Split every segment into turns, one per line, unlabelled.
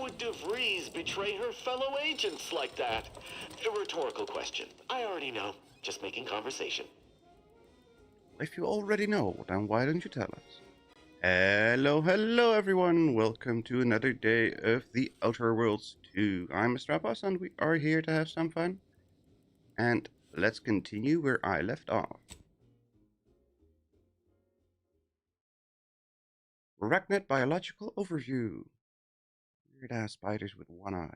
would De Vries betray her fellow agents like that? A rhetorical question. I already know. Just making conversation.
If you already know, then why don't you tell us? Hello everyone. Welcome to another day of The Outer Worlds 2. I'm Mr. Abbas and we are here to have some fun. And let's continue where I left off. Arachnid Biological Overview. Weird ass spiders with one eye.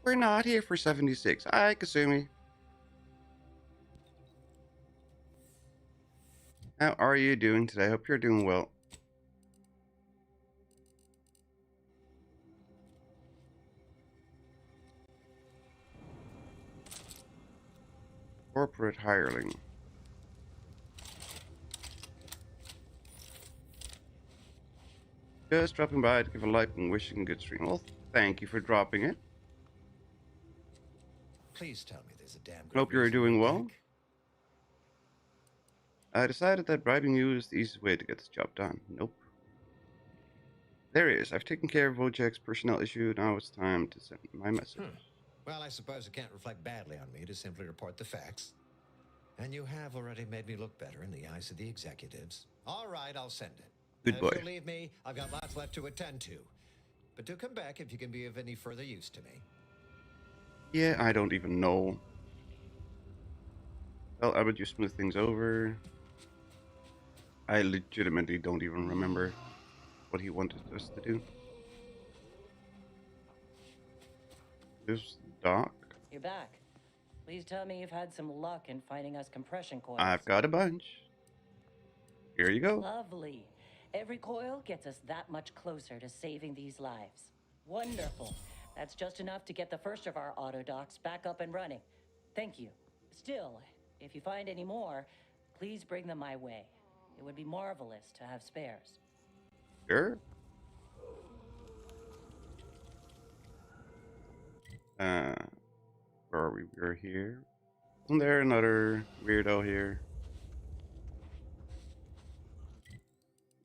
We're not here for 76. Hi, Kasumi. How are you doing today? Hope you're doing well. Corporate hireling. Just dropping by to give a like and wishing a good stream. Well, thank you for dropping it.
Please tell me there's a damn good
Hope you're
reason
doing
to
well.
think.
I decided that bribing you is the easiest way to get this job done. Nope. There is. I've taken care of Wojciech's personnel issue. Now it's time to send my message.
Well, I suppose it can't reflect badly on me to simply report the facts. And you have already made me look better in the eyes of the executives. All right, I'll send it.
Good boy.
If you leave me, I've got lots left to attend to. But do come back if you can be of any further use to me.
Yeah, I don't even know. Well, I would just smooth things over. I legitimately don't even remember what he wanted us to do. There's Doc.
You're back. Please tell me you've had some luck in finding us compression coils.
I've got a bunch. Here you go.
Lovely. Every coil gets us that much closer to saving these lives. Wonderful. That's just enough to get the first of our auto docks back up and running. Thank you. Still, if you find any more, please bring them my way. It would be marvelous to have spares.
Sure. Where are we? We're here. Isn't there another weirdo here?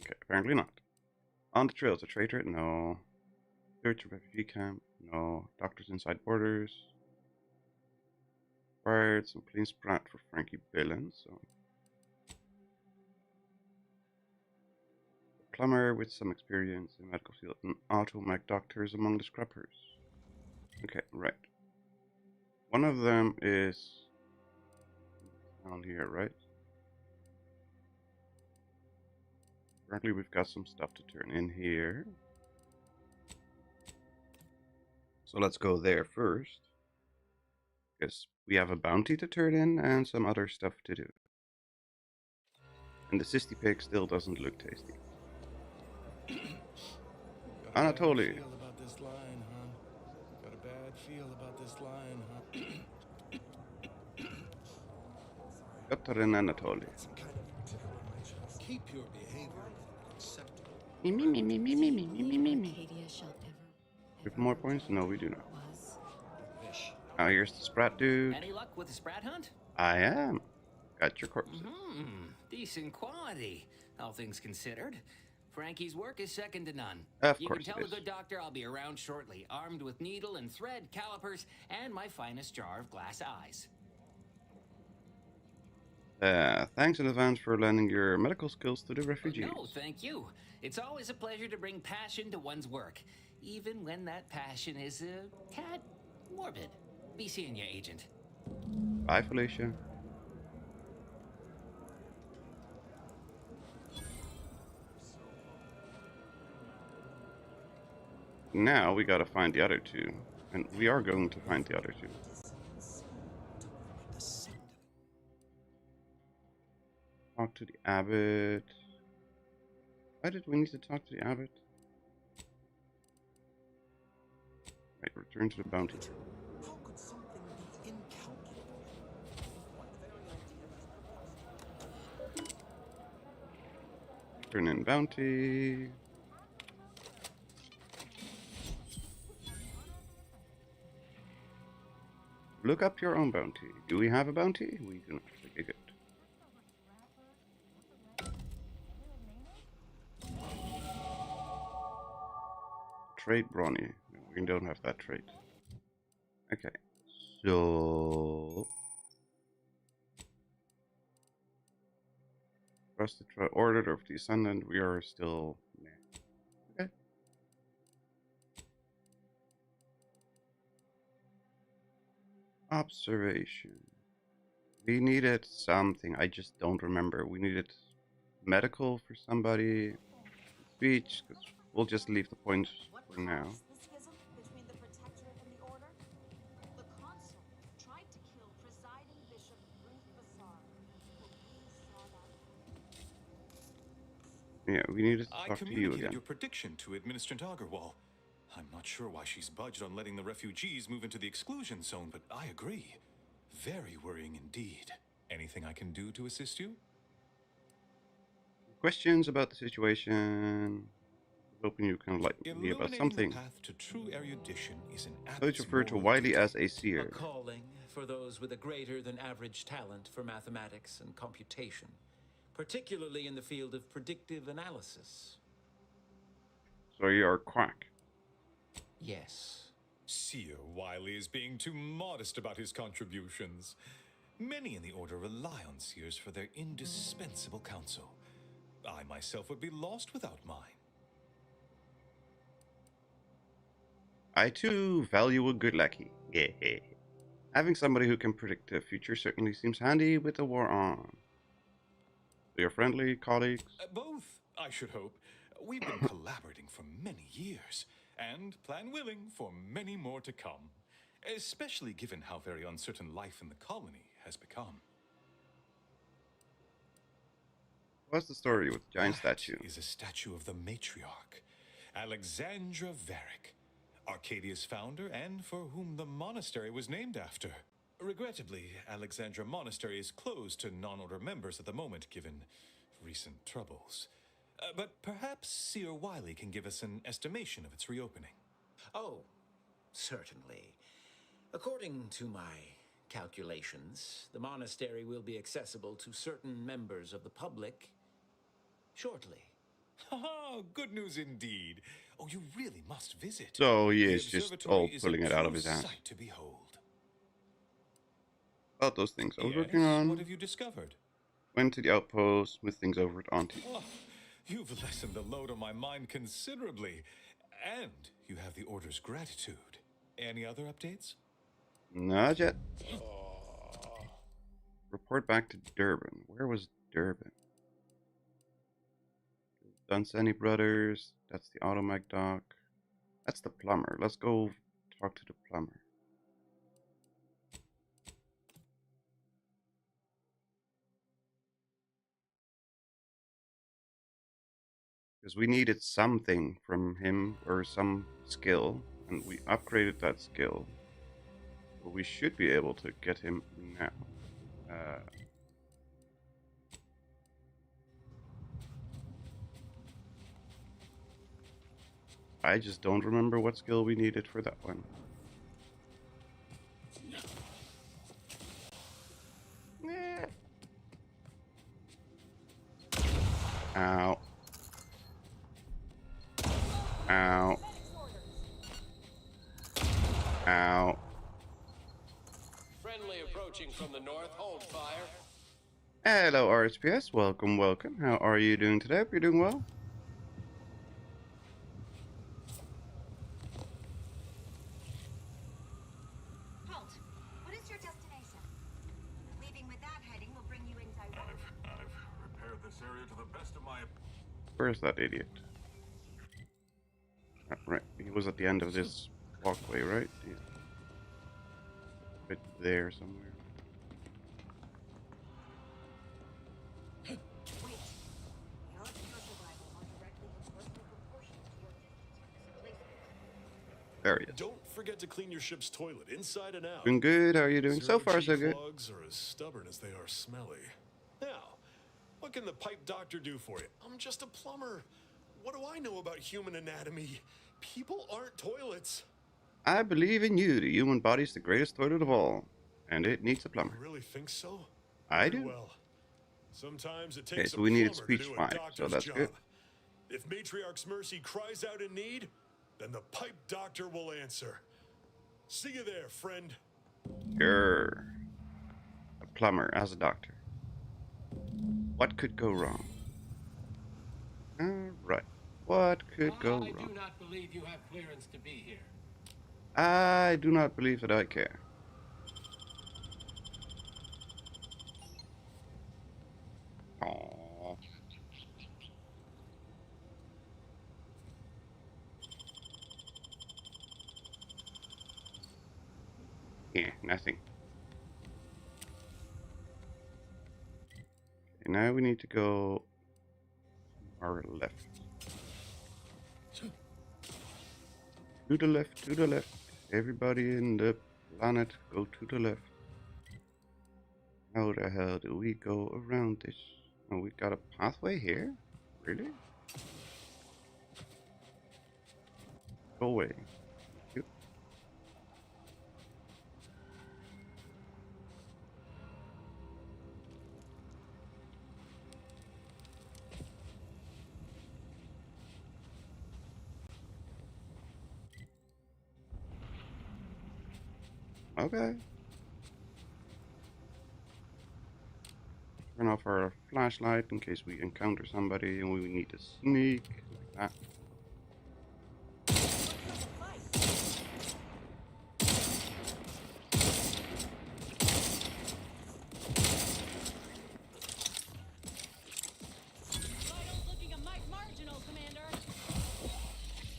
Okay, apparently not. On the trails, a traitor? No. Search a refugee camp? No. Doctors inside borders? Fired some clean sprat for Frankie Billins. So. A plumber with some experience in medical field and automech doctors among the scrubbers. Okay, right. One of them is down here, right? Apparently we've got some stuff to turn in here. So let's go there first. Because we have a bounty to turn in and some other stuff to do. And the Sisty Pig still doesn't look tasty. Anatoly.
About this line, huh? Got a bad feel about this line, huh?
Katarina Anatoly.
Keep your behavior acceptable.
Me. With more points? No, we do not. Now here's the Sprat dude.
Any luck with the Sprat hunt?
I am. Got your corpse.
Decent quality, all things considered. Frankie's work is second to none.
Of
you
course
can
it
tell
is.
the good doctor I'll be around shortly, armed with needle and thread, calipers, and my finest jar of glass eyes.
Thanks in advance for lending your medical skills to the refugees.
No, thank you. It's always a pleasure to bring passion to one's work, even when that passion is a tad morbid. Be seeing you, Agent.
Bye, Felicia. Now we gotta find the other two. And we are going to find the other two. Talk to the abbot. Why did we need to talk to the abbot? Right, return to the bounty.
How could something be incalculable?
Turn in bounty. Look up your own bounty. Do we have a bounty? We do not. Okay, good. trait, Brawny? No, we don't have that trait. Okay, so trust the order of the Ascendant. We are still. Okay. Observation. We needed something. I just don't remember. We needed medical for somebody. Speech, because we'll just leave the points for now.
The schism between the Protectorate and the Order? The Consul tried to kill presiding Bishop Ruth Bassar, but we saw that.
Yeah, we needed to
I
talk to you
communicated
again.
your prediction to Administrator Agarwal. I'm not sure why she's budged on letting the refugees move into the exclusion zone, but I agree. Very worrying indeed. Anything I can do to assist you?
Questions about the situation? Hoping you can enlighten me about
Illuminating
something.
the path to true erudition is an
Let's refer to
moral
Wiley
duty.
as a
A
seer.
calling for those with a greater than average talent for mathematics and computation, particularly in the field of predictive analysis.
So you're a quack.
Yes.
Seer Wiley is being too modest about his contributions. Many in the Order rely on seers for their indispensable counsel. I myself would be lost without mine.
I too value a good lackey. Yeah. Having somebody who can predict the future certainly seems handy with the war on. So you're friendly, colleagues?
Both, I should hope. We've been collaborating for many years, and, plan willing, for many more to come. Especially given how very uncertain life in the colony has become.
What's the story with the giant
That
statue?
is a statue of the matriarch, Alexandra Varick, Arcadia's founder and for whom the monastery was named after. Regrettably, Alexandra Monastery is closed to non-order members at the moment, given recent troubles. But perhaps Seer Wiley can give us an estimation of its reopening.
Oh, certainly. According to my calculations, the monastery will be accessible to certain members of the public shortly.
Haha, good news indeed. Oh, you really must visit.
So he
The
is just
observatory
all
is a
pulling it out of
true
his ass.
sight to behold.
About those things I was
Yes,
working on.
what have you discovered?
Went to the outpost, with things over at Auntie.
Oh, you've lessened the load on my mind considerably. And you have the Order's gratitude. Any other updates?
Not yet. Report back to Durban. Where was Durban? Dunsany Brothers. That's the Automag dock. That's the plumber. Let's go talk to the plumber. Because we needed something from him, or some skill, and we upgraded that skill. But we should be able to get him now. I just don't remember what skill we needed for that one. Ow. Ow. Ow.
Friendly approaching from the north. Hold fire.
Hello, RSPS. Welcome, welcome. How are you doing today? Hope you're doing well.
Halt! What is your destination? Leaving with that heading will bring you in direct.
I've repaired this area to the best of my...
Where's that idiot? Right, he was at the end of this walkway, right? Yeah. Right there somewhere.
Wait. The odds of your survival are directly inversely proportional to your distance from
There he is.
Don't forget to clean your ship's toilet inside and out.
Doing good. How are you doing? So far, so good.
Plugs are as stubborn as they are smelly. Now, what can the pipe doctor do for you? I'm just a plumber. What do I know about human anatomy? People aren't toilets.
I believe in you. The human body's the greatest toilet of all, and it needs a plumber.
You really think so?
I
Very
do.
Well, sometimes it
Okay,
takes
so
a
we needed
plumber to
speech
do a
5, so
doctor's
that's
job.
good.
If Matriarch's Mercy cries out in need, then the pipe doctor will answer. See you there, friend.
Sure. A plumber as a doctor. What could go wrong? Alright. What could go wrong?
I do not believe you have clearance to be here.
I do not believe that I care. Aww. Yeah, nothing. Okay, now we need to go to our left. To the left, to the left. Everybody in the planet, go to the left. How the hell do we go around this? Oh, we got a pathway here? Really? Go away. Yep. Okay. Turn off our flashlight in case we encounter somebody and we need to sneak like that.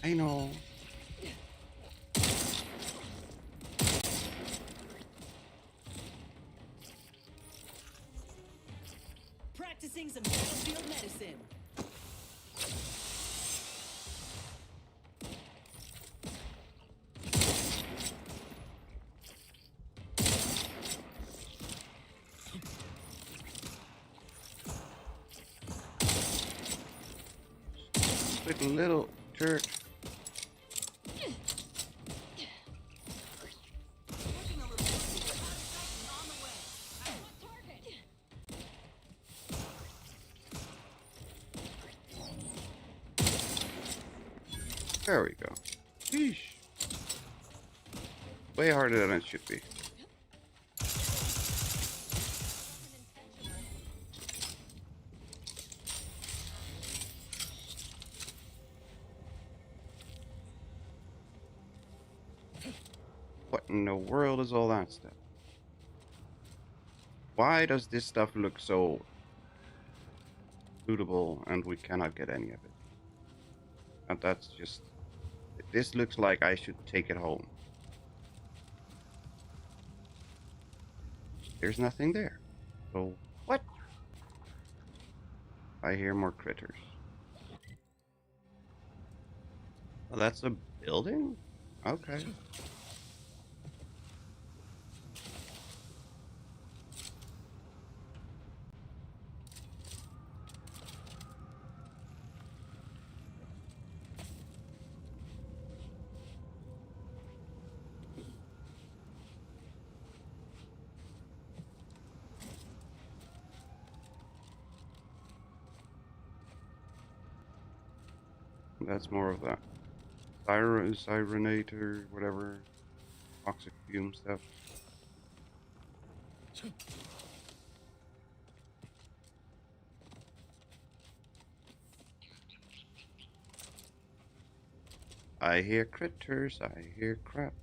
I know.
Practicing some battlefield medicine.
Stupid little jerk. There we go. Sheesh. Way harder than it should be. What in the world is all that stuff? Why does this stuff look so suitable and we cannot get any of it? And that's just... This looks like I should take it home. There's nothing there. So, what? I hear more critters. Oh, that's a building? Okay. That's more of that sirenator, whatever, toxic fume stuff. I hear critters, I hear crap.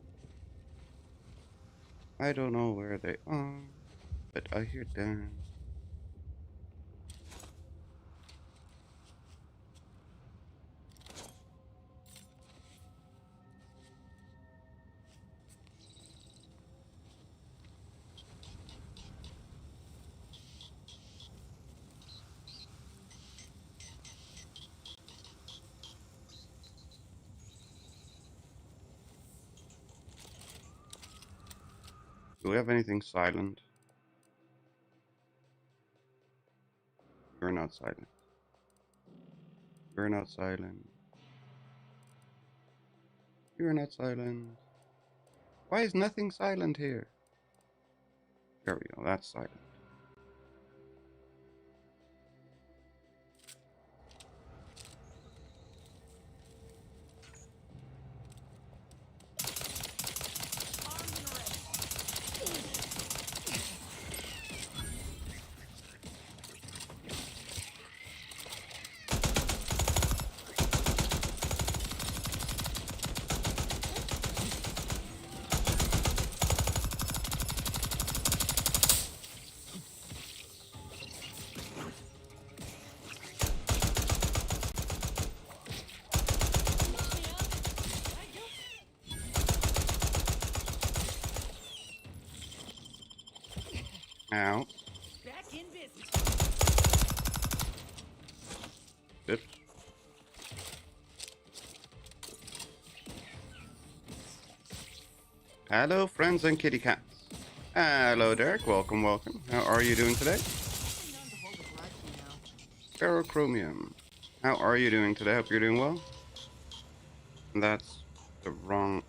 I don't know where they are, but I hear them. Do we have anything silent? You're not silent. You're not silent. You're not silent. Why is nothing silent here? There we go, that's silent. Ow.
Back in business.
Oops. Hello, friends and kitty cats. Hello, Derek. Welcome, welcome. How are you doing today? Ferrochromium. How are you doing today? Hope you're doing well. That's the wrong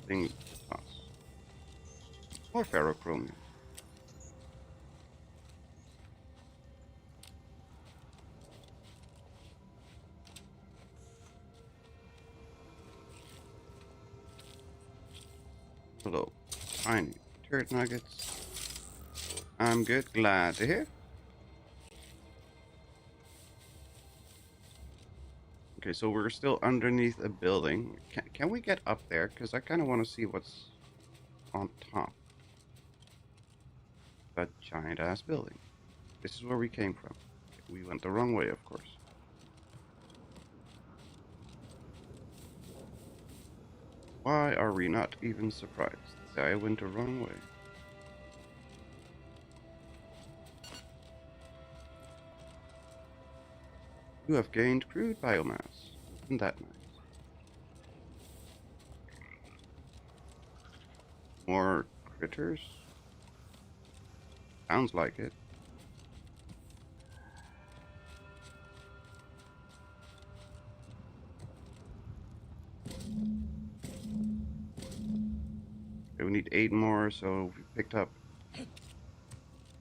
thing to toss. More ferrochromium. Hello, tiny turret nuggets. I'm good. Glad to hear. Okay, so we're still underneath a building. Can we get up there? Because I kind of want to see what's on top. That giant-ass building. This is where we came from. We went the wrong way, of course. Why are we not even surprised that I went the wrong way? You have gained crude biomass. Isn't that nice? More critters? Sounds like it. Okay, we need 8 more, so we picked up...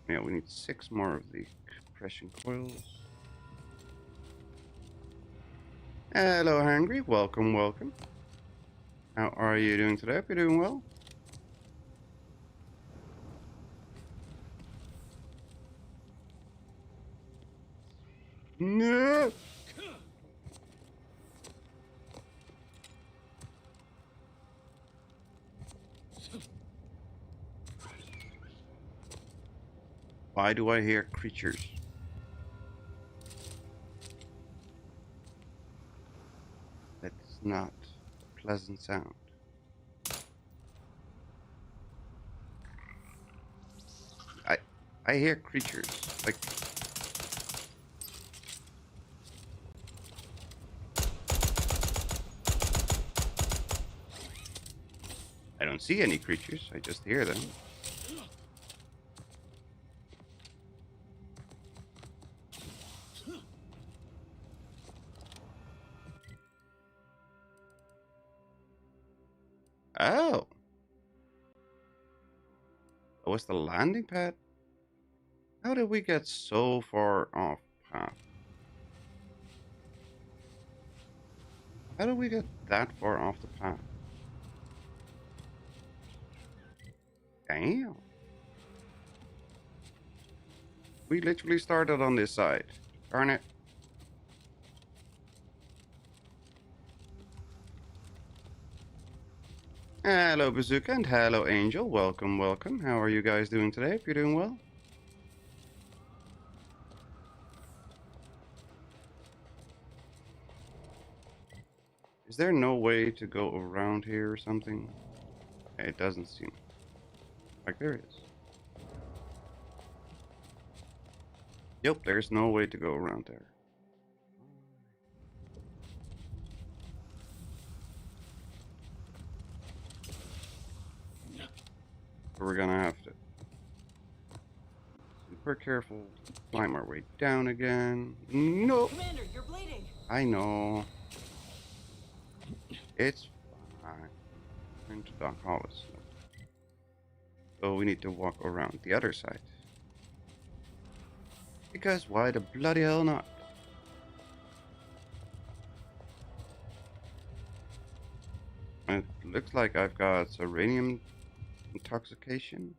Yeah, we need 6 more of the compression coils. Hello, Hungry. Welcome, welcome. How are you doing today? Hope you're doing well. No! Why do I hear creatures? That's not a pleasant sound. I hear creatures. Like... I don't see any creatures. I just hear them. Oh! That was the landing pad? How did we get so far off path? How did we get that far off the path? Damn. We literally started on this side. Darn it. Hello, Bazooka, and hello, Angel. Welcome, welcome. How are you guys doing today? If you're doing well. Is there no way to go around here or something? It doesn't seem like there is. Yep, there's no way to go around there. So we're gonna have to be super careful, climb our way down again. No!
Commander, you're bleeding.
I know. It's fine. Into Doc Hollis. So we need to walk around the other side. Because why the bloody hell not? It looks like I've got uranium intoxication.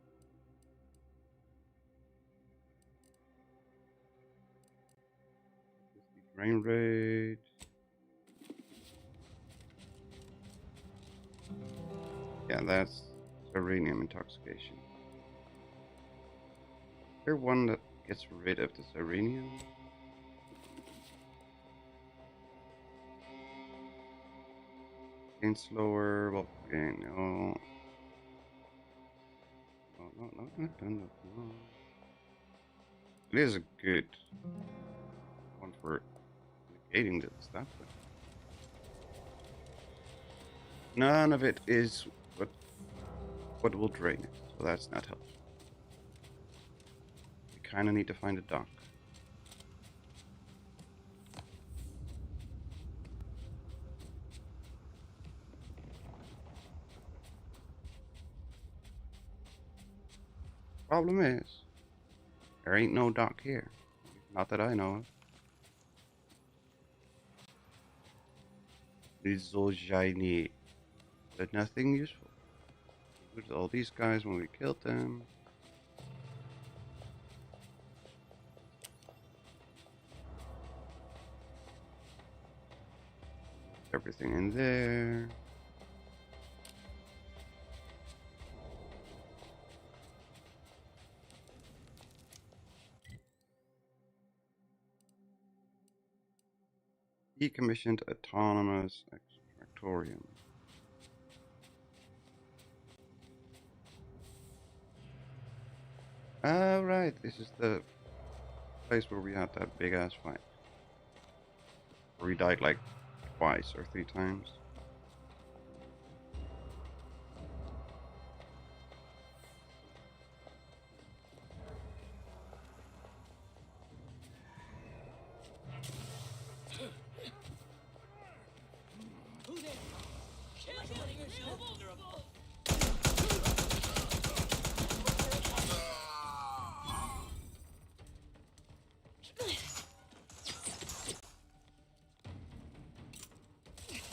Brain rate. Yeah, that's uranium intoxication. Is there one that gets rid of this uranium? Gain slower, well, gain, no. No. It is a good one for negating this stuff, but none of it is what will drain it, so that's not helpful. We kind of need to find a dock. Problem is, there ain't no dock here. Not that I know of. It's all shiny, but nothing useful. There's all these guys when we killed them. Everything in there. Decommissioned autonomous extractorium. Oh, right. This is the place where we had that big ass fight. Where we died like twice or 3 times.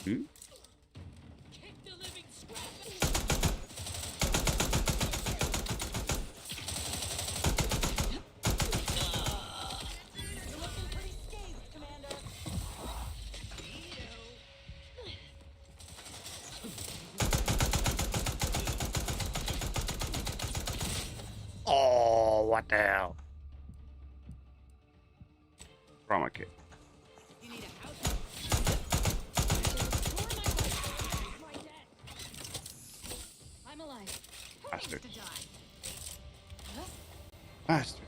Hmm? Oh, what the hell? Trauma kit.
I'm alive.
Bastard.
To die.
Bastards.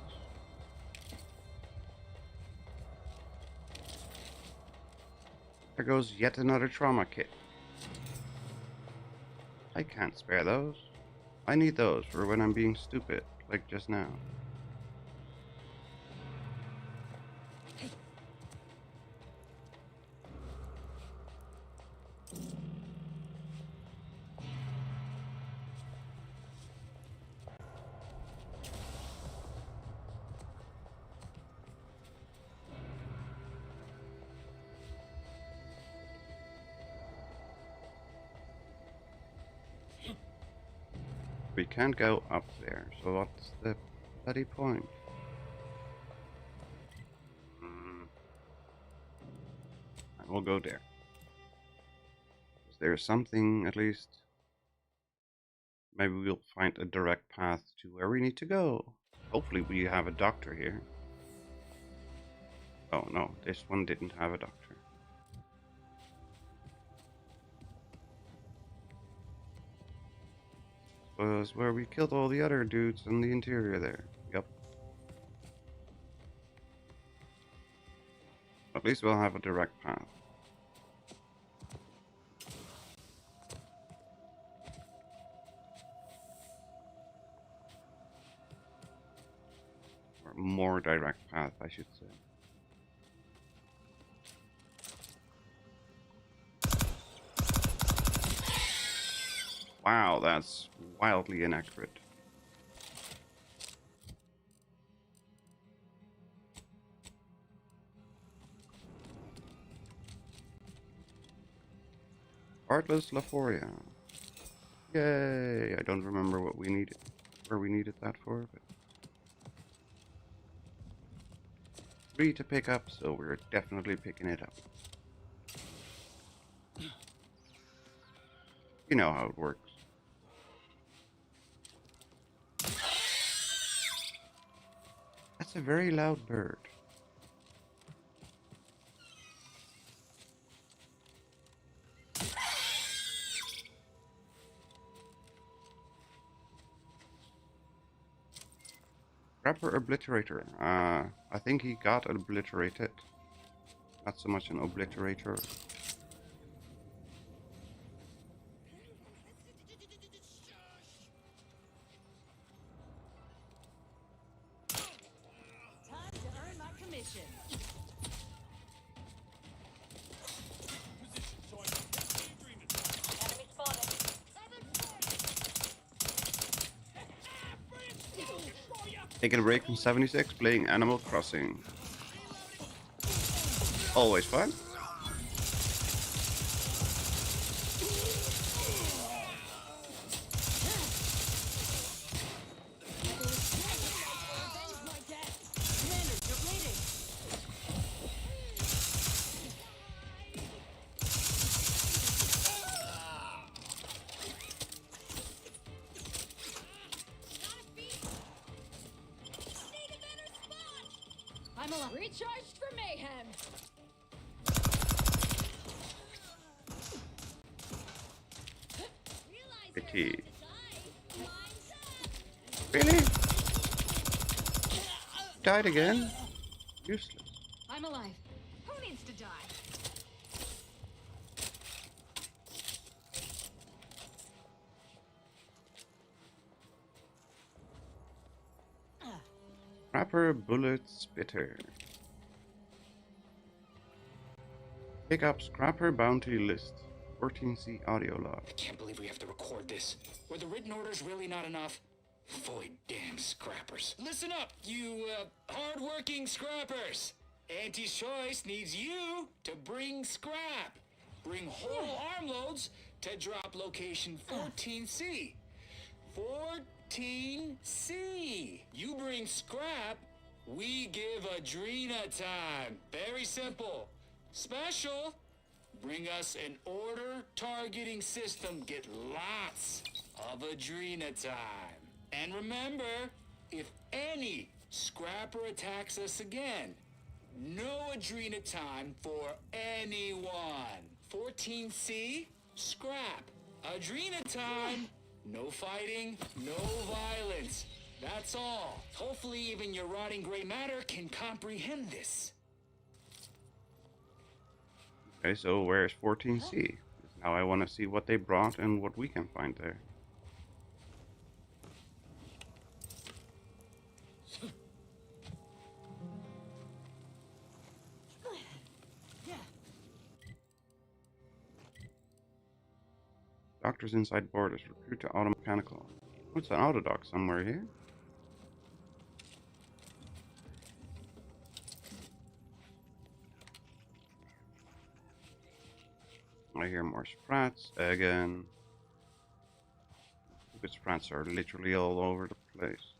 There goes yet another trauma kit. I can't spare those. I need those for when I'm being stupid, like just now. We can't go up there, so what's the bloody point? And we'll go there. Is there something, at least? Maybe we'll find a direct path to where we need to go. Hopefully we have a doctor here. Oh no, this one didn't have a doctor. Was where we killed all the other dudes in the interior there. Yep. At least we'll have a direct path. Or more direct path, I should say. Wow, that's wildly inaccurate. Artless Laforia. Yay! I don't remember what we needed, where we needed that for, but 3 to pick up, so we're definitely picking it up. You know how it works. That's a very loud bird. Scrapper Obliterator. I think he got obliterated. Not so much an obliterator.
Time to earn my commission.
Enemy spotted.
Taking a break from 76, playing Animal Crossing. Always fun.
Commander, you're bleeding. I'm alive.
Recharged for mayhem.
Pity. Really? Died again? Useless.
I'm alive. Who needs to die?
Scrapper Bullet Spitter. Pick up Scrapper Bounty List. 14C audio log.
I can't believe we have to record this. Were the written orders really not enough? Void damn scrappers. Listen up, you, hard-working scrappers. Auntie's Choice needs you to bring scrap. Bring whole armloads to drop location 14C. 14C. You bring scrap, we give Adrena time. Very simple. Special. Bring us an order targeting system. Get lots of Adrena time. And remember, if any scrapper attacks us again, no Adrena time for anyone. 14C, scrap. Adrena time, no fighting, no violence. That's all. Hopefully even your rotting gray matter can comprehend this.
Okay, so where's 14C? Now I want to see what they brought and what we can find there. Doctors inside borders. Recruit to auto mechanical. What's an auto dock somewhere here? I hear more sprats again. Stupid sprats are literally all over the place.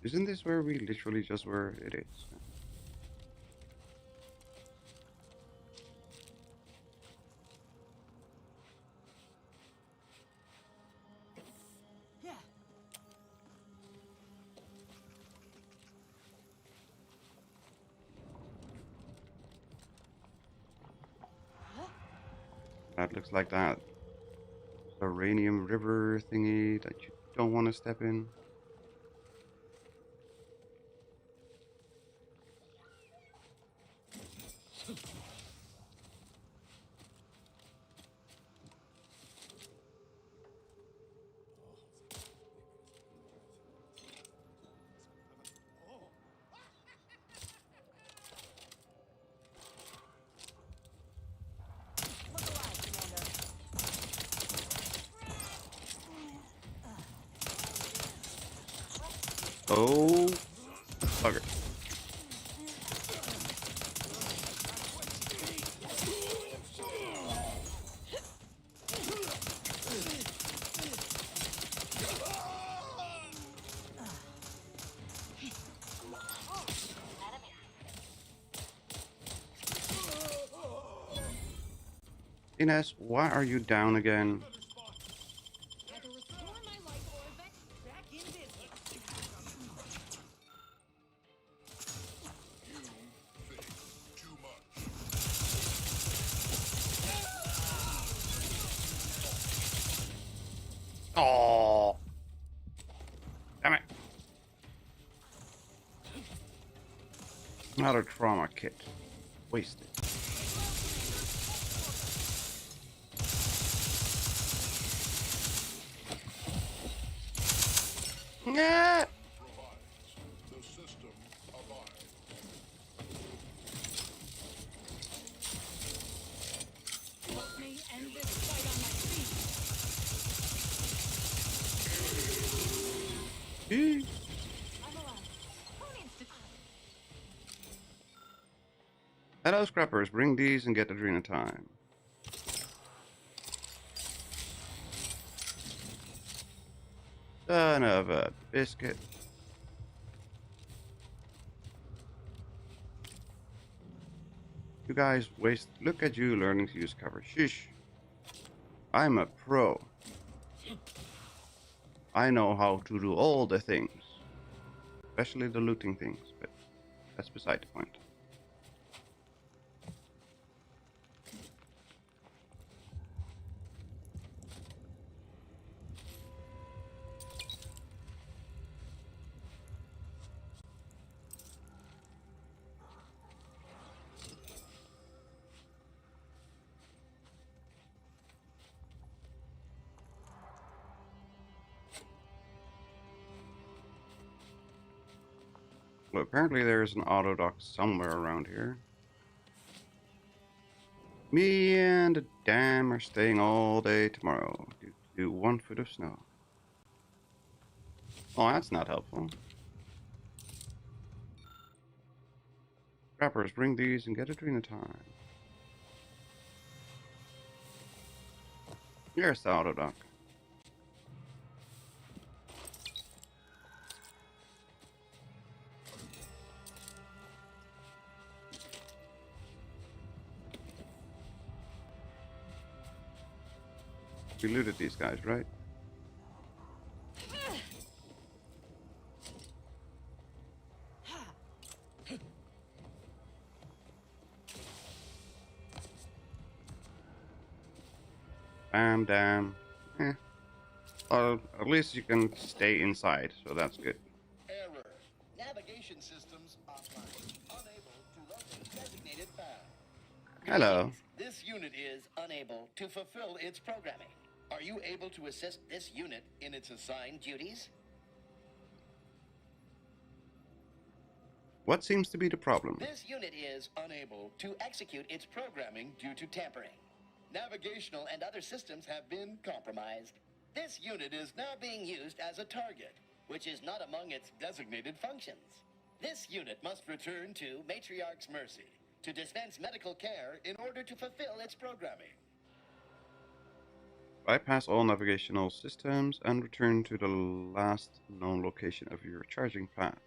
Isn't this where we literally just were? It is.
Yeah.
That looks like that uranium river thingy that you don't want to step in. Oh, bugger. Ines, why are you down again?
I can restore my life orb back in business.
Oh, damn it! Another trauma kit. Wasted. Yeah.
Help me end this fight on my feet.
Jeez.
I'm alive. Who needs to...
Hello, scrappers. Bring these and get Adrena time. Son of a biscuit. You guys waste. Look at you learning to use cover. Sheesh. I'm a pro. I know how to do all the things. Especially the looting things, but that's beside the point. Well, apparently there's an auto dock somewhere around here. Me and the dam are staying all day tomorrow due to 1 foot of snow. Oh, that's not helpful. Trappers, bring these and get Adrena time. Here's the auto dock. We looted these guys, right? Bam, damn. Eh. Well, at least you can stay inside, so that's good.
Error. Navigation systems offline. Unable to locate designated path.
Hello.
This unit is unable to fulfill its programming. Are you able to assist this unit in its assigned duties?
What seems to be the problem?
This unit is unable to execute its programming due to tampering. Navigational and other systems have been compromised. This unit is now being used as a target, which is not among its designated functions. This unit must return to Matriarch's mercy to dispense medical care in order to fulfill its programming.
Bypass all navigational systems and return to the last known location of your charging path.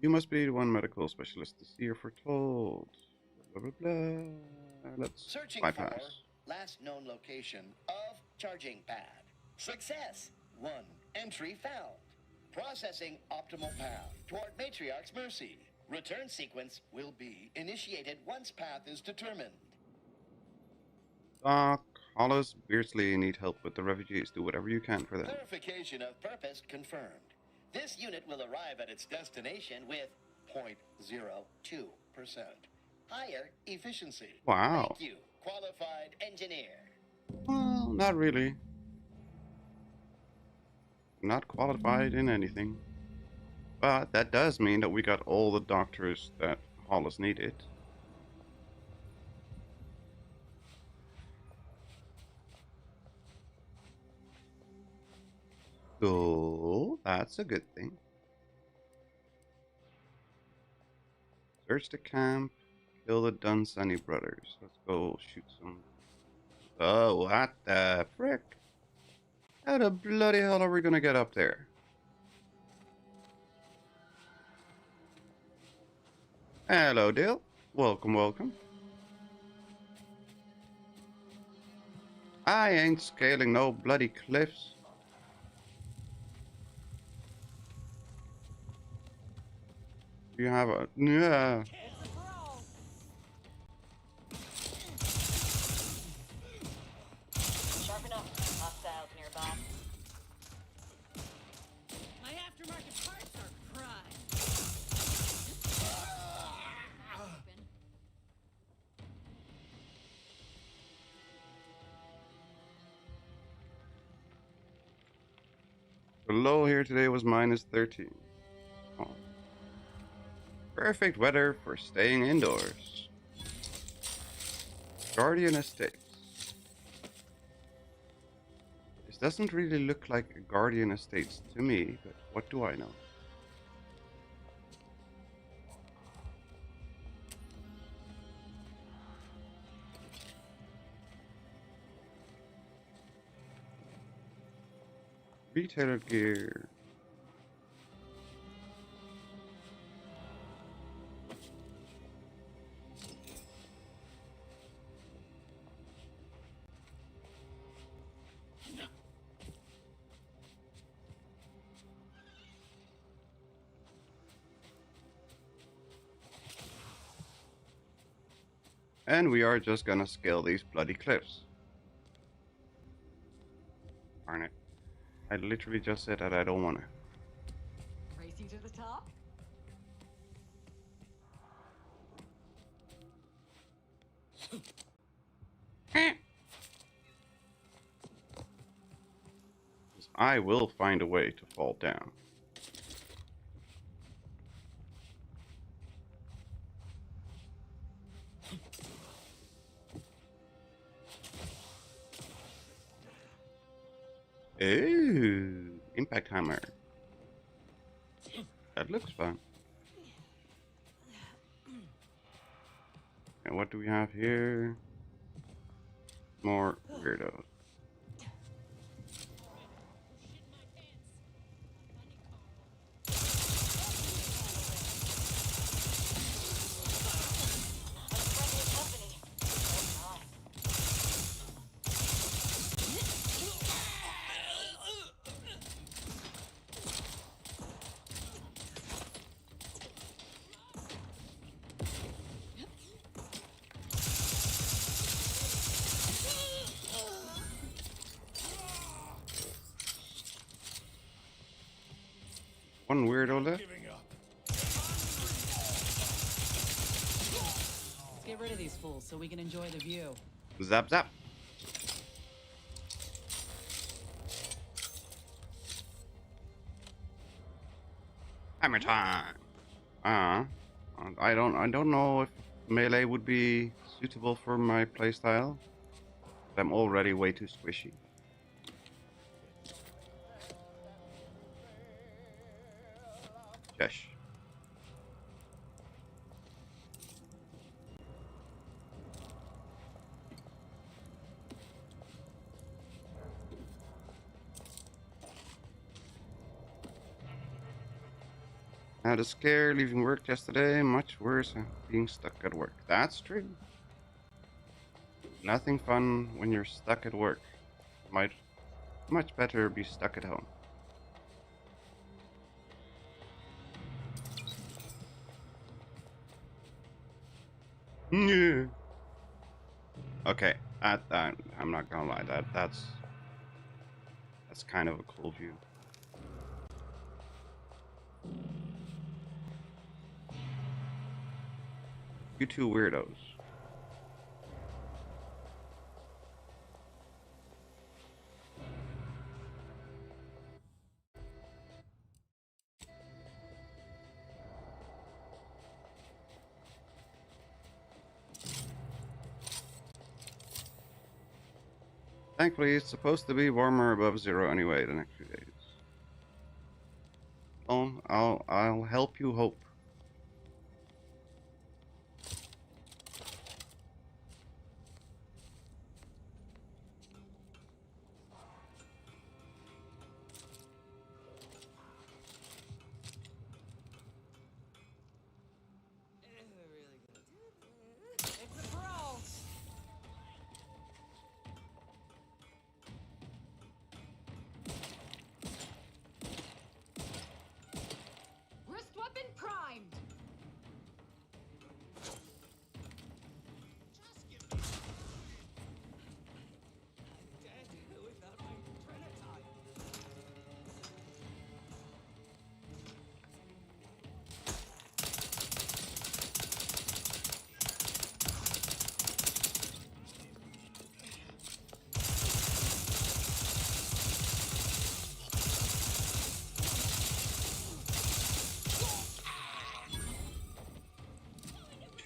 You must be one medical specialist to see or foretold. Blah, blah, blah. Let's
Searching
bypass.
for last known location of charging pad. Success. 1 entry found. Processing optimal path toward Matriarch's mercy. Return sequence will be initiated once path is determined.
Doc, Hollis, Beardsley need help with the refugees. Do whatever you can for them.
Clarification of purpose confirmed. This unit will arrive at its destination with 0.02% higher efficiency.
Wow.
Thank you, qualified engineer.
Well, not really. Not qualified in anything. But that does mean that we got all the doctors that Hollis needed. So, that's a good thing. Search the camp, kill the Dunsany brothers. Let's go shoot some. Oh, what the frick? How the bloody hell are we gonna get up there? Hello, Dale. Welcome, welcome. I ain't scaling no bloody cliffs. You have a... Yeah.
Sharpen up. Hostiles nearby. My aftermarket parts are prime.
The low here today was -13. Oh. Perfect weather for staying indoors. Guardian Estates. This doesn't really look like a Guardian Estates to me, but what do I know? Retailer gear. And we are just gonna scale these bloody cliffs. Darn it. I literally just said that I don't wanna.
Race you to the top?
I will find a way to fall down. Ooh, impact hammer. That looks fun. And what do we have here? More weirdos. One weirdo left.
Let's get rid of these fools so we can enjoy the view.
Zap zap. Hammer time. I don't know if melee would be suitable for my playstyle. I'm already way too squishy. Yes. I had a scare leaving work yesterday, much worse than being stuck at work. That's true. Nothing fun when you're stuck at work. Might much better be stuck at home. Yeah. Okay, I'm not gonna lie. That's kind of a cool view. You two weirdos. Thankfully, it's supposed to be warmer above zero anyway the next few days. Oh, I'll help you hope.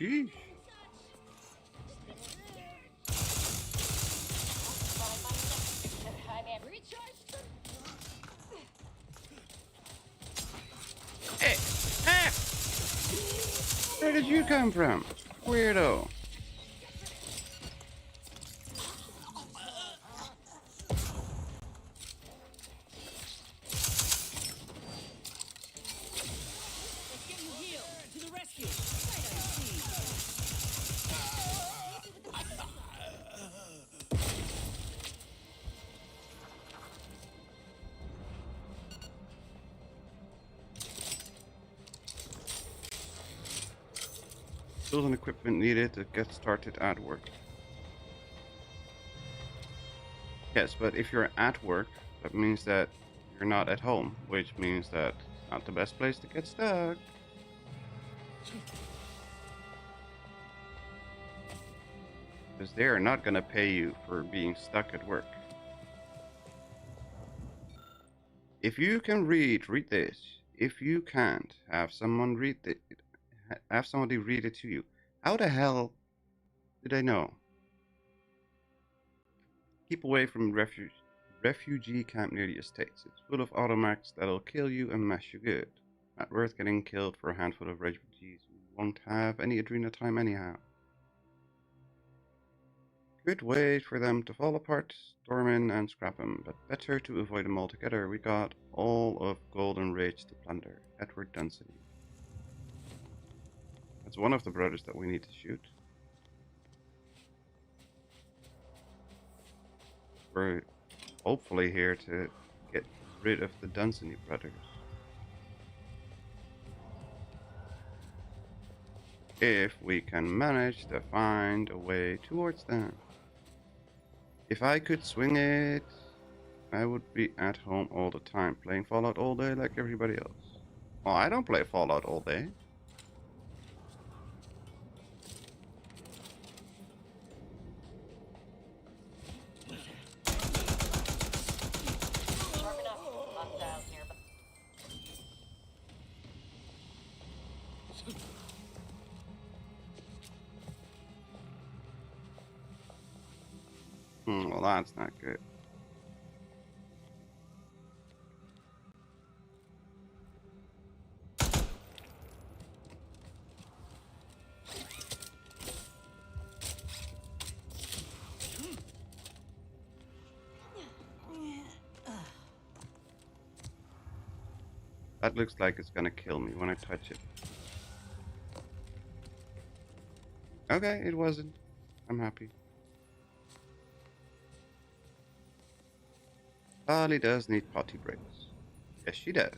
Sheesh. Hey! Ah! Where did you come from? Weirdo. Tools and equipment needed to get started at work. Yes, but if you're at work, that means that you're not at home, which means that it's not the best place to get stuck. Because they are not going to pay you for being stuck at work. If you can read this. If you can't, have someone read it. Have somebody read it to you. How the hell do they know? Keep away from refugee camp near the estates. It's full of automats that'll kill you and mess you good. Not worth getting killed for a handful of refugees who won't have any adrenal time anyhow. Good way for them to fall apart, storm in and scrap them, but better to avoid them altogether. We got all of Golden Rage to plunder. Edward Dunsany. That's one of the brothers that we need to shoot. We're hopefully here to get rid of the Dunsany brothers. If we can manage to find a way towards them. If I could swing it, I would be at home all the time, playing Fallout all day like everybody else. Well, I don't play Fallout all day. Well, that's not good. That looks like it's gonna kill me when I touch it. Okay, it wasn't. I'm happy. Polly does need potty breaks. Yes, she does.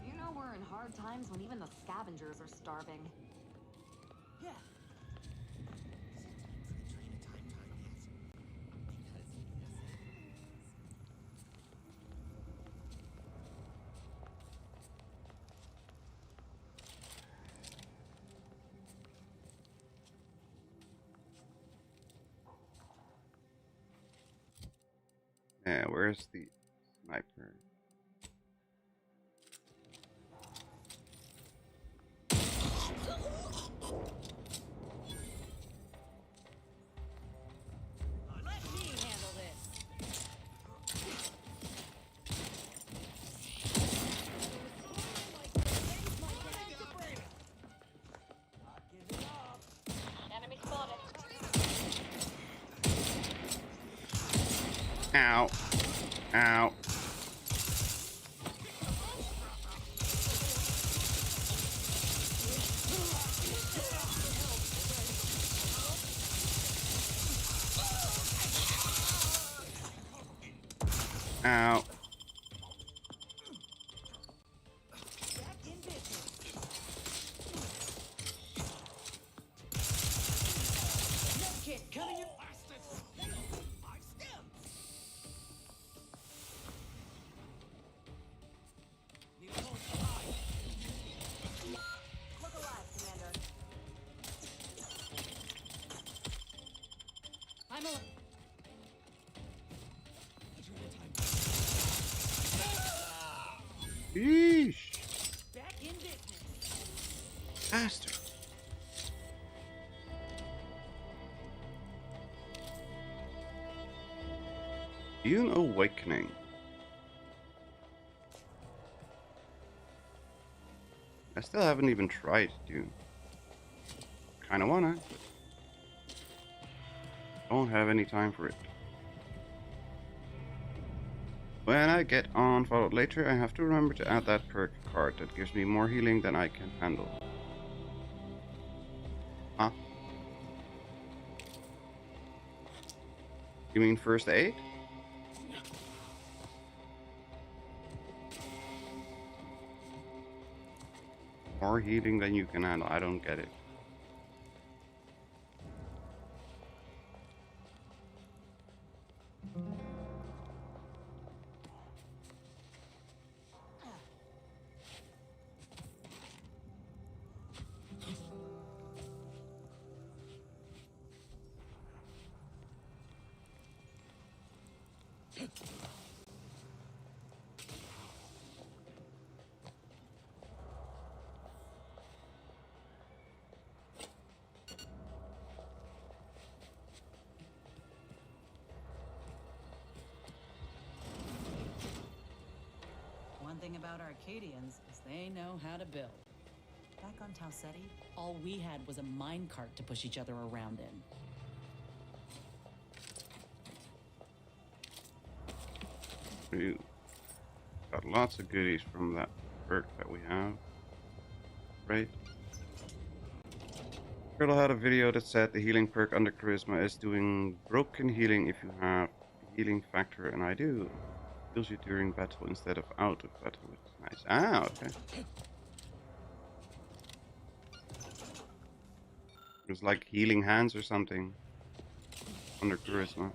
You know we're in hard times when even the scavengers are starving.
Yeah.
Yeah, where's the sniper?
Let me handle this.
Enemy spotted.
Ow. Ow. Ow.
Coming, you bastards! I still.
Look alive, Commander.
Yeesh.
Back in business.
Faster. Dune Awakening. I still haven't even tried Dune. Kinda wanna. Don't have any time for it. When I get on Fallout later, I have to remember to add that perk card that gives me more healing than I can handle. Huh? You mean first aid? More healing than you can handle. I don't get it.
One thing about Arcadians is they know how to build. Back on Tau Ceti, all we had was a minecart to push each other around in.
Ooh. Got lots of goodies from that perk that we have. Right? Turtle had a video that said the healing perk under Charisma is doing broken healing if you have healing factor, and I do. Heals you during battle instead of out of battle, which is nice. Ah, okay. It was like healing hands or something under Charisma.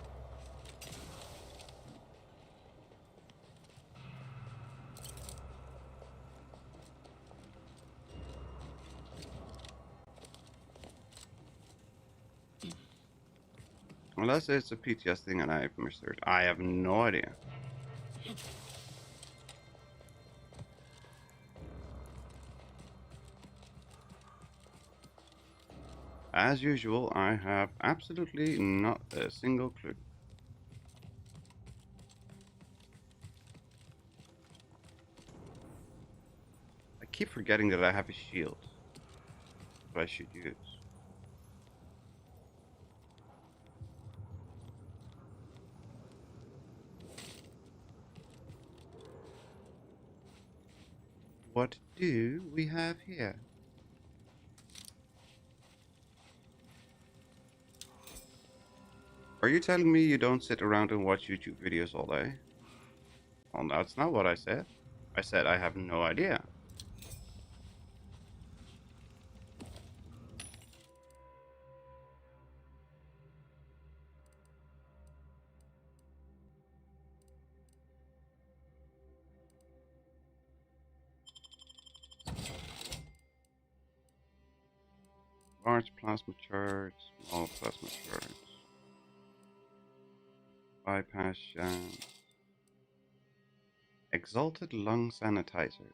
Unless it's a PTS thing and I've missed it. I have no idea. As usual, I have absolutely not a single clue. I keep forgetting that I have a shield that I should use. What do we have here? Are you telling me you don't sit around and watch YouTube videos all day? Well, that's not what I said. I said I have no idea. Large plasma charge, small plasma charge. Bypass shunt. Exalted lung sanitizer.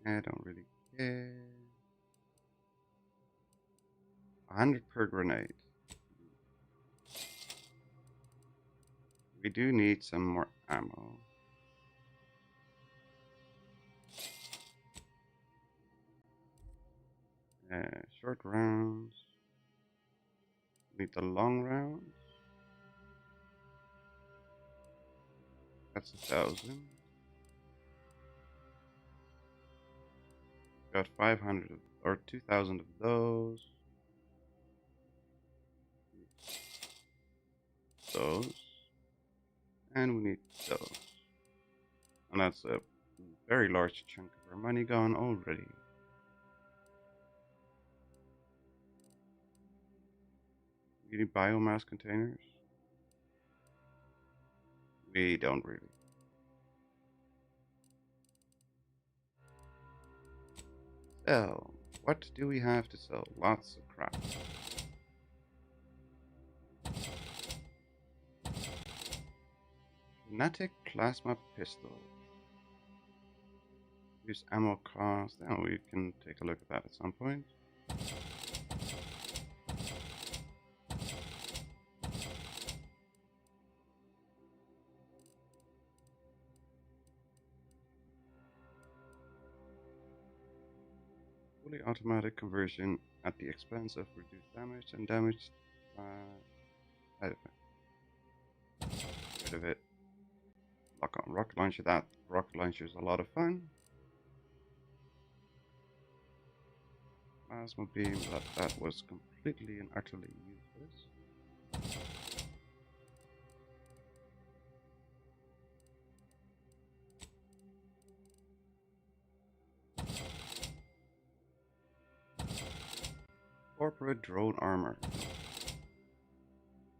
I don't really care. 100 per grenade. We do need some more ammo. Short rounds. Need the long rounds. That's 1,000. Got 500 or 2,000 of those. Those. And we need those. And that's a very large chunk of our money gone already. We need biomass containers. We don't really. Sell. What do we have to sell? Lots of crap. Magnetic plasma pistol. Use ammo cost. Oh, we can take a look at that at some point. Fully automatic conversion at the expense of reduced damage and damage side effect. Rid of it. Lock on rocket launcher. That rocket launcher is a lot of fun. Plasma beam. That was completely and utterly useless. Corporate drone armor.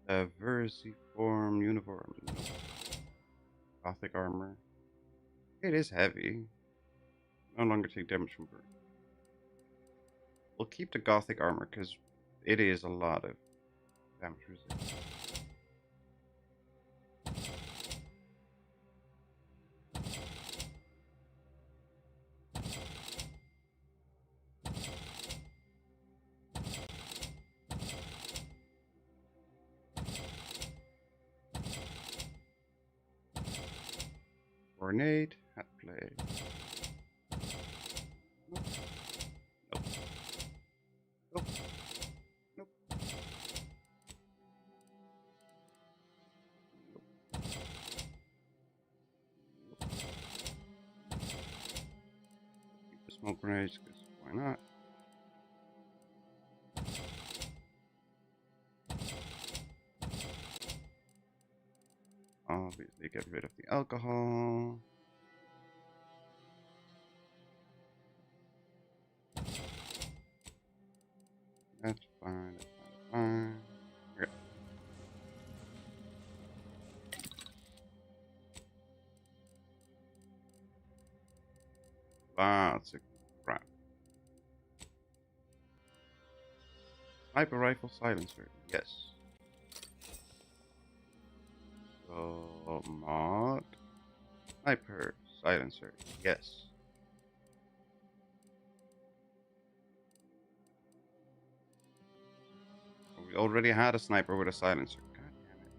A versiform uniform. Gothic armor. It is heavy. No longer take damage from burn. We'll keep the Gothic armor because it is a lot of damage resistance. Grenade, hat play. Nope. Nope. Nope. Nope. Nope. Keep the smoke grenades, because why not? Obviously, get rid of the alcohol. That's fine, that's fine, that's fine. Okay. Lots of crap. Sniper rifle silencer, yes. So, mod. Sniper silencer, yes. We already had a sniper with a silencer. God damn it.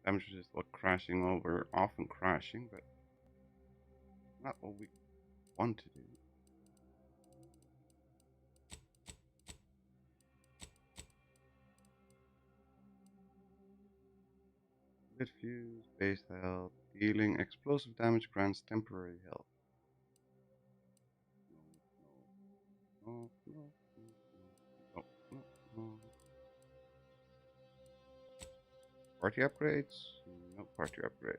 Damage is what crashing over, often crashing, but not what we want to do. Lit fuse, base health, dealing explosive damage grants temporary health. No, no, no, no, no, no. Party upgrades? No party upgrades.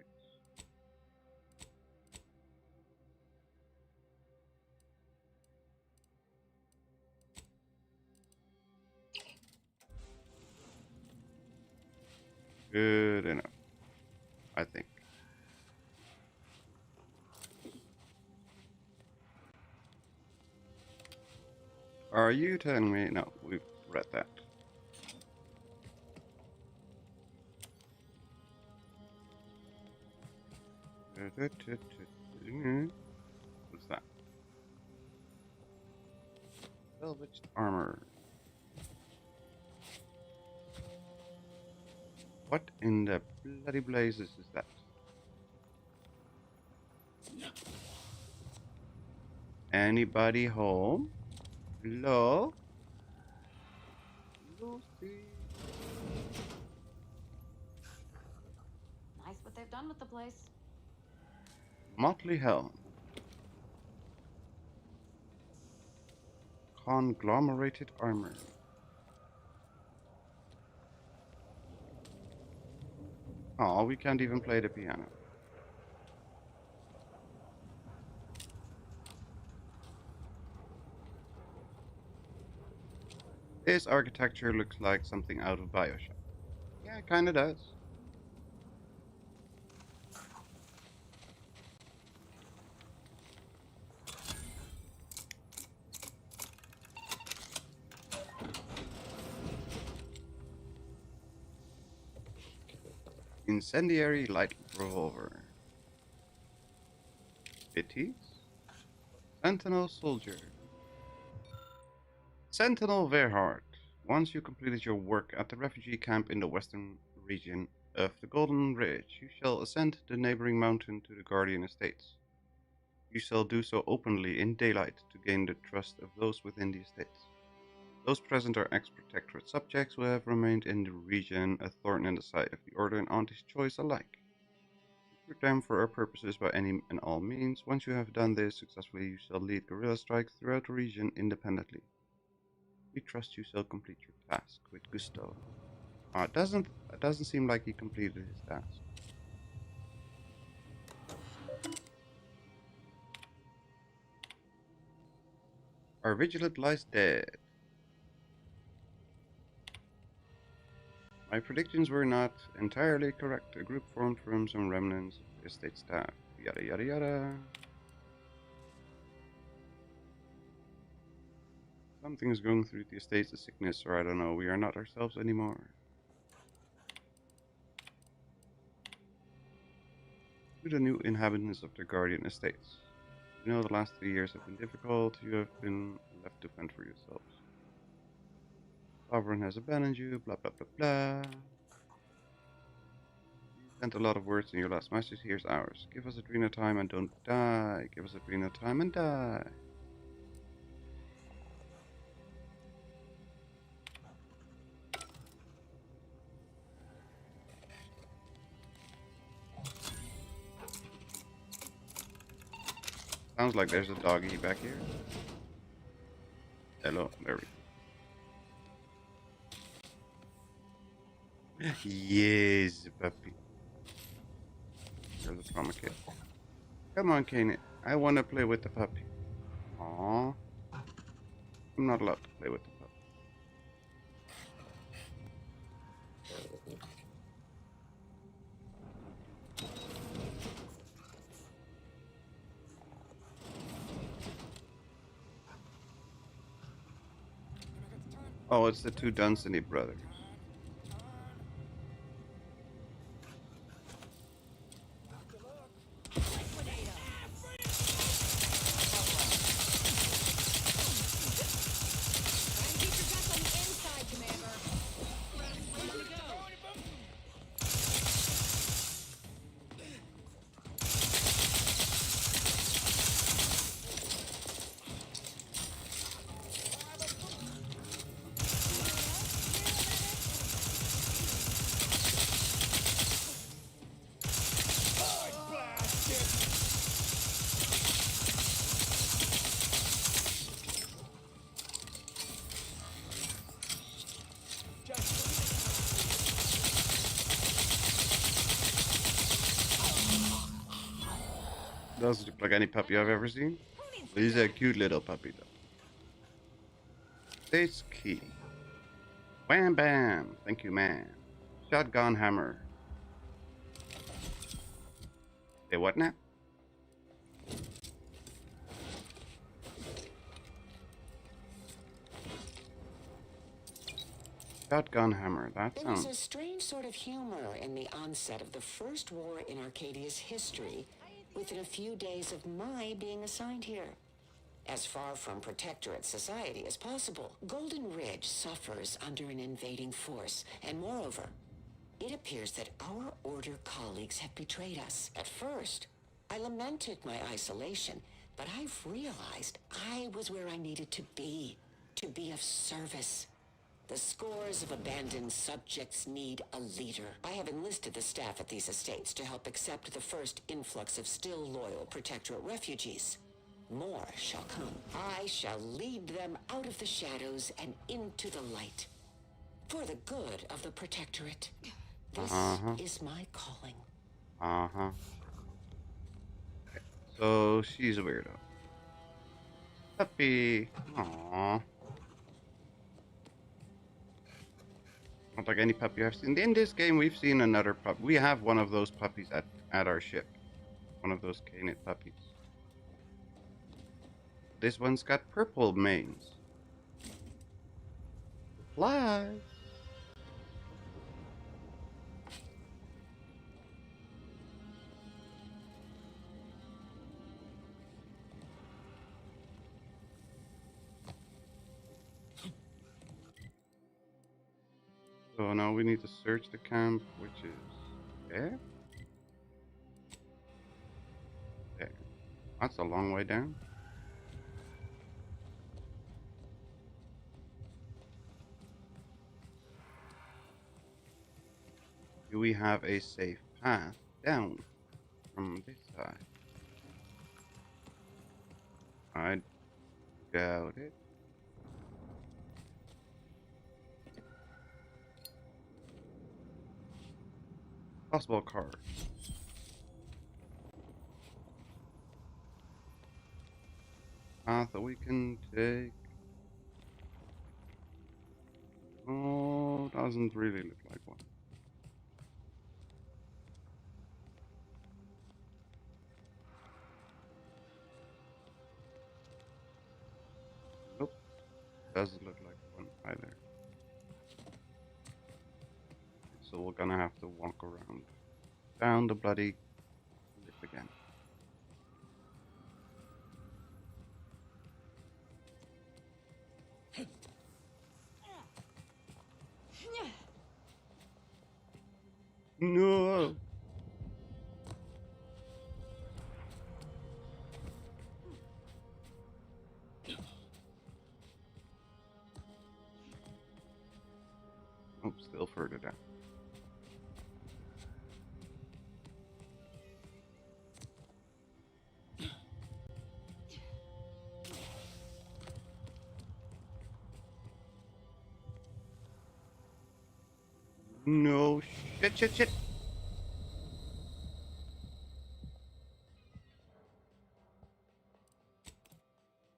Good enough, I think. Are you telling me? No, we've read that. What's that? Salvaged armor. What in the bloody blazes is that? Anybody home? Hello? Lucy?
Nice what they've done with the place.
Motley Helm. Conglomerated armor. Oh, we can't even play the piano. This architecture looks like something out of BioShock. Yeah, it kinda does. Incendiary light revolver. Bitties? Sentinel soldier. Sentinel Verhard. Once you completed your work at the refugee camp in the western region of the Golden Ridge, you shall ascend the neighboring mountain to the Guardian Estates. You shall do so openly in daylight to gain the trust of those within the estates. Those present are ex-protectorate subjects who have remained in the region, a thorn in the side of the Order and Auntie's choice alike. Recruit them for our purposes by any and all means. Once you have done this successfully, you shall lead guerrilla strikes throughout the region independently. We trust you shall complete your task with gusto. It doesn't seem like he completed his task. Our vigilant lies dead. My predictions were not entirely correct. A group formed from some remnants of the estate staff. Yada yada yada. Something is going through the estates, a sickness, or I don't know. We are not ourselves anymore. To the new inhabitants of the Guardian Estates. You know the last 3 years have been difficult. You have been left to fend for yourselves. Sovereign has abandoned you, blah blah blah blah. You sent a lot of words in your last message. Here's ours. Give us Adrena time and don't die. Give us Adrena time and die. Sounds like there's a doggy back here. Hello, there we go. Yes, puppy. There's a trauma kid. Come on, Kane. I want to play with the puppy. Aww. I'm not allowed to play with the puppy. Oh, it's the two Dunsany brothers. Doesn't look like any puppy I've ever seen. He's a cute little puppy though. State's key. Wham bam. Thank you, man. Shotgun hammer. Say what now? Shotgun hammer. That
There was
sounds.
a strange sort of humor in the onset of the first war in Arcadia's history, within a few days of my being assigned here. As far from protectorate society as possible, Golden Ridge suffers under an invading force, and moreover, it appears that our Order colleagues have betrayed us. At first, I lamented my isolation, but I've realized I was where I needed to be of service. The scores of abandoned subjects need a leader. I have enlisted the staff at these estates to help accept the first influx of still loyal protectorate refugees. More shall come. I shall lead them out of the shadows and into the light. For the good of the protectorate. This is my calling.
So she's a weirdo. Puppy. Aww. Not like any puppy I've seen. In this game, we've seen another pup. We have one of those puppies at our ship. One of those canid puppies. This one's got purple manes. Flies. So now we need to search the camp, which is there. There. That's a long way down. Do we have a safe path down from this side? I doubt it. Possible cars. Path that we can take. Oh, doesn't really look like one. Nope. Doesn't look like one either. So we're gonna have to walk around down the bloody cliff again. No. Oh, still further down. No, shit.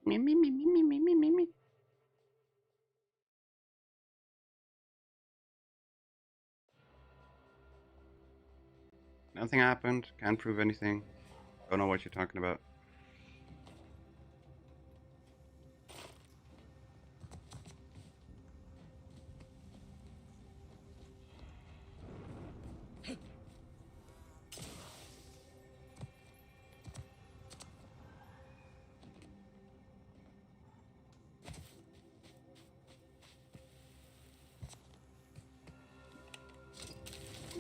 Me. Nothing happened. Can't prove anything. Don't know what you're talking about.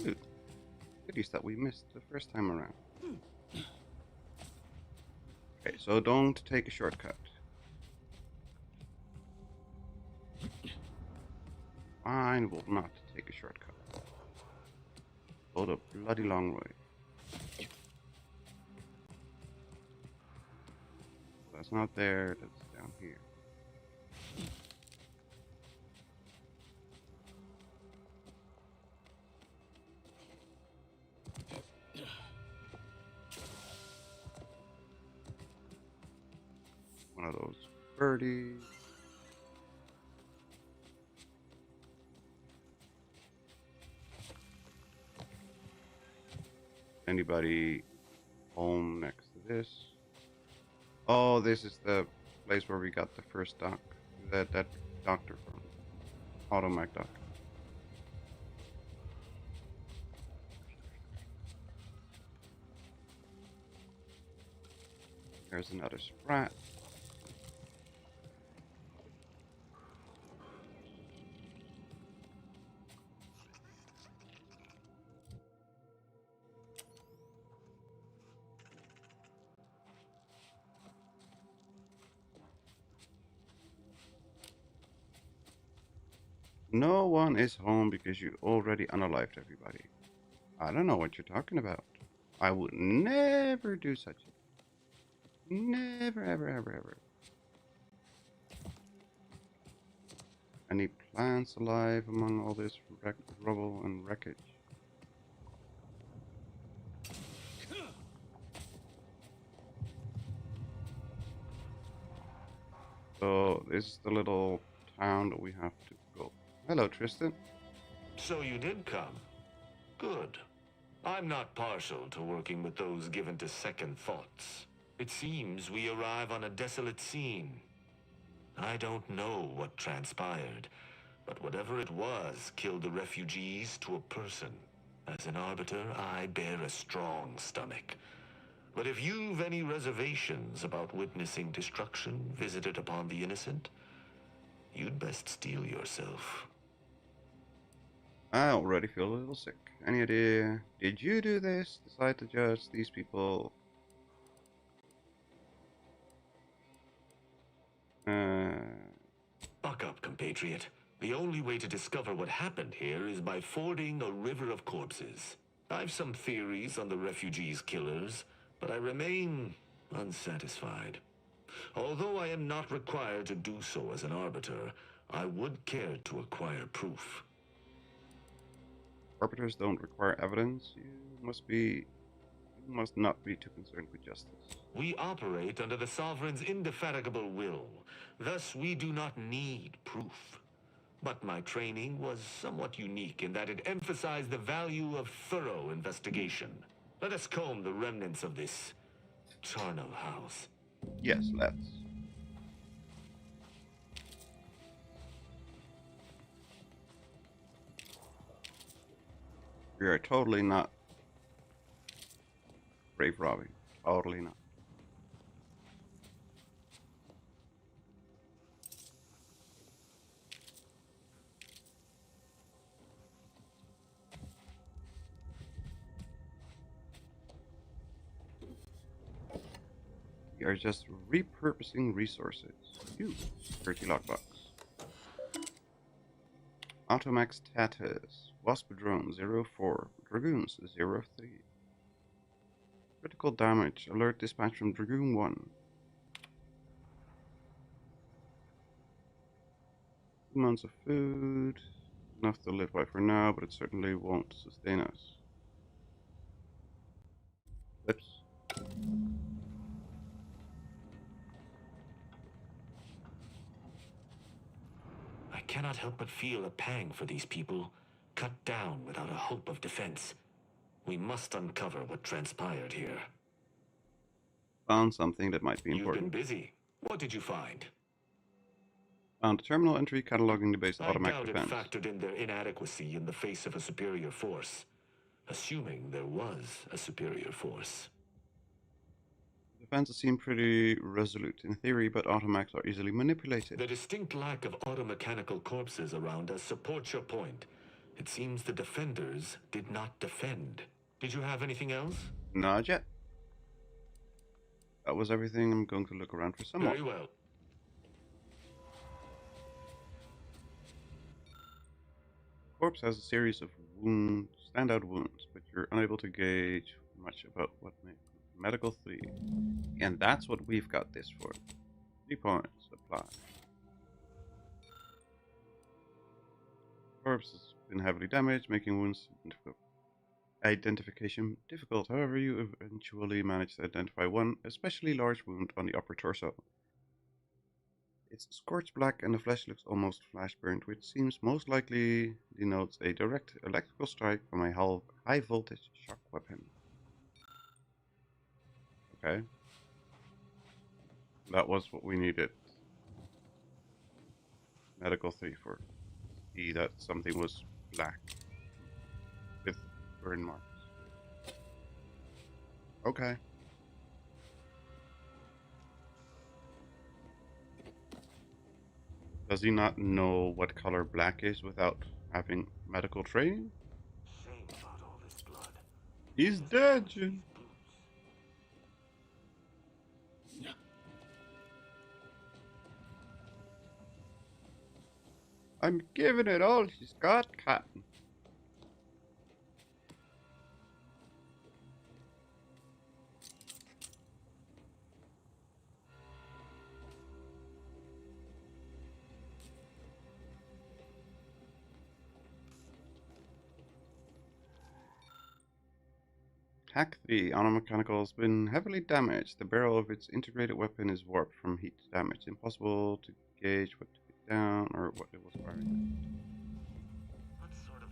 Ooh, goodies that we missed the first time around. Okay, so don't take a shortcut. I will not take a shortcut. Go the bloody long way. That's not there, that's down here. One of those birdies. Anybody home next to this? Oh, this is the place where we got the first that doctor from. Automac doctor. There's another sprat. No one is home because you already unalived everybody. I don't know what you're talking about. I would never do such a thing. Never, ever. Any plants alive among all this rubble and wreckage? So this is the little town that we have to go. Hello, Tristan.
So you did come. Good. I'm not partial to working with those given to second thoughts. It seems we arrive on a desolate scene. I don't know what transpired, but whatever it was killed the refugees to a person. As an arbiter, I bear a strong stomach. But if you've any reservations about witnessing destruction visited upon the innocent, you'd best steel yourself.
I already feel a little sick. Any idea? Did you do this? Decide to judge these people?
Buck up, compatriot. The only way to discover what happened here is by fording a river of corpses. I've some theories on the refugees' killers, but I remain unsatisfied. Although I am not required to do so as an arbiter, I would care to acquire proof.
Arbiters don't require evidence. You must not be too concerned with justice.
We operate under the Sovereign's indefatigable will. Thus, we do not need proof. But my training was somewhat unique in that it emphasized the value of thorough investigation. Let us comb the remnants of this charnel house.
Yes, let's. We are totally not grave robbing. Totally not. We are just repurposing resources. Security lockbox. Automax status. Wasp drone 04. Dragoons 03. Critical damage. Alert dispatch from Dragoon 1. 2 months of food. Enough to live by for now, but it certainly won't sustain us. Oops.
I cannot help but feel a pang for these people, cut down without a hope of defense. We must uncover what transpired here.
Found something that might be important.
You've been busy. What did you find?
Found a terminal entry cataloging the base
I
automatic
doubt
defense.
it factored in their inadequacy in the face of a superior force. Assuming there was a superior force.
Defenses seem pretty resolute in theory, but automacs are easily manipulated.
The distinct lack of automechanical corpses around us supports your point. It seems the defenders did not defend. Did you have anything else?
Not yet. That was everything. I'm going to look around for some more.
Very well.
Corpse has a series of wounds, standout wounds, but you're unable to gauge much about what may. Medical 3. And that's what we've got this for. 3 points. Apply. Corpse has been heavily damaged, making wounds identification difficult. However, you eventually manage to identify one especially large wound on the upper torso. It's scorched black and the flesh looks almost flash burnt, which seems most likely denotes a direct electrical strike from a high voltage shock weapon. Okay. That was what we needed. Medical 3 for see that something was black with burn marks. Okay. Does he not know what color black is without having medical training?
Shame about all this blood.
He's dead, Jin. I'm giving it all she's got, Captain. Hack 3. Automechanical has been heavily damaged. The barrel of its integrated weapon is warped from heat damage. Impossible to gauge what took it down or what it was firing.
What sort of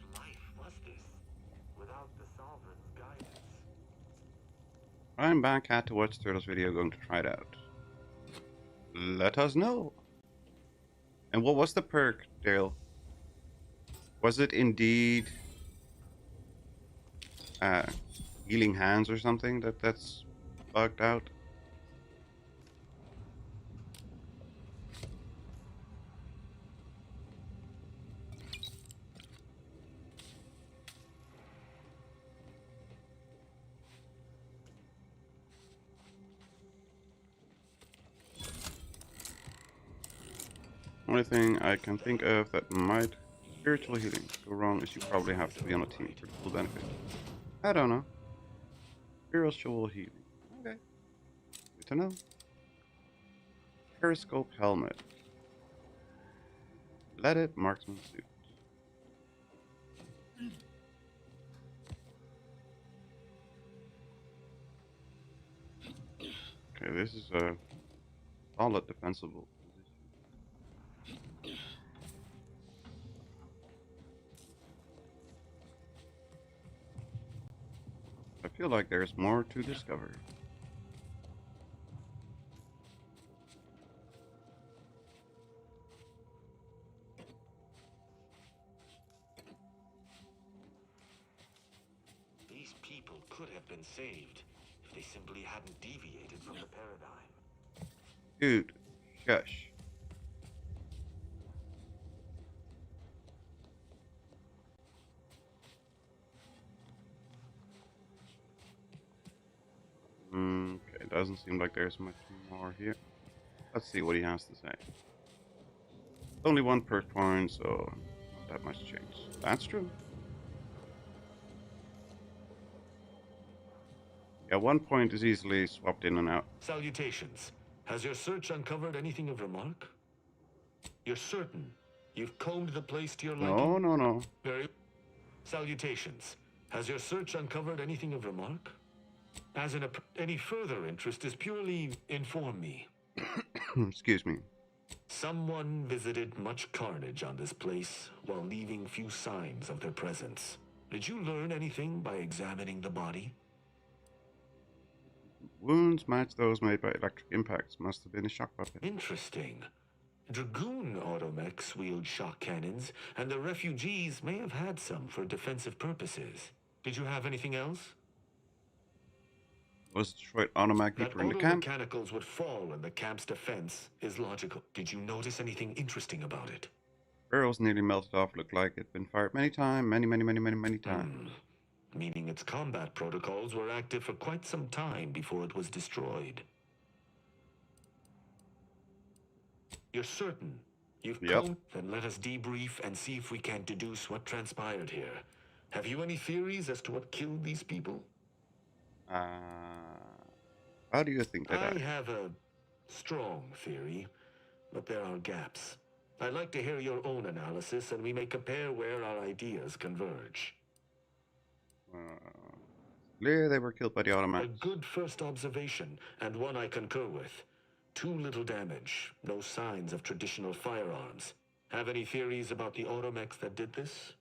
I'm back at to watch Turtle's video, going to try it out. Let us know. And what was the perk, Dale? Was it indeed healing hands or something that's bugged out? Only thing I can think of that might spiritual healing go wrong is you probably have to be on a team for the full benefit. I don't know. Spiritual healing. Okay. Good to know. Periscope helmet. Leaded marksman suit. Okay, this is a solid defensible position. I feel like there's more to discover.
These people could have been saved if they simply hadn't deviated from the paradigm.
Dude, shush. Okay, doesn't seem like there's much more here. Let's see what he has to say. Only one perk point, so not that much change. That's true. Yeah, 1 point is easily swapped in and out.
Salutations. Has your search uncovered anything of remark? You're certain you've combed the place to your liking?
No.
Very. Salutations. Has your search uncovered anything of remark? As in any further interest is purely inform me.
Excuse me.
Someone visited much carnage on this place while leaving few signs of their presence. Did you learn anything by examining the body?
Wounds match those made by electric impacts. Must have been a shock weapon.
Interesting. Dragoon automechs wield shock cannons, and the refugees may have had some for defensive purposes. Did you have anything else?
Was destroyed automatically during the camp?
Mechanicals would fall in the camp's defense is logical. Did you notice anything interesting about it?
Barrels nearly melted off. Looked like it'd been fired many times. Many times.
Meaning its combat protocols were active for quite some time before it was destroyed. You're certain you've come? Then let us debrief and see if we can deduce what transpired here. Have you any theories as to what killed these people?
How do you think they died?
I have a strong theory, but there are gaps. I'd like to hear your own analysis, and we may compare where our ideas converge.
Clear they were killed by the automats.
A good first observation, and one I concur with. Too little damage, no signs of traditional firearms. Have any theories about the automechs that did this?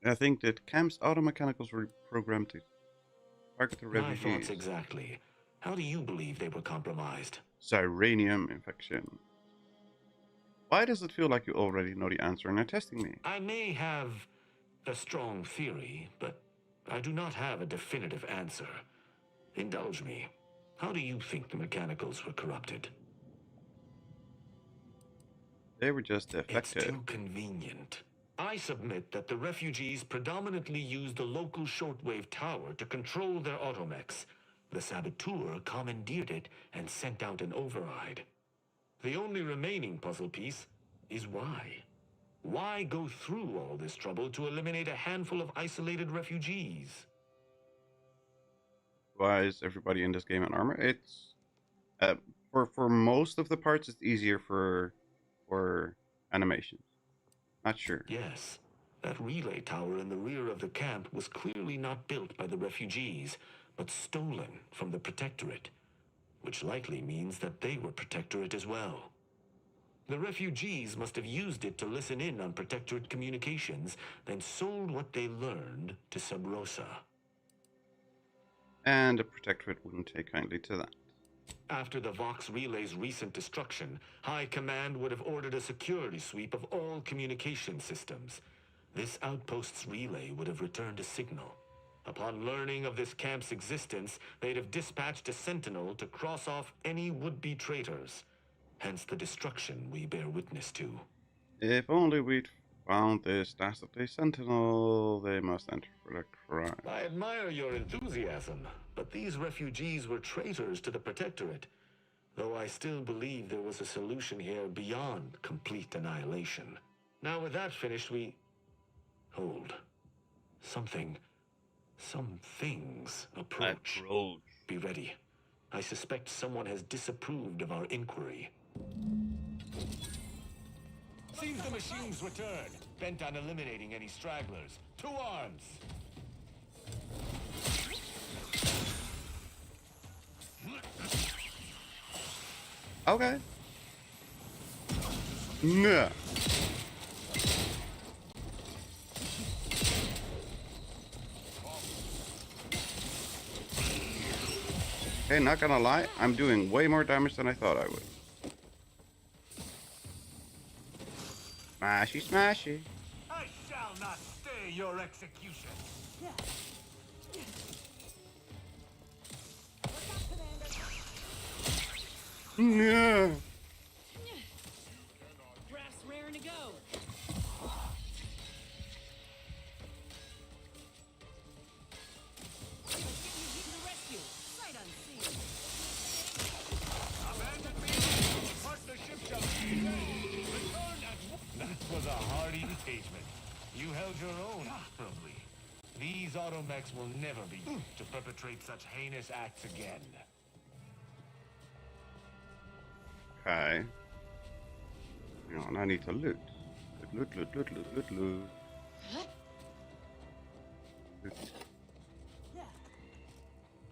I think that camp's automechanicals were programmed to target the
My
refugees.
thoughts exactly. How do you believe they were compromised?
Cyranium infection. Why does it feel like you already know the answer and are testing me?
I may have a strong theory, but I do not have a definitive answer. Indulge me. How do you think the mechanicals were corrupted?
They were just defective.
It's too convenient. I submit that the refugees predominantly used the local shortwave tower to control their automechs. The saboteur commandeered it and sent out an override. The only remaining puzzle piece is why. Why go through all this trouble to eliminate a handful of isolated refugees?
Why is everybody in this game in armor? It's for most of the parts, it's easier for animations. Not sure.
Yes, that relay tower in the rear of the camp was clearly not built by the refugees, but stolen from the Protectorate, which likely means that they were Protectorate as well. The refugees must have used it to listen in on Protectorate communications, then sold what they learned to Sub Rosa.
And the Protectorate wouldn't take kindly to that.
After the Vox Relay's recent destruction, High Command would have ordered a security sweep of all communication systems. This outpost's relay would have returned a signal. Upon learning of this camp's existence, they'd have dispatched a sentinel to cross off any would-be traitors. Hence the destruction we bear witness to.
If only we'd found this dastardly sentinel, they must enter for the crime.
I admire your enthusiasm, but these refugees were traitors to the Protectorate. Though I still believe there was a solution here beyond complete annihilation. Now with that finished, we... Hold. Some things approach. Be ready. I suspect someone has disapproved of our inquiry. Seems the machines returned, bent on eliminating any stragglers. To arms!
Okay. No. Hey, not gonna lie, I'm doing way more damage than I thought I would. Smashy, smashy.
I shall not stay your execution.
No.
Brass raring to go.
That was a hardy engagement. You held your own admirably. These automechs will never be used to perpetrate such heinous acts again.
Okay. You know, and I need to loot. Loot.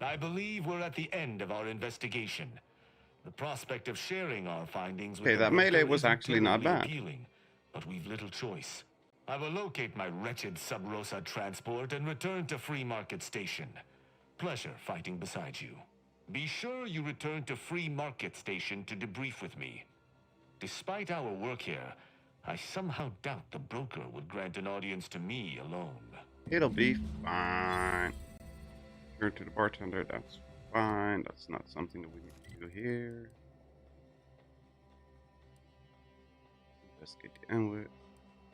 I believe we're at the end of our investigation. The prospect of sharing our findings with
Okay, that melee was
isn't
actually not
terribly
bad.
appealing, but we've little choice. I will locate my wretched Sub Rosa transport and return to Free Market Station. Pleasure fighting beside you. Be sure you return to Free Market Station to debrief with me. Despite our work here, I somehow doubt the broker would grant an audience to me alone.
It'll be fine. Turn to the bartender, that's fine. That's not something that we need to do here. Investigate the inlet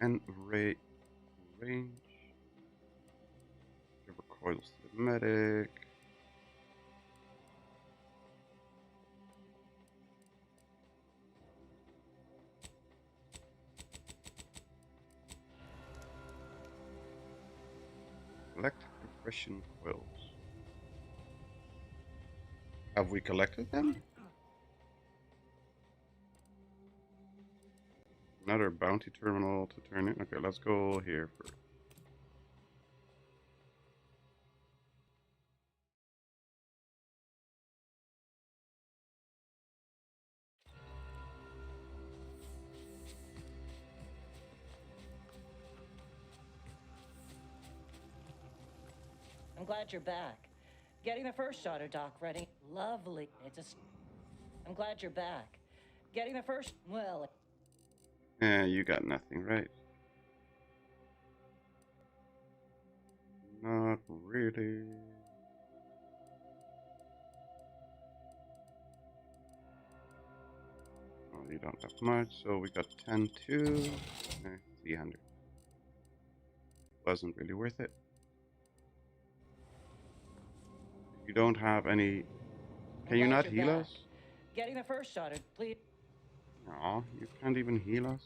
and range. Give recoils to the medic. Collect compression coils. Have we collected them? Another bounty terminal to turn in. Okay, let's go here first.
I'm glad you're back. Getting the first auto dock ready. Lovely. I'm glad you're back. Getting the first... Well...
Yeah, you got nothing, right? Not really. Oh, you don't have much, so we got 10 2. 300. Wasn't really worth it. You don't have any... Can you not heal us?
Getting the first auto, please.
No, you can't even heal us.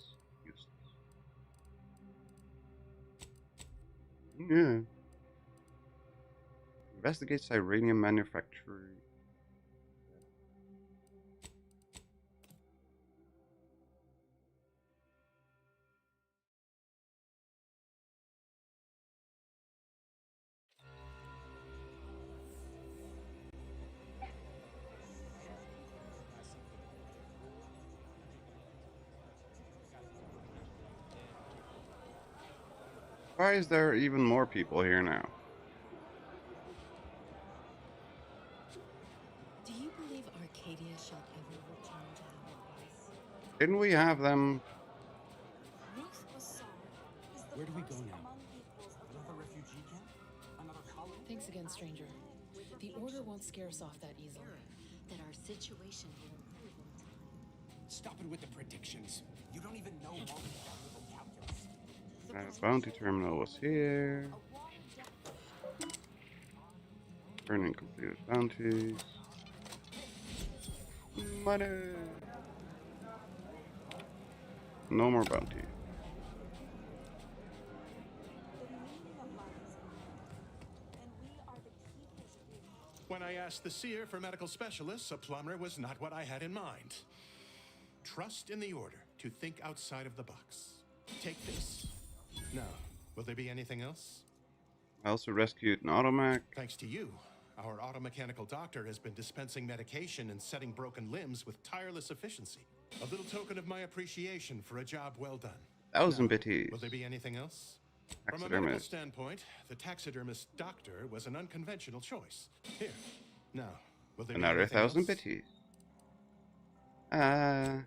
Useless. Yeah. Investigate Cyranium manufacturing. Why is there even more people here now? Didn't we have them?
Where do we go now? Another refugee camp? Another colony?
Thanks again, stranger. The Order won't scare us off that easily.
That our situation will improve in time.
Stop it with the predictions. You don't even know multi-variable calculus.
Bounty terminal was here. Earning completed bounties. Money. No more bounty.
When I asked the seer for medical specialists, a plumber was not what I had in mind. Trust in the Order to think outside of the box. Take this. Now, will there be anything else?
I also rescued an automac.
Thanks to you, our automechanical doctor has been dispensing medication and setting broken limbs with tireless efficiency. A little token of my appreciation for a job well done.
1,000 bitties.
Will there be anything else? From a medical standpoint, the taxidermist doctor was an unconventional choice. Here, now, will there
Another
be anything
1,000
else?
bitties.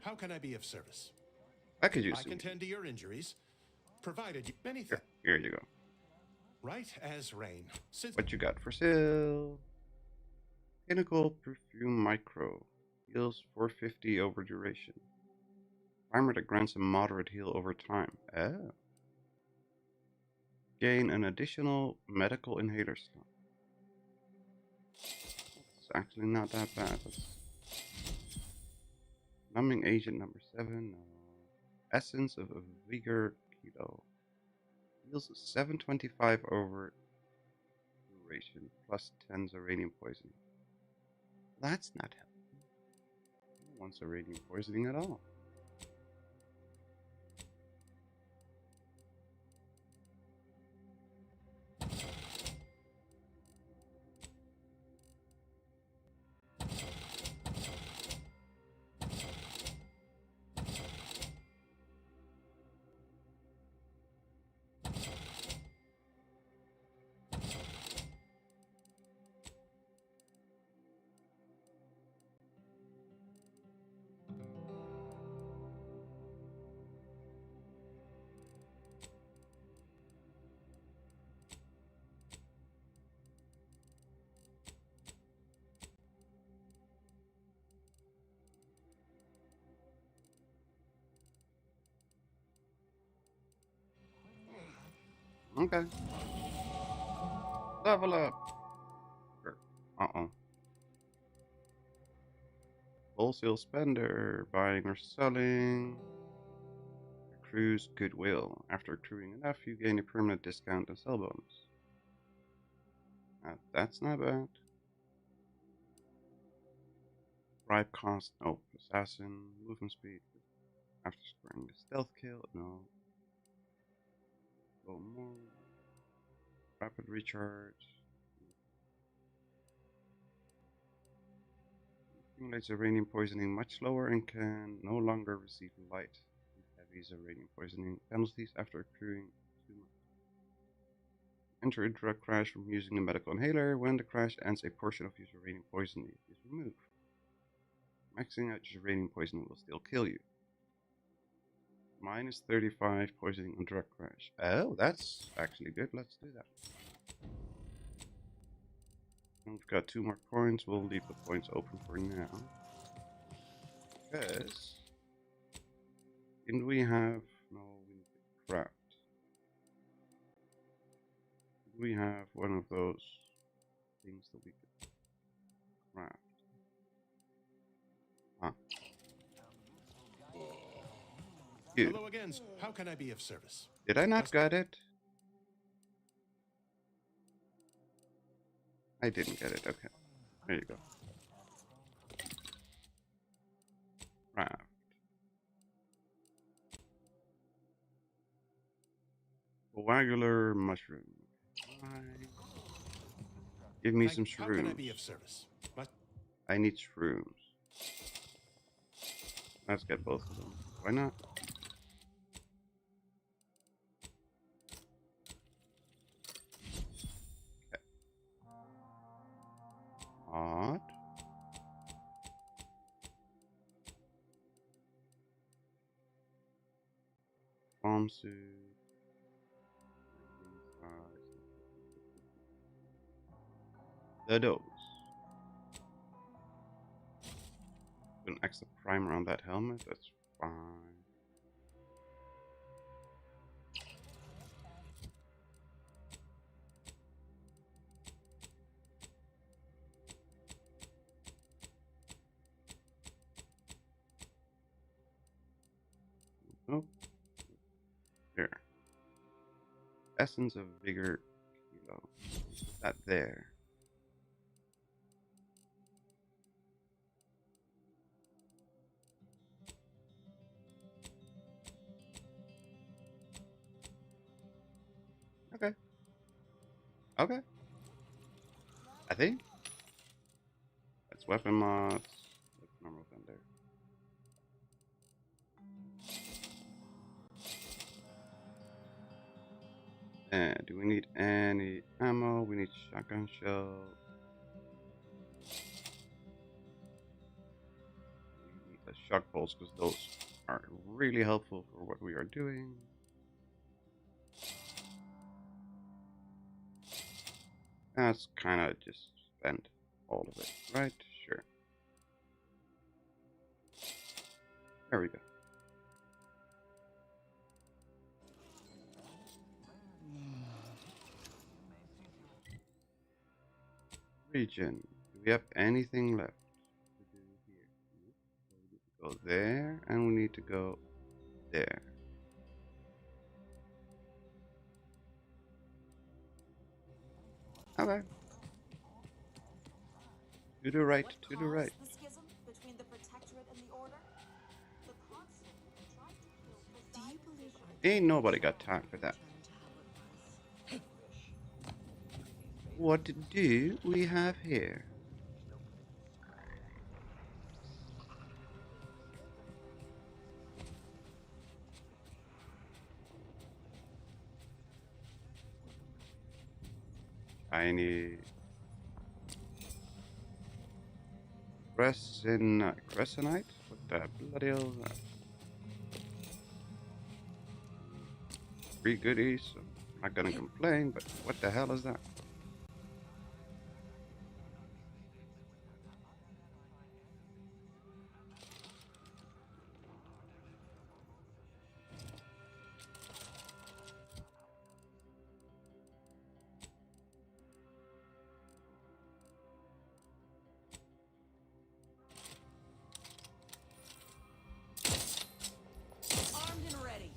How can I be of service?
I could use
I
some.
can tend to your injuries, provided you anything.
Here you go.
Right as rain.
What you got for sale? Pinnacle Perfume Micro. Heals 450 over duration. Primer that grants a moderate heal over time. Oh. Gain an additional medical inhaler slot. It's actually not that bad. Numbing agent number 7. Essence of a vigor keto. Heals 725 over duration plus 10 uranium poisoning. That's not helpful. I don't want uranium poisoning at all. Okay. Level up. Uh-oh. Wholesale spender. Buying or selling. Accrues goodwill. After accruing enough, you gain a permanent discount and sell bonus. That's not bad. Bribe cost. No. Assassin. Movement speed. After scoring the stealth kill. No. More. Rapid recharge. Accumulates uranium poisoning much slower and can no longer receive light and heavy uranium poisoning penalties after accruing 2 months. Enter a drug crash from using the medical inhaler. When the crash ends, a portion of your uranium poisoning is removed. Maxing out your uranium poisoning will still kill you. Minus 35 poisoning on drug crash. Oh, that's actually good. Let's do that. We've got 2 more points. We'll leave the points open for now. Because... didn't we have... no, we need to craft. Did we have one of those things that we could craft? Huh.
Hello again. How can I be of service?
Did I not get it? I didn't get it. Okay. There you go. Craft. Coagular mushroom. Give me some shrooms.
How can I be of service?
I need shrooms. Let's get both of them. Why not? Odd. bomb suit. The dose. An extra primer on that helmet, that's fine. Oh, there. Essence of Vigor Kilo. That there. Okay. Okay. I think. That's weapon mods. That's normal thunder. And do we need any ammo? We need shotgun shell. We need the shock bolts because those are really helpful for what we are doing. That's kind of just spent all of it, right? Sure. There we go. Region. Do we have anything left to do here? So we need to go there, and we need to go there. Okay. To the right, to the right.
The schism between the Protectorate and the Order? The Consul tried to kill. Do you believe
Ain't nobody got time for that. What do we have here? Tiny Crescenite? What the bloody hell is that? Free goodies, so I'm not gonna complain, but what the hell is that?
Armed and ready.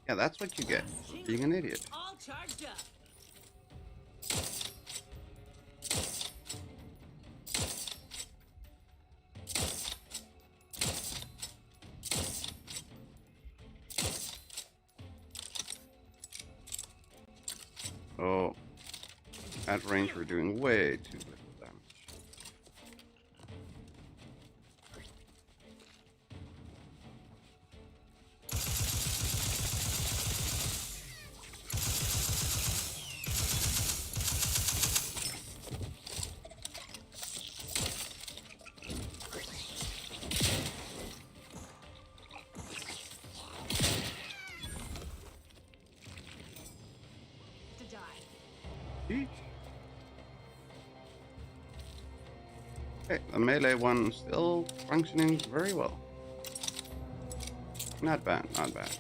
Yeah, that's what you get for being an idiot.
All charged up.
Oh, at range we're doing way too little damage.
To die.
Eek. Okay, the melee one still functioning very well. Not bad, not bad.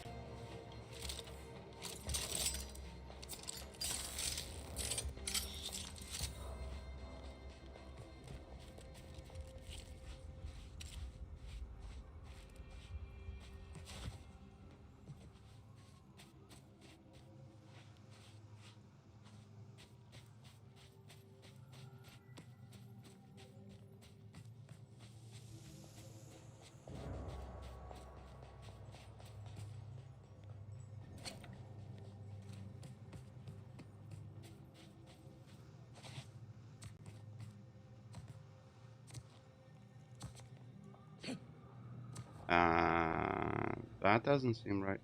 That doesn't seem right.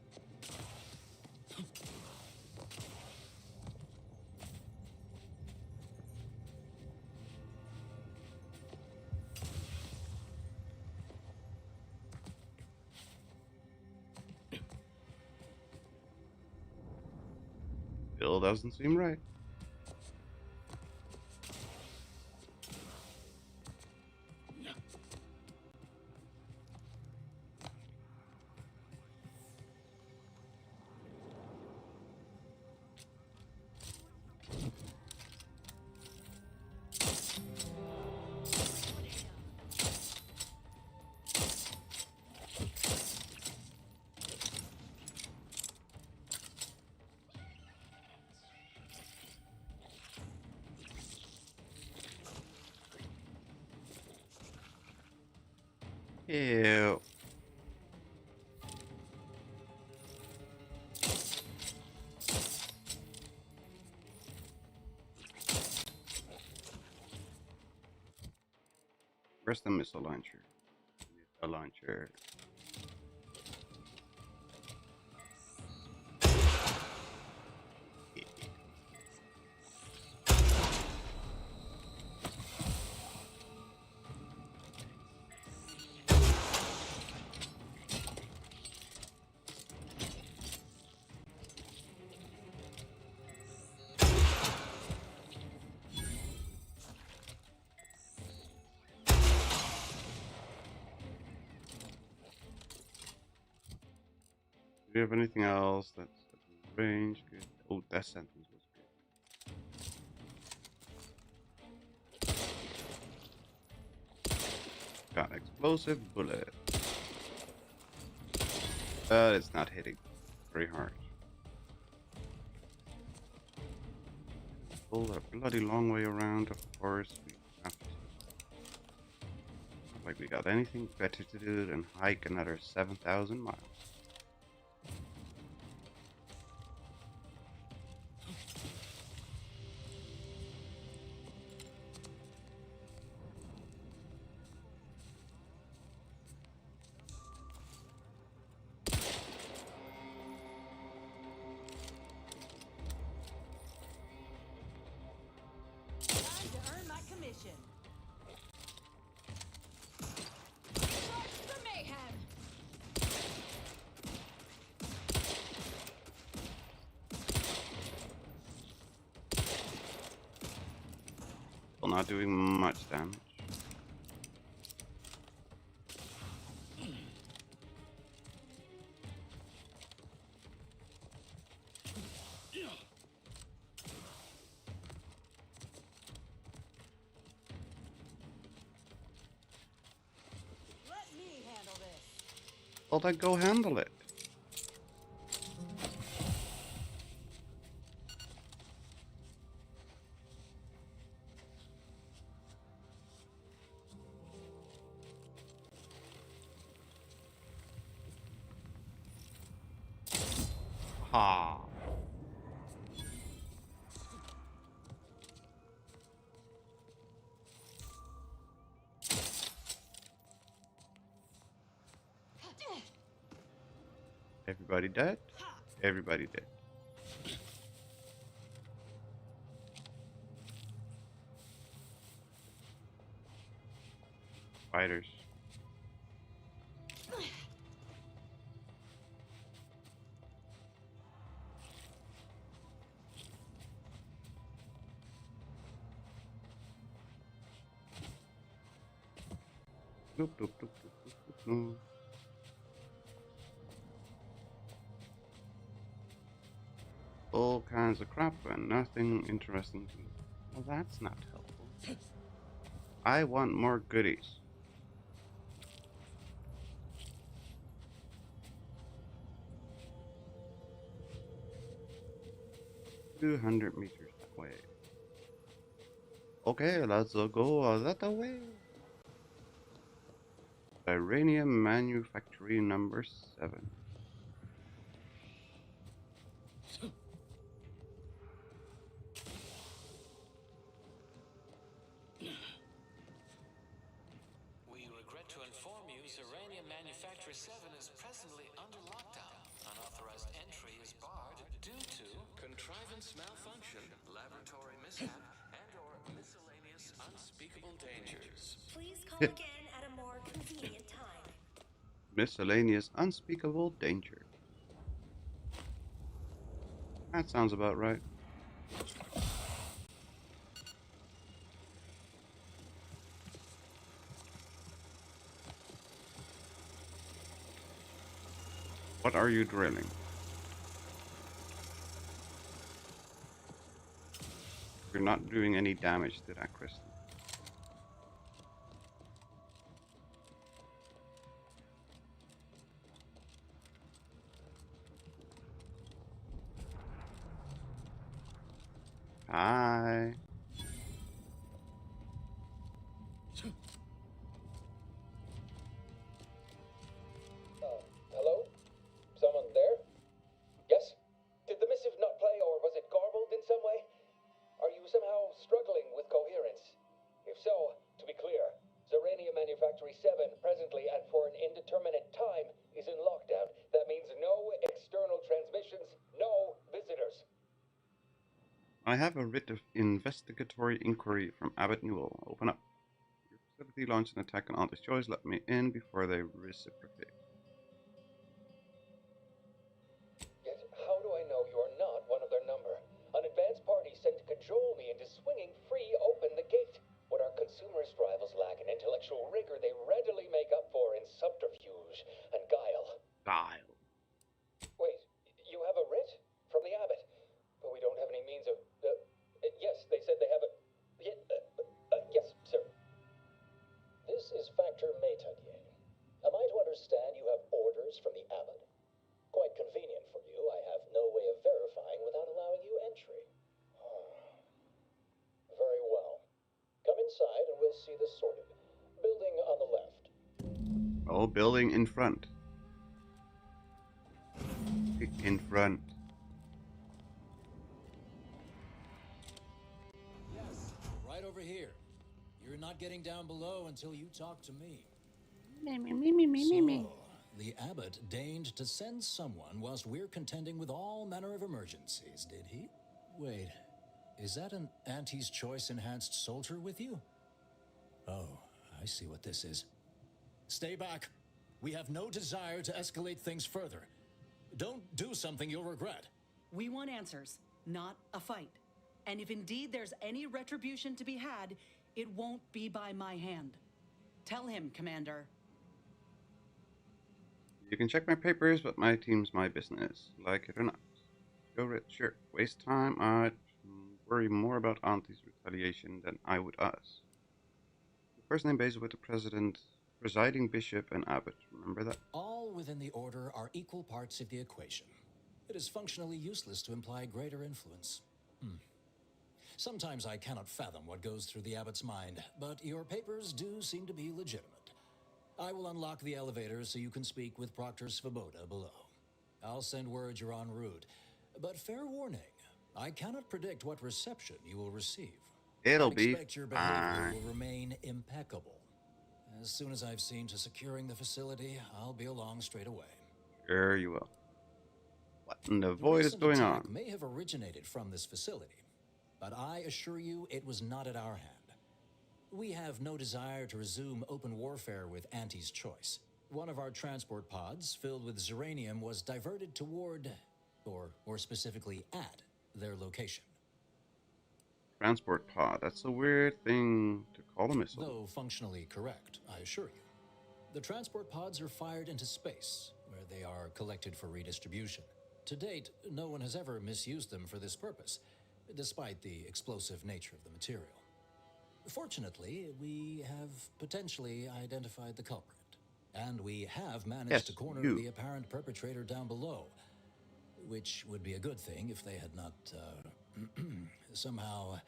Still doesn't seem right. Ew. Where's the missile launcher? A launcher. Do you have anything else that's range? Good. Oh, that sentence was good. Got explosive bullet. But it's not hitting very hard. Pull a bloody long way around, of course. We have to. Not like we got anything better to do than hike another 7,000 miles.
Time to earn my commission. Starts the mayhem.
Still not doing much damage.
Let me handle this.
Well, then go handle it. Ha. Everybody dead? Everybody dead. Fighters. Doop, doop, doop, doop, doop, doop, doop. All kinds of crap and nothing interesting to me. Well, that's not helpful. I want more goodies. "200 meters that way." Okay, let's go that way. Iranian Manufactory number 7.
We regret to inform you, Iranian Manufacturer is presently under lockdown. Unauthorized entry is barred due to contrivance malfunction, laboratory mishap, and/or miscellaneous unspeakable dangers.
Please call again at a more convenient time.
Miscellaneous unspeakable danger. That sounds about right. What are you drilling? You're not doing any damage to that crystal. Hi.
Hello? Someone there? Yes? Did the missive not play, or was it garbled in some way? Are you somehow struggling with coherence? If so, to be clear, Zerania Manufactory 7 presently and for an indeterminate time is in lockdown. That means no external transmissions, no visitors.
I have a writ of investigatory inquiry from Abbott Newell. Open up. Your facility launched an attack on Auntie's Choice. Let me in before they reciprocate.
Yet, how do I know you're not one of their number? An advanced party sent to cajole me into swinging free open the gate. What our consumerist rivals lack in intellectual rigor, they readily make up for in subterfuge and guile.
Guile.
Wait, you have a writ? From the abbot? But we don't have any means of... yes, they said they have a... yes, sir.
This is Factor Métayer. Am I to understand you have orders from the abbot? Quite convenient for you. I have no way of verifying without allowing you entry. Very well. Come inside and we'll see this sorted. Building on the left.
Oh, building in front. In front.
Yes, right over here. You're not getting down below until you talk to me. So, the abbot deigned to send someone whilst we're contending with all manner of emergencies, did he? Wait, is that an Auntie's Choice enhanced soldier with you? Oh, I see what this is. Stay back. We have no desire to escalate things further. Don't do something you'll regret.
We want answers, not a fight. And if indeed there's any retribution to be had, it won't be by my hand. Tell him, Commander.
You can check my papers, but my team's my business, like it or not. Go rich, sure. Waste time. I'd worry more about Auntie's retaliation than I would us. The first name base with the president, presiding bishop, and abbot. Remember that?
All within the order are equal parts of the equation. It is functionally useless to imply greater influence. Sometimes I cannot fathom what goes through the abbot's mind, but your papers do seem to be legitimate. I will unlock the elevator so you can speak with Proctor Svoboda below. I'll send word you're en route, but fair warning, I cannot predict what reception you will receive.
It'll
I
be
expect your behavior will remain impeccable. As soon as I've seen to securing the facility, I'll be along straight away.
Sure you will. What in the void is going on?
May have originated from this facility, but I assure you it was not at our hand. We have no desire to resume open warfare with Auntie's Choice. One of our transport pods filled with Zeranium was diverted toward, or more specifically at, their location.
Transport pod. That's a weird thing to call a missile.
Though functionally correct, I assure you. The transport pods are fired into space, where they are collected for redistribution. To date, no one has ever misused them for this purpose, despite the explosive nature of the material. Fortunately, we have potentially identified the culprit, and we have managed to corner the apparent perpetrator down below, which would be a good thing if they had not, somehow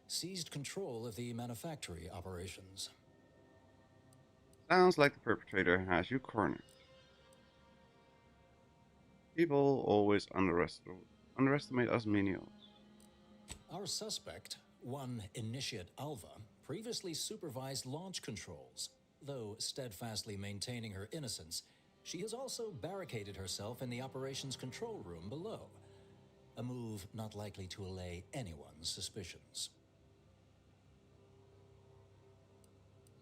seized control of the manufactory operations.
Sounds like the perpetrator has you cornered. People always underestimate us menials.
Our suspect, one Initiate Alva, previously supervised launch controls. Though steadfastly maintaining her innocence, She has also barricaded herself in the operations control room below, a move not likely to allay anyone's suspicions.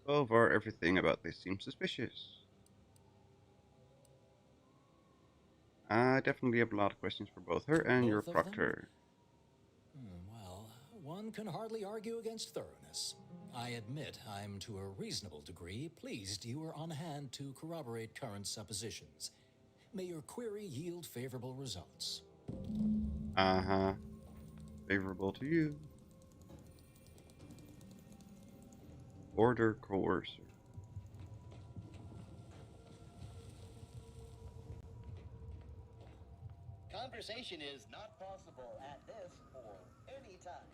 So far, everything about this seems suspicious. I definitely have a lot of questions for both her and your
Both of them?
proctor.
Well, one can hardly argue against thoroughness. I admit I'm to a reasonable degree pleased you are on hand to corroborate current suppositions. May your query yield favorable results.
Uh-huh. Favorable to you. Order coercer.
Conversation is not possible at this or any time.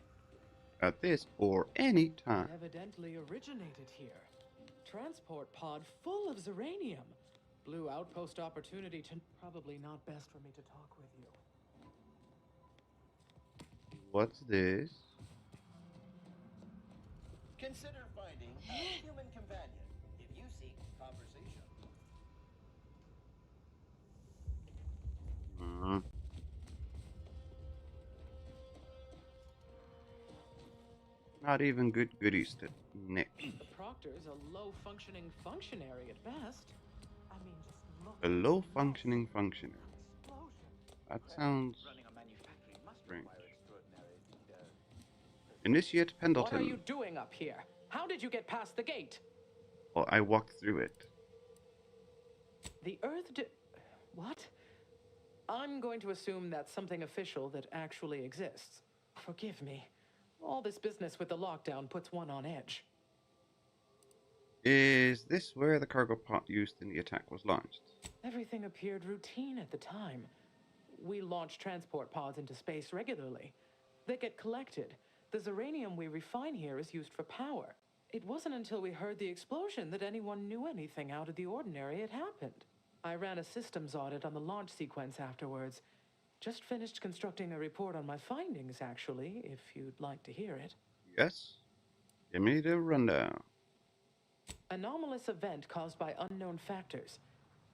At this or any time.
Evidently originated here. Transport pod full of Zeranium. Blue outpost opportunity to... Probably not best for me to talk with you.
What's this?
Consider finding a human companion if you seek conversation.
Not even good goodies to nick.
The proctor's a low-functioning functionary at best. I mean, just look.
A low-functioning functionary. That sounds strange. Initiate Pendleton.
What are you doing up here? How did you get past the gate?
Well, I walked through it.
The Earth What? I'm going to assume that's something official that actually exists. Forgive me. All this business with the lockdown puts one on edge.
Is this where the cargo pod used in the attack was launched?
Everything appeared routine at the time. We launch transport pods into space regularly. They get collected. The Zeranium we refine here is used for power. It wasn't until we heard the explosion that anyone knew anything out of the ordinary had happened. I ran a systems audit on the launch sequence afterwards. Just finished constructing a report on my findings, actually, if you'd like to hear it.
Yes. Give me the rundown.
Anomalous event caused by unknown factors.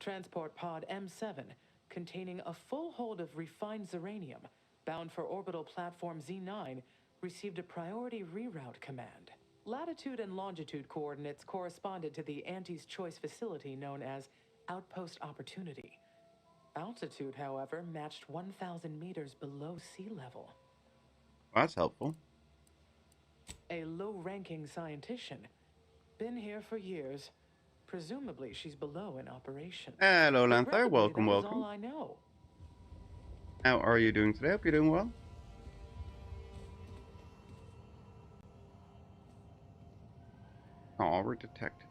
Transport pod M7, containing a full hold of refined Zeranium, bound for orbital platform Z9, received a priority reroute command. Latitude and longitude coordinates corresponded to the Anti's Choice facility known as Outpost Opportunity. Altitude, however, matched 1,000 meters below sea level.
That's helpful.
A low-ranking scientician. Been here for years. Presumably, she's below in operation.
Hello, Lanther. Welcome,
that
welcome.
Is all I know.
How are you doing today? Hope you're doing well. Oh, we're detected.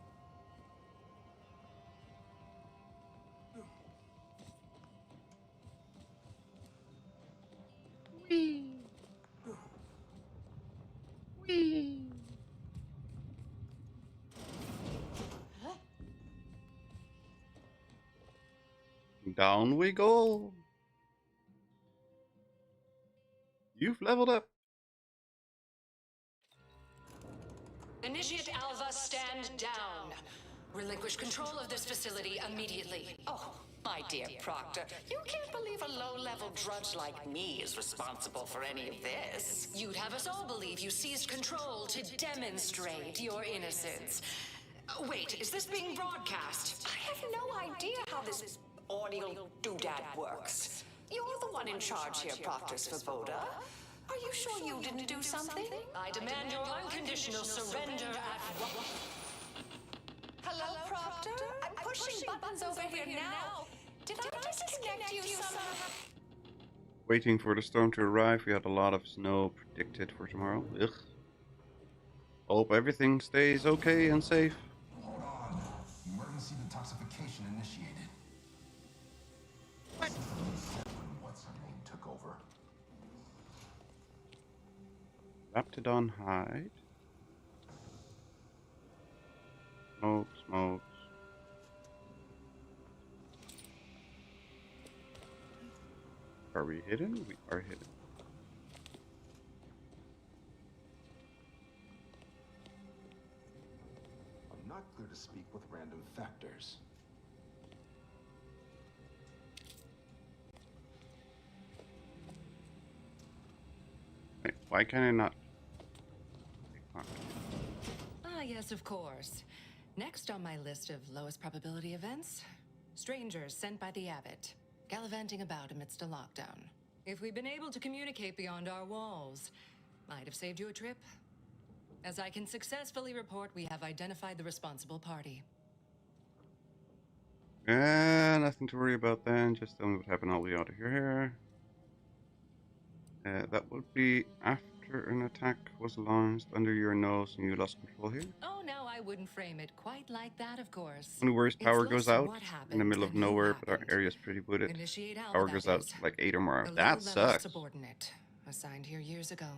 Whee! Whee! Down we go. You've leveled up.
Initiate Alva, stand down. Relinquish control of this facility immediately.
Oh, my dear Proctor, you can't believe a low-level drudge like me is responsible for any of this.
You'd have us all believe you seized control to demonstrate your innocence. Wait, is this being broadcast?
I have no idea how this audio doodad works. You're the one in charge here, Proctor Svoboda. Are you sure you didn't do something?
I demand your unconditional surrender at once.
Hello, Proctor? I'm pushing buttons over here now. Did I disconnect you somehow?
Waiting for the storm to arrive. We had a lot of snow predicted for tomorrow. Ugh. Hope everything stays okay and safe.
Hold on. Emergency detoxification initiated.
What?
What's her name took over?
Raptidon hide. Smoke, smoke. Are we hidden? We are hidden.
I'm not clear to speak with random factors.
Why can I not?
Ah, yes, of course. Next on my list of lowest probability events, strangers sent by the abbot, gallivanting about amidst a lockdown. If we'd been able to communicate beyond our walls, might have saved you a trip. As I can successfully report, we have identified the responsible party.
Nothing to worry about then. Just tell me what happened. I'll be out of here. That would be after an attack was launched under your nose and you lost control here.
Oh, no, I wouldn't frame it quite like that, of course.
When worst power goes out in the middle of
and who
nowhere, but our area's pretty wooded.
Initiate Alpha,
Power goes out
is.
like 8 or more.
A
That
low-level
sucks.
subordinate, assigned here years ago.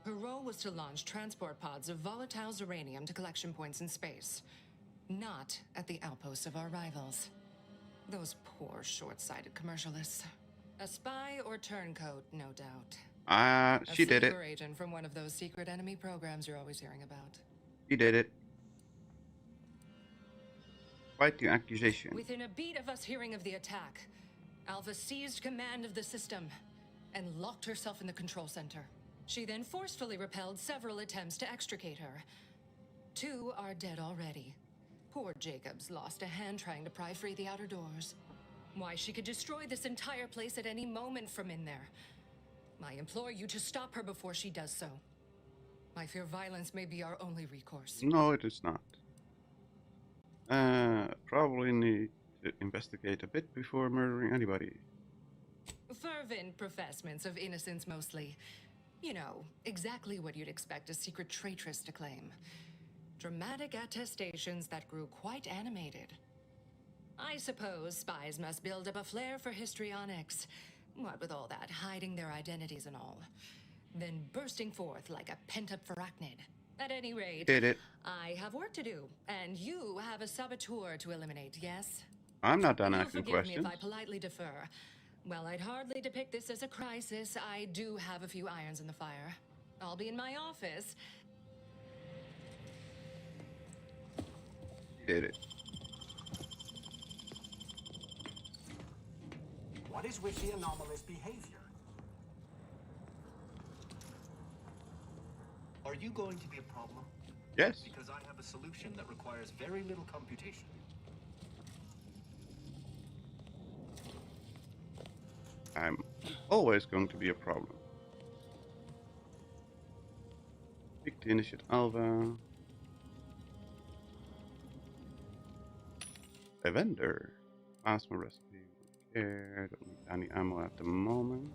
Her role was to launch transport pods of volatile uranium to collection points in space, not at the outposts of our rivals. Those poor, short-sighted commercialists. A spy or turncoat, no doubt.
She did it.
A agent from one of those secret enemy programs you're always hearing about.
She did it. Quite the accusation.
Within a beat of us hearing of the attack, Alpha seized command of the system and locked herself in the control center. She then forcefully repelled several attempts to extricate her. 2 are dead already. Poor Jacobs lost a hand trying to pry free the outer doors. Why, she could destroy this entire place at any moment from in there. I implore you to stop her before she does so. I fear violence may be our only recourse.
No, it is not. Probably need to investigate a bit before murdering anybody.
Fervent professements of innocence mostly. You know, exactly what you'd expect a secret traitress to claim. Dramatic attestations that grew quite animated. I suppose spies must build up a flair for histrionics. What with all that, hiding their identities and all. Then bursting forth like a pent-up arachnid. At any rate,
Did it.
I have work to do, and you have a saboteur to eliminate, yes?
I'm not done
You'll
asking
forgive
questions.
me if I politely defer. Well, I'd hardly depict this as a crisis. I do have a few irons in the fire. I'll be in my office.
Did it.
What is with the anomalous behavior?
Are you going to be a problem?
Yes.
Because I have a solution that requires very little computation.
I'm always going to be a problem. Pick the initiate Alva. A vendor. Plasma recipe. Don't care. Don't need any ammo at the moment.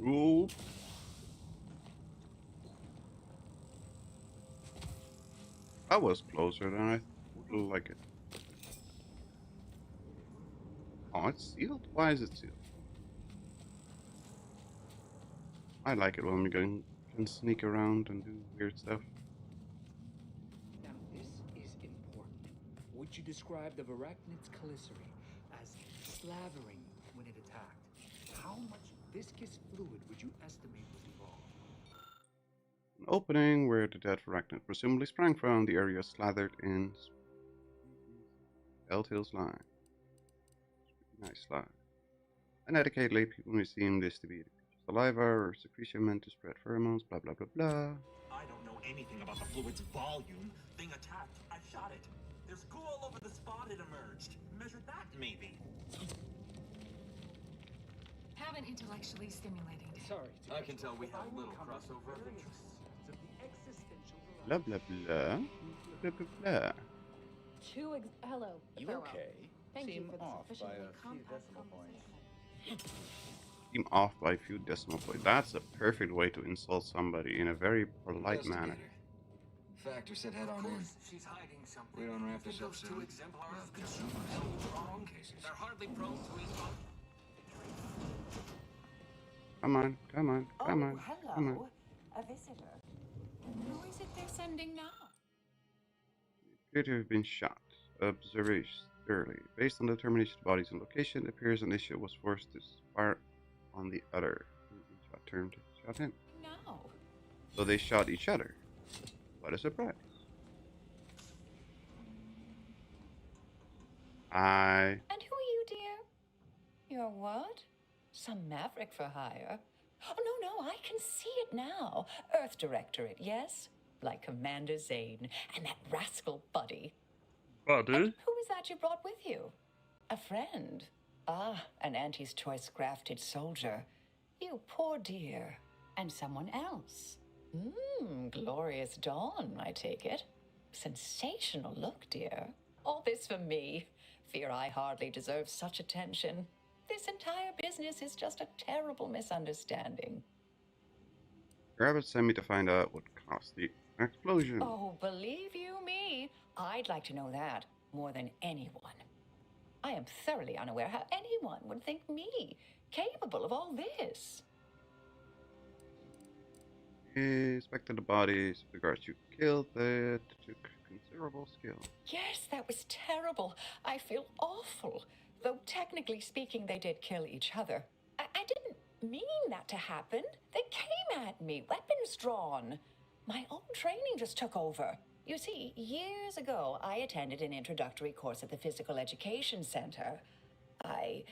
Ooh. That was closer than I would like it. Oh, it's sealed? Why is it sealed? I like it when we can sneak around and do weird stuff.
Now, this is important. Would you describe the Varachnid's calicity as slavering when it attacked? How much viscous fluid would you estimate was involved?
An opening where the dead arachnid presumably sprang from, the area slathered in Telltale's line. Nice slide. Uneducatedly, people may seem this to be saliva or secretion meant to spread pheromones, blah blah blah blah.
I don't know anything about the fluid's volume. Thing attacked. I shot it. There's goo all over the spot it emerged. Measure that, maybe.
Have an intellectually stimulating day.
Sorry.
I can tell we have a little crossover of interests.
Blah blah blah. Blah blah blah.
Hello.
You
farewell.
okay?
Thank you
Seem
for the
off by
sufficiently
a few
compact
decimal points.
Seem off by a few decimal points. That's a perfect way to insult somebody in a very polite manner.
Factor said head on in.
She's hiding something.
We don't wrap this up
Those
soon.
two exemplars of consumers. Wrong cases. They're hardly prone to evolve.
Come on, come on, come on, come on.
A visitor. Who is it they're sending now?
appear to have been shot. Observation early. Based on the determination of the body's location, it appears an issue was forced to fire on the other. Shot turned, shot him.
No.
So they shot each other. What a surprise.
And who are you, dear? You're what? Some maverick for hire? Oh, no, I can see it now. Earth Directorate, yes? Like Commander Zane and that rascal Buddy.
Buddy?
And who is that you brought with you? A friend. Ah, an Auntie's choice grafted soldier. You poor dear. And someone else. Glorious dawn, I take it. Sensational look, dear. All this for me. Fear I hardly deserve such attention. This entire business is just a terrible misunderstanding.
Rabbit sent me to find out what caused the explosion.
Oh, believe you me, I'd like to know that more than anyone. I am thoroughly unaware how anyone would think me capable of all this.
Inspected the bodies of the guards you killed. That took considerable skill.
Yes, that was terrible. I feel awful. Though technically speaking, they did kill each other. I didn't mean that to happen. They came at me, weapons drawn. My own training just took over. You see, years ago, I attended an introductory course at the Physical Education Center. I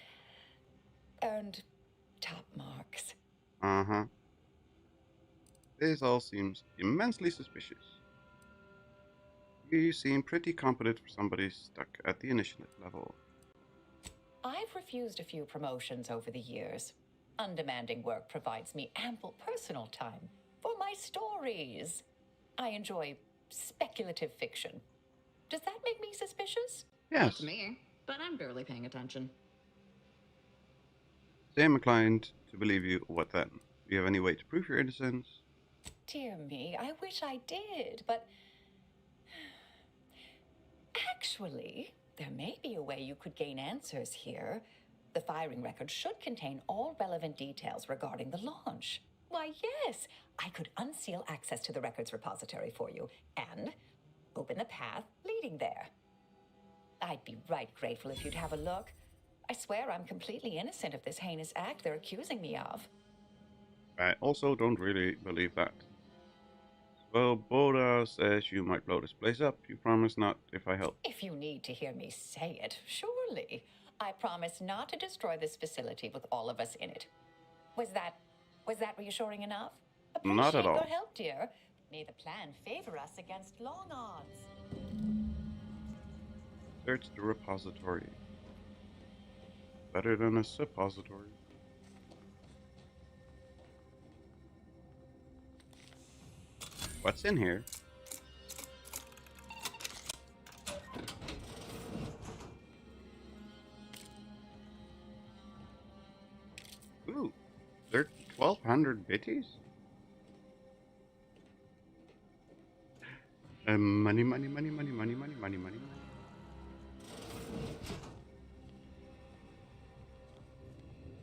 earned top marks.
Uh-huh. This all seems immensely suspicious. You seem pretty competent for somebody stuck at the initiative level.
I've refused a few promotions over the years. Undemanding work provides me ample personal time for my stories. I enjoy speculative fiction. Does that make me suspicious?
Yes.
Not to me, but I'm barely paying attention.
Same inclined to believe you. What then? Do you have any way to prove your innocence?
Dear me, I wish I did, but... Actually, there may be a way you could gain answers here. The firing record should contain all relevant details regarding the launch. Why, yes, I could unseal access to the records repository for you and open the path leading there. I'd be right grateful if you'd have a look. I swear I'm completely innocent of this heinous act they're accusing me of.
I also don't really believe that. Well, Boda says you might blow this place up. You promise not if I help.
If you need to hear me say it, surely. I promise not to destroy this facility with all of us in it. Was that reassuring enough?
Not at all.
Appreciate your help, dear. May the plan favor us against long odds.
Search the repository. Better than a suppository. What's in here? Ooh, they're 1,200 bitties? Money, money, money, money, money, money, money, money.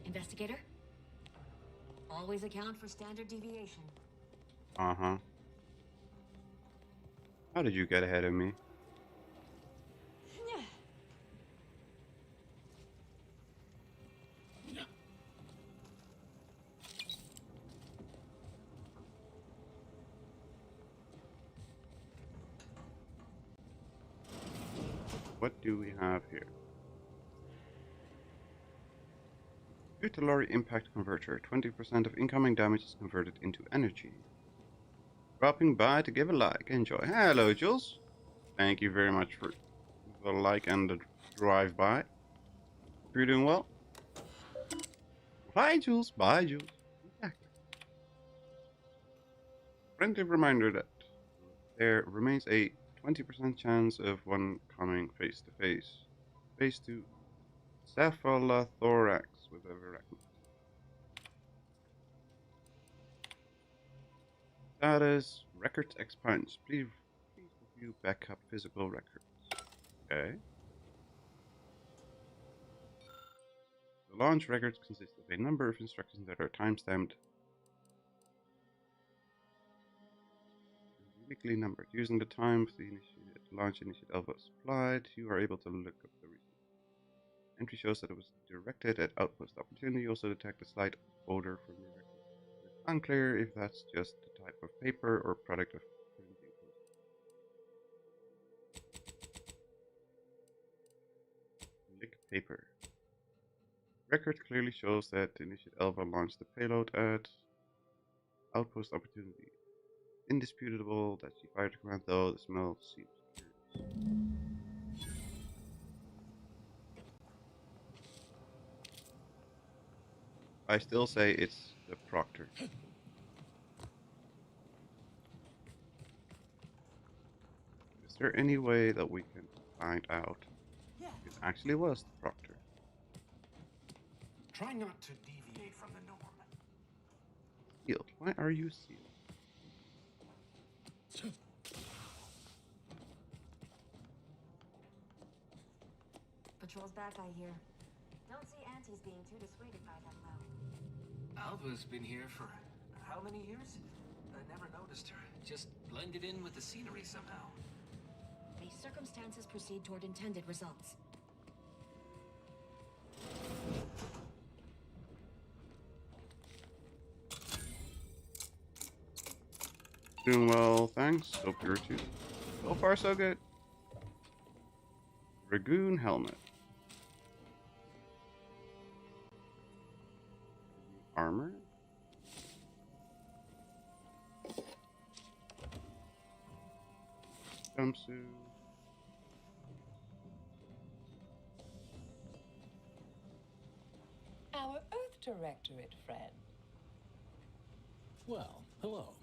Investigator? Always account for standard deviation.
Uh-huh. How did you get ahead of me? What do we have here? Utilary impact converter. 20% of incoming damage is converted into energy. Dropping by to give a like. Enjoy. Hello, Jules. Thank you very much for the like and the drive-by. Hope you're doing well. Bye, Jules. Bye, Jules. Exactly. Friendly reminder that there remains a 20% chance of one coming face to face. Face to cephalothorax with a arachnid. Status records expunged. Please review backup physical records. Okay. The launch records consist of a number of instructions that are timestamped, uniquely numbered, using the time of the initiated launch initiate Alpha is applied, you are able to look up the reason. Entry shows that it was directed at Outpost Opportunity. Also detect a slight odor from the record. It's unclear if that's just the type of paper or product of printing process. Lick paper. Record clearly shows that Initiate Alpha launched the payload at Outpost Opportunity. Indisputable that she fired the command, though the smell seems curious. I still say it's the Proctor. Is there any way that we can find out if it actually was the Proctor?
Try not to deviate from the norm.
Sealed. Why are you sealed?
Patrol's back, I hear. Don't see Auntie's being too dissuaded by them, though.
Alva's been here for how many years? I never noticed her. Just blended in with the scenery somehow.
May circumstances proceed toward intended results.
Doing well, thanks. Hope you're too. So far, so good. Dragoon helmet. Armor. Jumpsuit.
Our Earth Directorate friend.
Well, hello.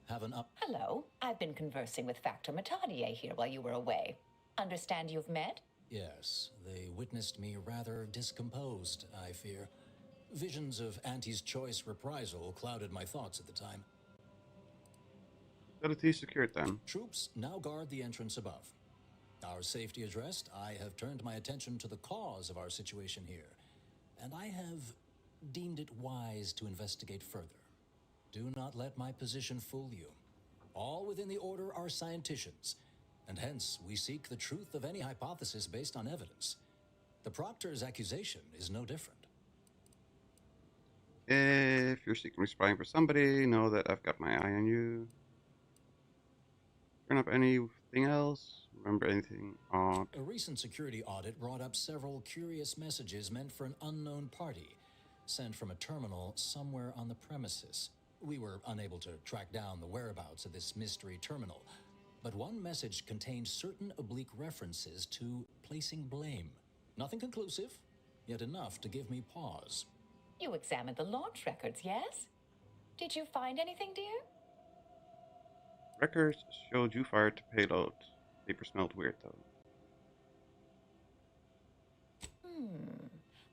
Have an up.
Hello. I've been conversing with Factor Matadier here while you were away. Understand you've met?
Yes, they witnessed me rather discomposed, I fear. Visions of Auntie's choice reprisal clouded my thoughts at the time.
Facility secured then.
Troops now guard the entrance above. Our safety addressed, I have turned my attention to the cause of our situation here, and I have deemed it wise to investigate further. Do not let my position fool you. All within the Order are scienticians, and hence we seek the truth of any hypothesis based on evidence. The Proctor's accusation is no different.
If you're secretly spying for somebody, know that I've got my eye on you. Turn up anything else? Remember anything odd?
A recent security audit brought up several curious messages meant for an unknown party, sent from a terminal somewhere on the premises. We were unable to track down the whereabouts of this mystery terminal, but one message contained certain oblique references to placing blame. Nothing conclusive, yet enough to give me pause.
You examined the launch records, yes? Did you find anything, dear?
Records showed you fired the payload. Paper smelled weird, though.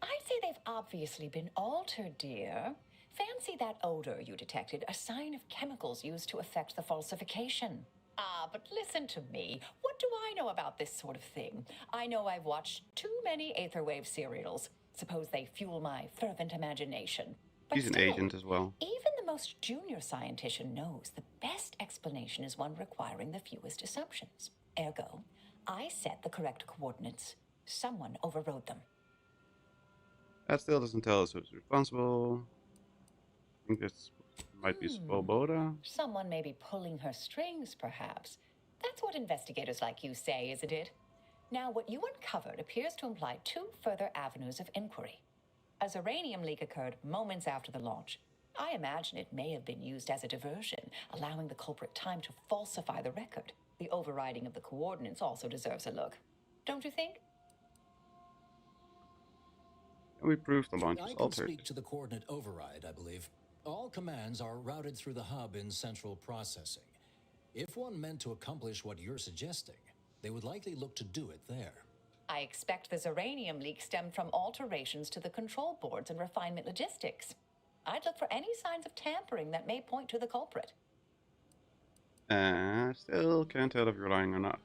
I'd say they've obviously been altered, dear. Fancy that odor you detected, a sign of chemicals used to affect the falsification. Ah, but listen to me. What do I know about this sort of thing? I know I've watched too many Aetherwave serials. Suppose they fuel my fervent imagination. But
He's an
still,
agent as well.
even the most junior scientician knows the best explanation is one requiring the fewest assumptions. Ergo, I set the correct coordinates. Someone overrode them.
That still doesn't tell us who's responsible. I think this might be Svoboda.
Someone may be pulling her strings, perhaps. That's what investigators like you say, isn't it? Now, what you uncovered appears to imply two further avenues of inquiry. A Zeranium leak occurred moments after the launch. I imagine it may have been used as a diversion, allowing the culprit time to falsify the record. The overriding of the coordinates also deserves a look. Don't you think?
We proved the launch
I
was
can
altered.
speak to the coordinate override, I believe. All commands are routed through the hub in central processing. If one meant to accomplish what you're suggesting, they would likely look to do it there.
I expect the Zeranium leak stemmed from alterations to the control boards and refinement logistics. I'd look for any signs of tampering that may point to the culprit.
Still can't tell if you're lying or not.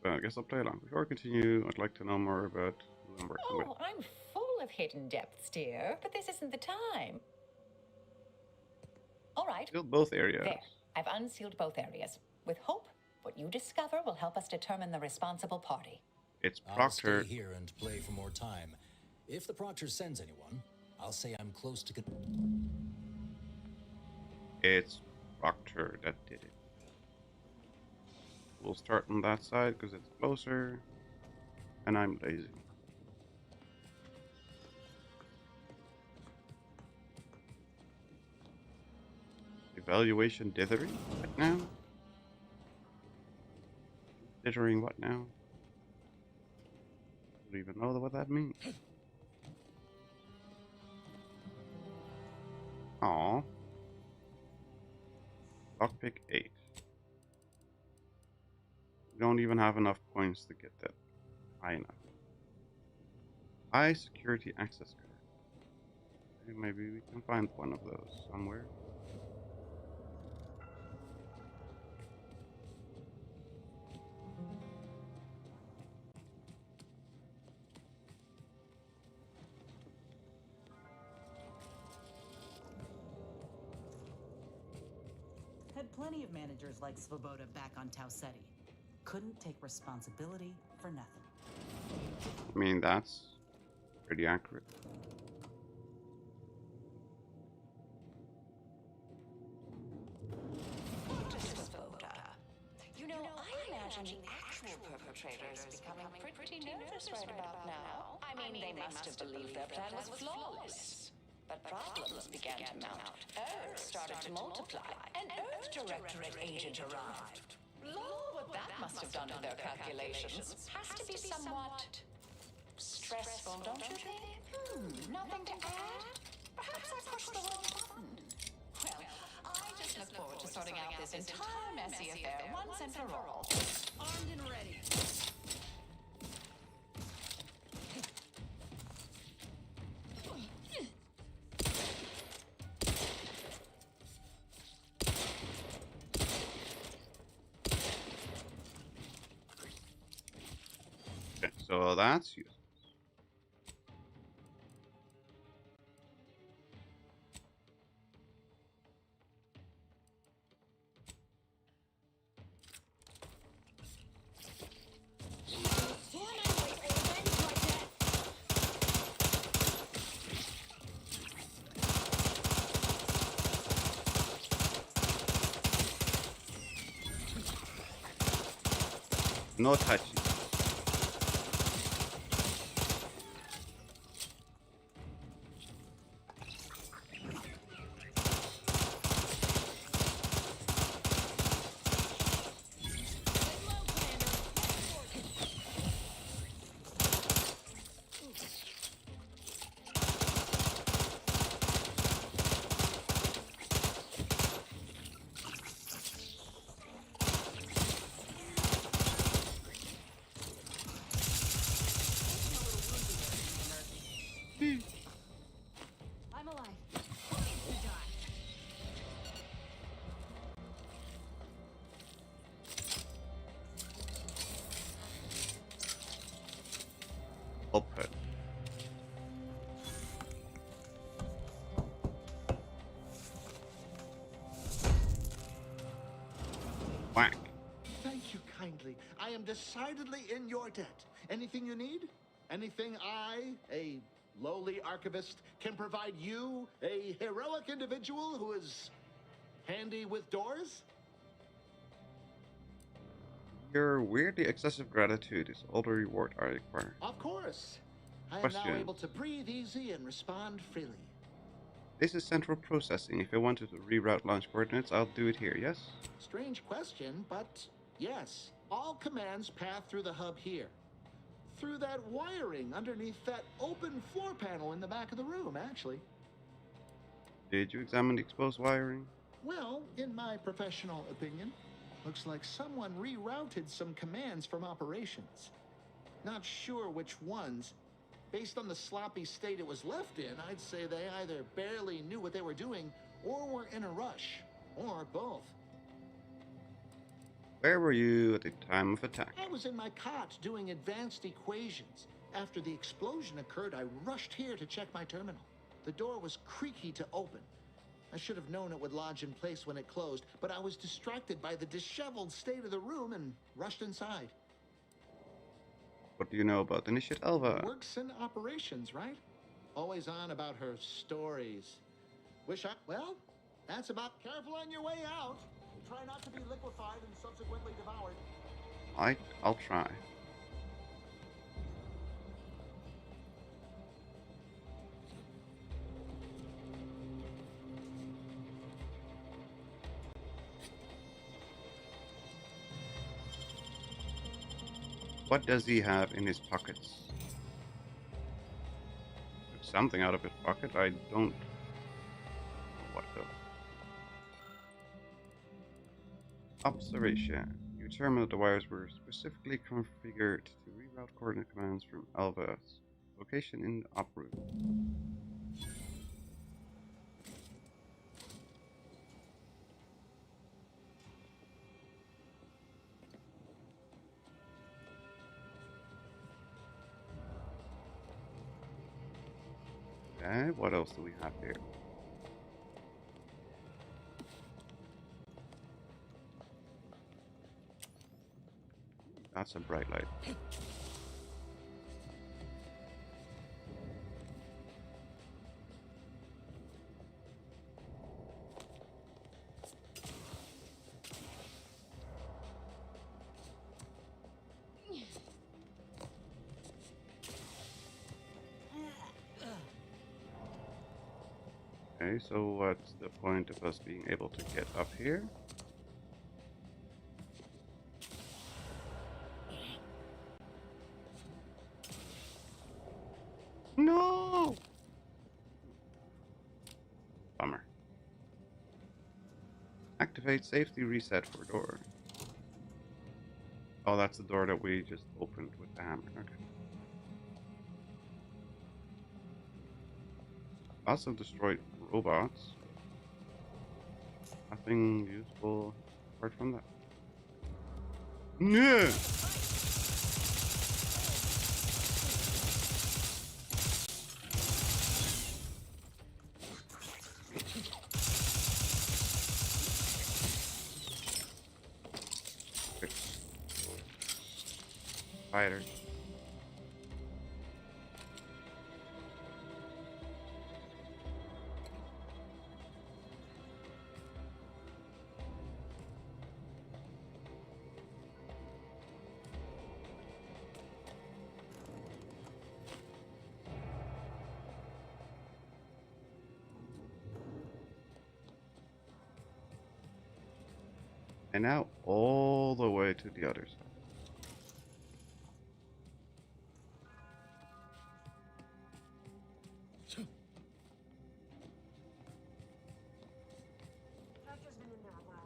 But I guess I'll play along. Before I continue, I'd like to know more about who I'm working with.
Oh, I'm full of hidden depths, dear, but this isn't the time. All right.
Sealed both areas.
There. I've unsealed both areas. With hope, What you discover will help us determine the responsible party.
It's
I'll
Proctor.
stay here and play for more time. If the Proctor sends anyone, I'll say I'm close to...
It's Proctor that did it. We'll start on that side because it's closer. And I'm lazy. Evaluation dithering? What now? Dithering what now? I don't even know what that means. Aww. Lockpick 8. We don't even have enough points to get that high enough. High security access card. Okay, maybe we can find one of those somewhere.
Had plenty of managers like Svoboda back on Tau Ceti. Couldn't take responsibility for nothing.
I mean, that's pretty accurate.
You know, I imagine the actual perpetrators becoming pretty nervous right about now. I mean, they must have believed their plan was flawless. But problems began to mount. Errors started to multiply. An Earth Directorate agent arrived. Lord, what that must have done to their calculations has to be somewhat stressful, don't you think? Nothing to add? Perhaps I pushed the wrong button. Well, I just look forward to sorting out this entire messy affair once and for all.
Armed and ready.
Okay, so that's useful. No touchy.
I'm alive.
Open. Whack.
Thank you kindly. I am decidedly in your debt. Anything you need? Anything I, a lowly archivist, can provide you, a heroic individual who is handy with doors?
Your weirdly excessive gratitude is all the reward I require.
Of course. I am
Question.
now able to breathe easy and respond freely.
This is central processing. If I wanted to reroute launch coordinates, I'll do it here, yes?
Strange question, but yes. All commands pass through the hub here. Through that wiring underneath that open floor panel in the back of the room, actually.
Did you examine the exposed wiring?
Well, in my professional opinion, looks like someone rerouted some commands from operations. Not sure which ones. Based on the sloppy state it was left in, I'd say they either barely knew what they were doing or were in a rush, or both.
Where were you at the time of attack?
I was in my cot doing advanced equations. After the explosion occurred, I rushed here to check my terminal. The door was creaky to open. I should have known it would lodge in place when it closed, but I was distracted by the disheveled state of the room and rushed inside.
What do you know about Initiate Alva?
Works in operations, right? Always on about her stories. Well, that's about... Careful on your way out. Try not to be liquefied and subsequently devoured.
I'll try. What does he have in his pockets? Took something out of his pocket. I don't know what though. Observation. You determined that the wires were specifically configured to reroute coordinate commands from Alva's location in the op room. Okay, what else do we have here? That's a bright light. Okay, so what's the point of us being able to get up here? No! Bummer. Activate safety reset for door. Oh, that's the door that we just opened with the hammer. Okay. Also destroyed robots. Nothing useful apart from that. No! Fighter. And now all the way to the other side.
Tractor's been in there a while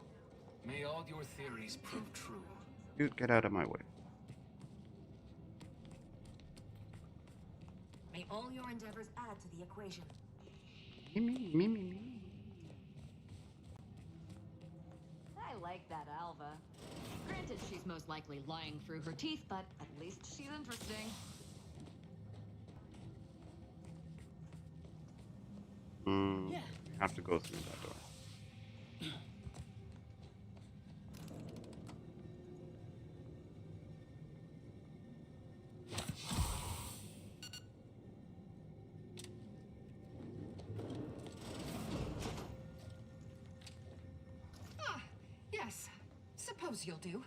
now.
May all your theories prove true.
Dude, get out of my way.
May all your endeavors add to the equation.
Me.
I like that Alva. Granted, she's most likely lying through her teeth, but at least she's interesting.
Yeah. Have to go through that door.
Yes, suppose you'll do.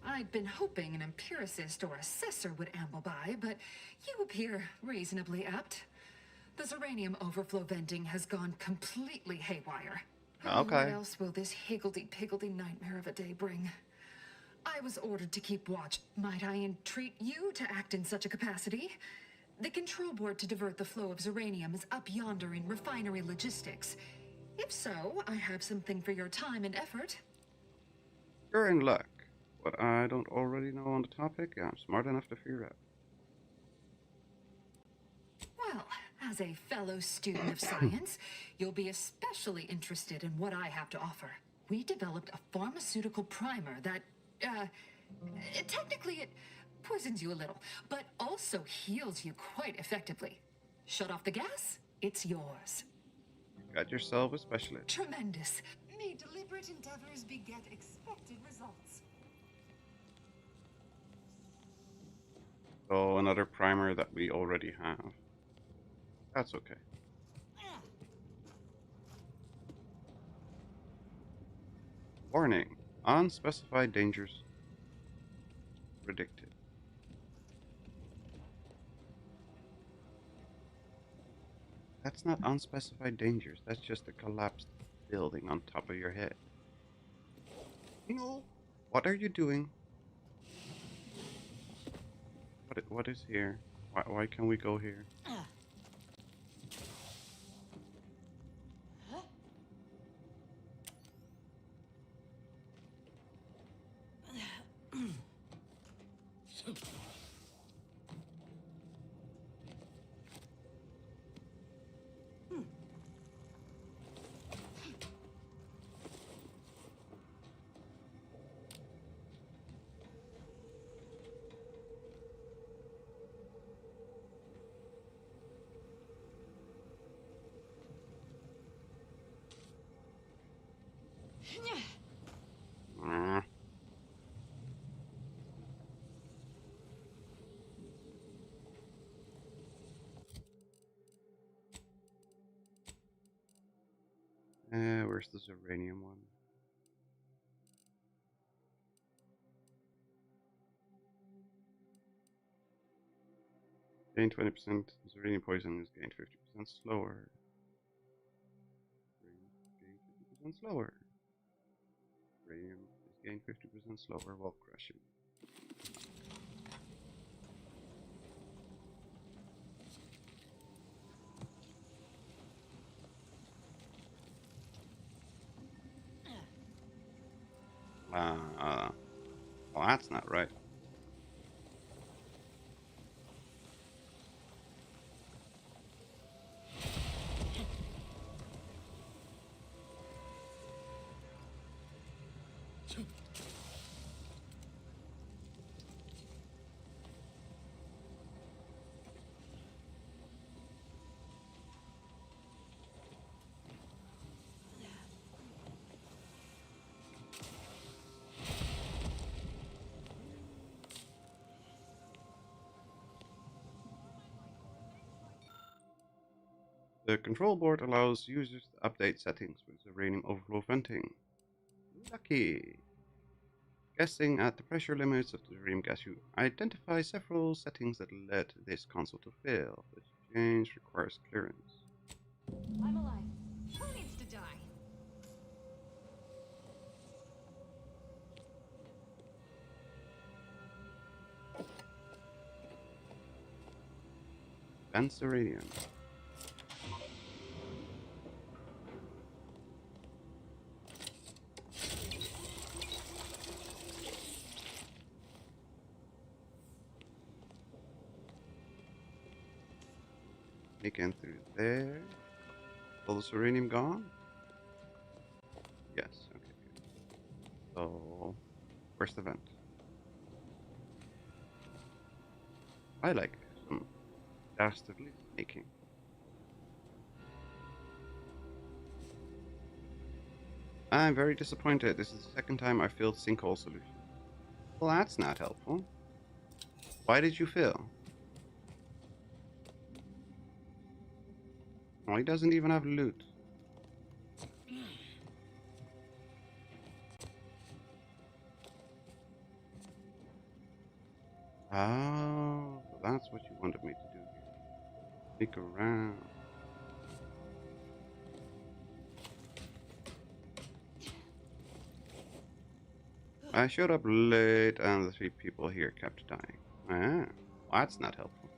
I'd been hoping an empiricist or assessor would amble by, but you appear reasonably apt. The Zeranium overflow venting has gone completely haywire.
Okay.
What else will this higgledy-piggledy nightmare of a day bring? I was ordered to keep watch. Might I entreat you to act in such a capacity? The control board to divert the flow of Zeranium is up yonder in refinery logistics. If so, I have something for your time and effort.
You're in luck. What I don't already know on the topic, I'm smart enough to figure out.
Well, as a fellow student of science, you'll be especially interested in what I have to offer. We developed a pharmaceutical primer that, technically it poisons you a little, but also heals you quite effectively. Shut off the gas, it's yours.
Got yourself a specialist.
Tremendous.
May deliberate endeavors beget expected results.
So another primer that we already have. That's okay. Warning. Unspecified dangers predicted. That's not unspecified dangers. That's just a collapsed building on top of your head. No. What are you doing? What is here? Why can we go here? Where's the uranium one? Gain 20%. Uranium poison is gained 50% slower. Gain 50% slower. Uranium is gained 50% slower while crushing. Well, that's not right. The control board allows users to update settings with uranium overflow venting. Lucky! Guessing at the pressure limits of the uranium gas, you identify several settings that led this console to fail. The change requires clearance.
I'm alive. Who needs to die?
Dense uranium. Sneak in through there. All this uranium gone? Yes, okay, good. So, where's the vent? I like some dastardly sneaking. I'm very disappointed. This is the second time I failed sinkhole solution. Well, that's not helpful. Why did you fail? Well, he doesn't even have loot. Oh, so that's what you wanted me to do here. Sneak around. I showed up late and the 3 people here kept dying. Ah, that's not helpful.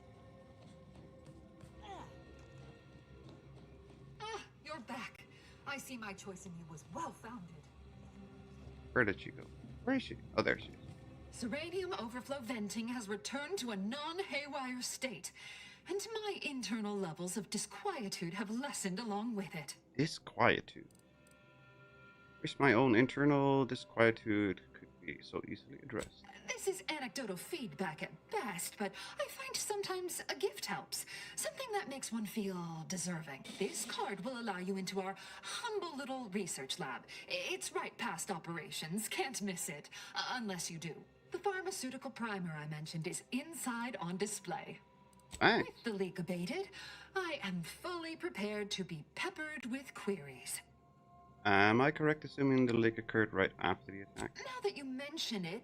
You're back. I see my choice in you was well-founded.
Where did she go? Where is she? Oh, there she is.
Uranium overflow venting has returned to a non-haywire state, and my internal levels of disquietude have lessened along with it.
Disquietude. Wish my own internal disquietude could be so easily addressed.
This is anecdotal feedback at best, but I find sometimes a gift helps. Something that makes one feel deserving. This card will allow you into our humble little research lab. It's right past operations, can't miss it, unless you do. The pharmaceutical primer I mentioned is inside on display.
Thanks.
With the leak abated, I am fully prepared to be peppered with queries.
Am I correct assuming the leak occurred right after the attack?
Now that you mention it,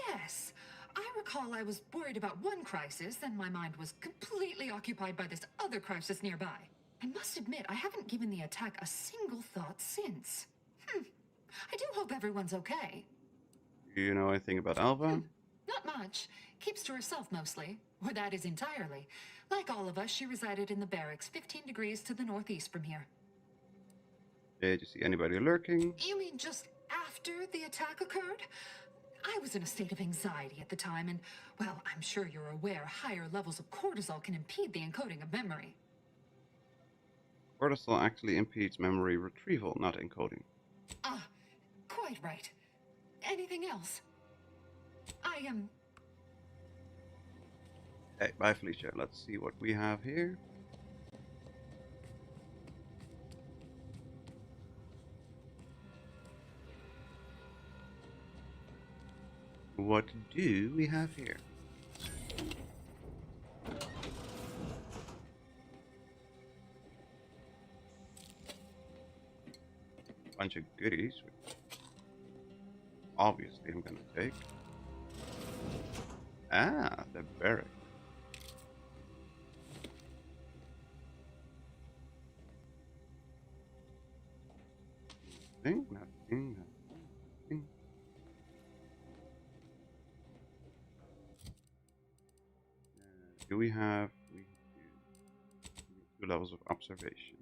yes. I recall I was worried about one crisis, then my mind was completely occupied by this other crisis nearby. I must admit, I haven't given the attack a single thought since. I do hope everyone's okay.
Do you know anything about Alva?
Not much. Keeps to herself mostly. Or that is entirely. Like all of us, she resided in the barracks 15 degrees to the northeast from here.
Did you see anybody lurking?
You mean just after the attack occurred? I was in a state of anxiety at the time, and, well, I'm sure you're aware higher levels of cortisol can impede the encoding of memory.
Cortisol actually impedes memory retrieval, not encoding.
Quite right. Anything else?
Hey, bye Felicia. Let's see what we have here. What do we have here? Bunch of goodies, which obviously I'm gonna take. Ah, the barrack. Nothing. Do we have two levels of observation?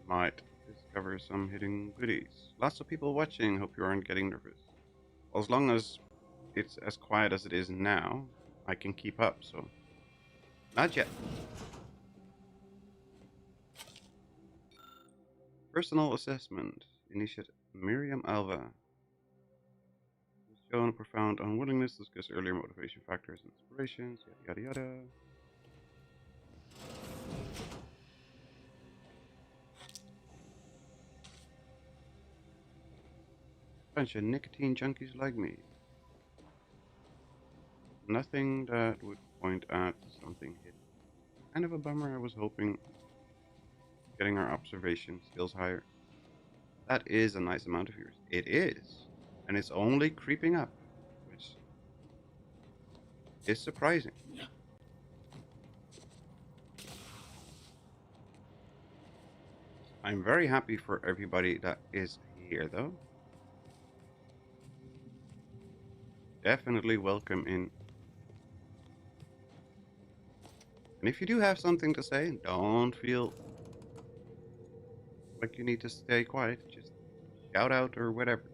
Might discover some hidden goodies. Lots of people watching. Hope you aren't getting nervous. Well, as long as it's as quiet as it is now, I can keep up. So, not yet. Personal assessment. Initiate Miriam Alva. Shown a profound unwillingness to discuss earlier motivation factors and inspirations. Yada yada yada. Bunch of nicotine junkies like me. Nothing that would point at something hidden. Kind of a bummer. I was hoping getting our observation skills higher. That is a nice amount of years. It is. And it's only creeping up, which is surprising. I'm very happy for everybody that is here, though. Definitely welcome in. And if you do have something to say, don't feel like you need to stay quiet. Just shout out or whatever.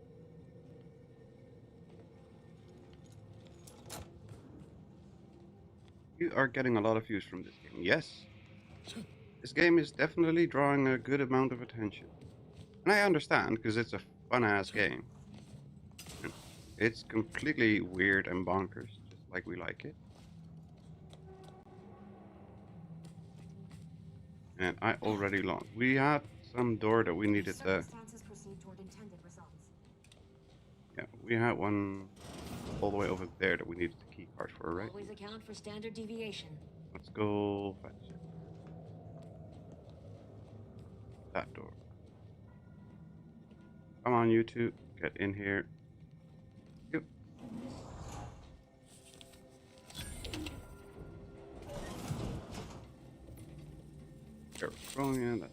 You are getting a lot of views from this game. Yes. This game is definitely drawing a good amount of attention. And I understand, because it's a fun-ass game. It's completely weird and bonkers, just like we like it. And I already lost. We had some door that we needed to... Yeah, we had one all the way over there that we needed the key card for, right?
Always account for standard deviation.
Let's go fetch it. That door. Come on, you two. Get in here. Yep. That's fine.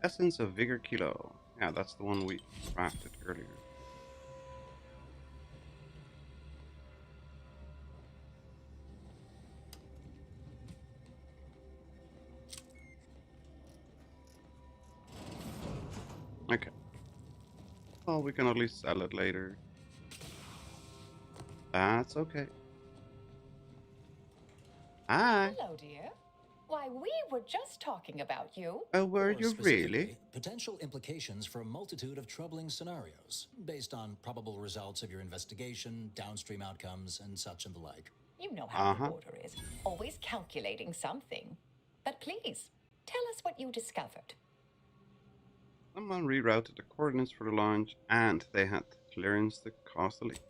Essence of Vigor Kilo. Yeah, that's the one we crafted earlier. Okay. Well, we can at least sell it later. That's okay. Hi.
Hello, dear. Why, we were just talking about you.
Oh, were
More
you really?
specifically, potential implications for a multitude of troubling scenarios, based on probable results of your investigation, downstream outcomes, and such and the like.
You know how the Order is, always calculating something. But please, tell us what you discovered.
Someone rerouted the coordinates for the launch, and they had clearance to cause the leak.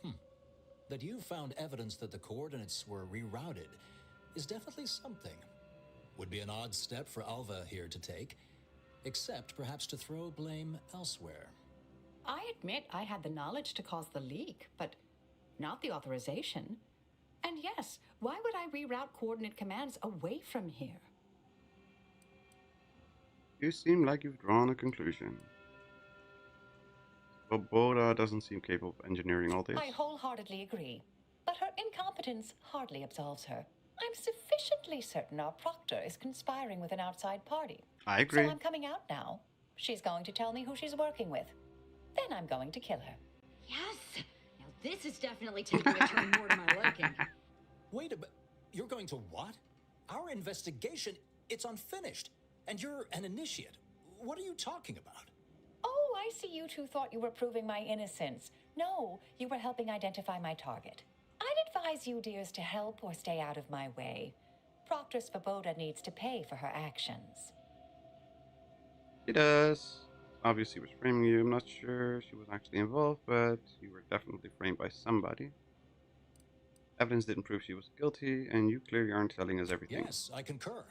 That you found evidence that the coordinates were rerouted is definitely something. Would be an odd step for Alva here to take, except perhaps to throw blame elsewhere.
I admit I had the knowledge to cause the leak, but not the authorization. And yes, why would I reroute coordinate commands away from here?
You seem like you've drawn a conclusion. Boda doesn't seem capable of engineering all this.
I wholeheartedly agree, but her incompetence hardly absolves her. I'm sufficiently certain our proctor is conspiring with an outside party.
I agree.
So I'm coming out now. She's going to tell me who she's working with. Then I'm going to kill her.
Yes! Now this is definitely taking a turn more to my liking.
Wait a bit. You're going to what? Our investigation, it's unfinished. And you're an initiate. What are you talking about?
Oh, I see you two thought you were proving my innocence. No, you were helping identify my target. I'd advise you dears to help or stay out of my way. Proctor Svoboda needs to pay for her actions.
She does. Obviously was framing you. I'm not sure she was actually involved, but you were definitely framed by somebody. Evidence didn't prove she was guilty, and you clearly aren't telling us everything.
Yes, I concur.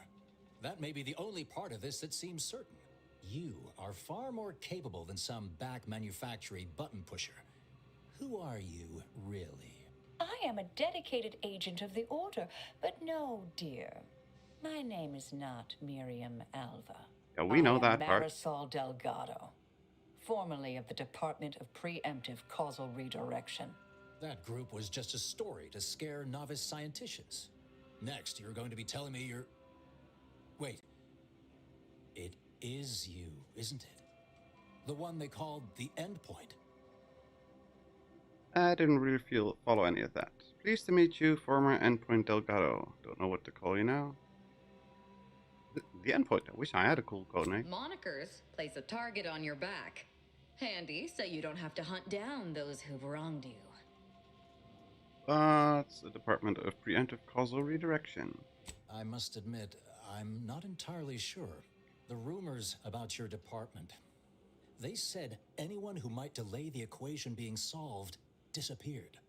That may be the only part of this that seems certain. You are far more capable than some back manufacturing button pusher. Who are you, really?
I am a dedicated agent of the Order, but no, dear. My name is not Miriam Alva.
Yeah, we know
I am
that part.
Marisol Delgado, formerly of the Department of Preemptive Causal Redirection.
That group was just a story to scare novice scienticians. Next, you're going to be telling me you're... Wait. It is you, isn't it? The one they called the Endpoint.
I didn't really follow any of that. Pleased to meet you, former Endpoint Delgado. Don't know what to call you now. The Endpoint. I wish I had a cool codename.
Monikers place a target on your back. Handy, so you don't have to hunt down those who've wronged you.
But the Department of Preemptive Causal Redirection.
I must admit, I'm not entirely sure. The rumors about your department. They said anyone who might delay the equation being solved disappeared.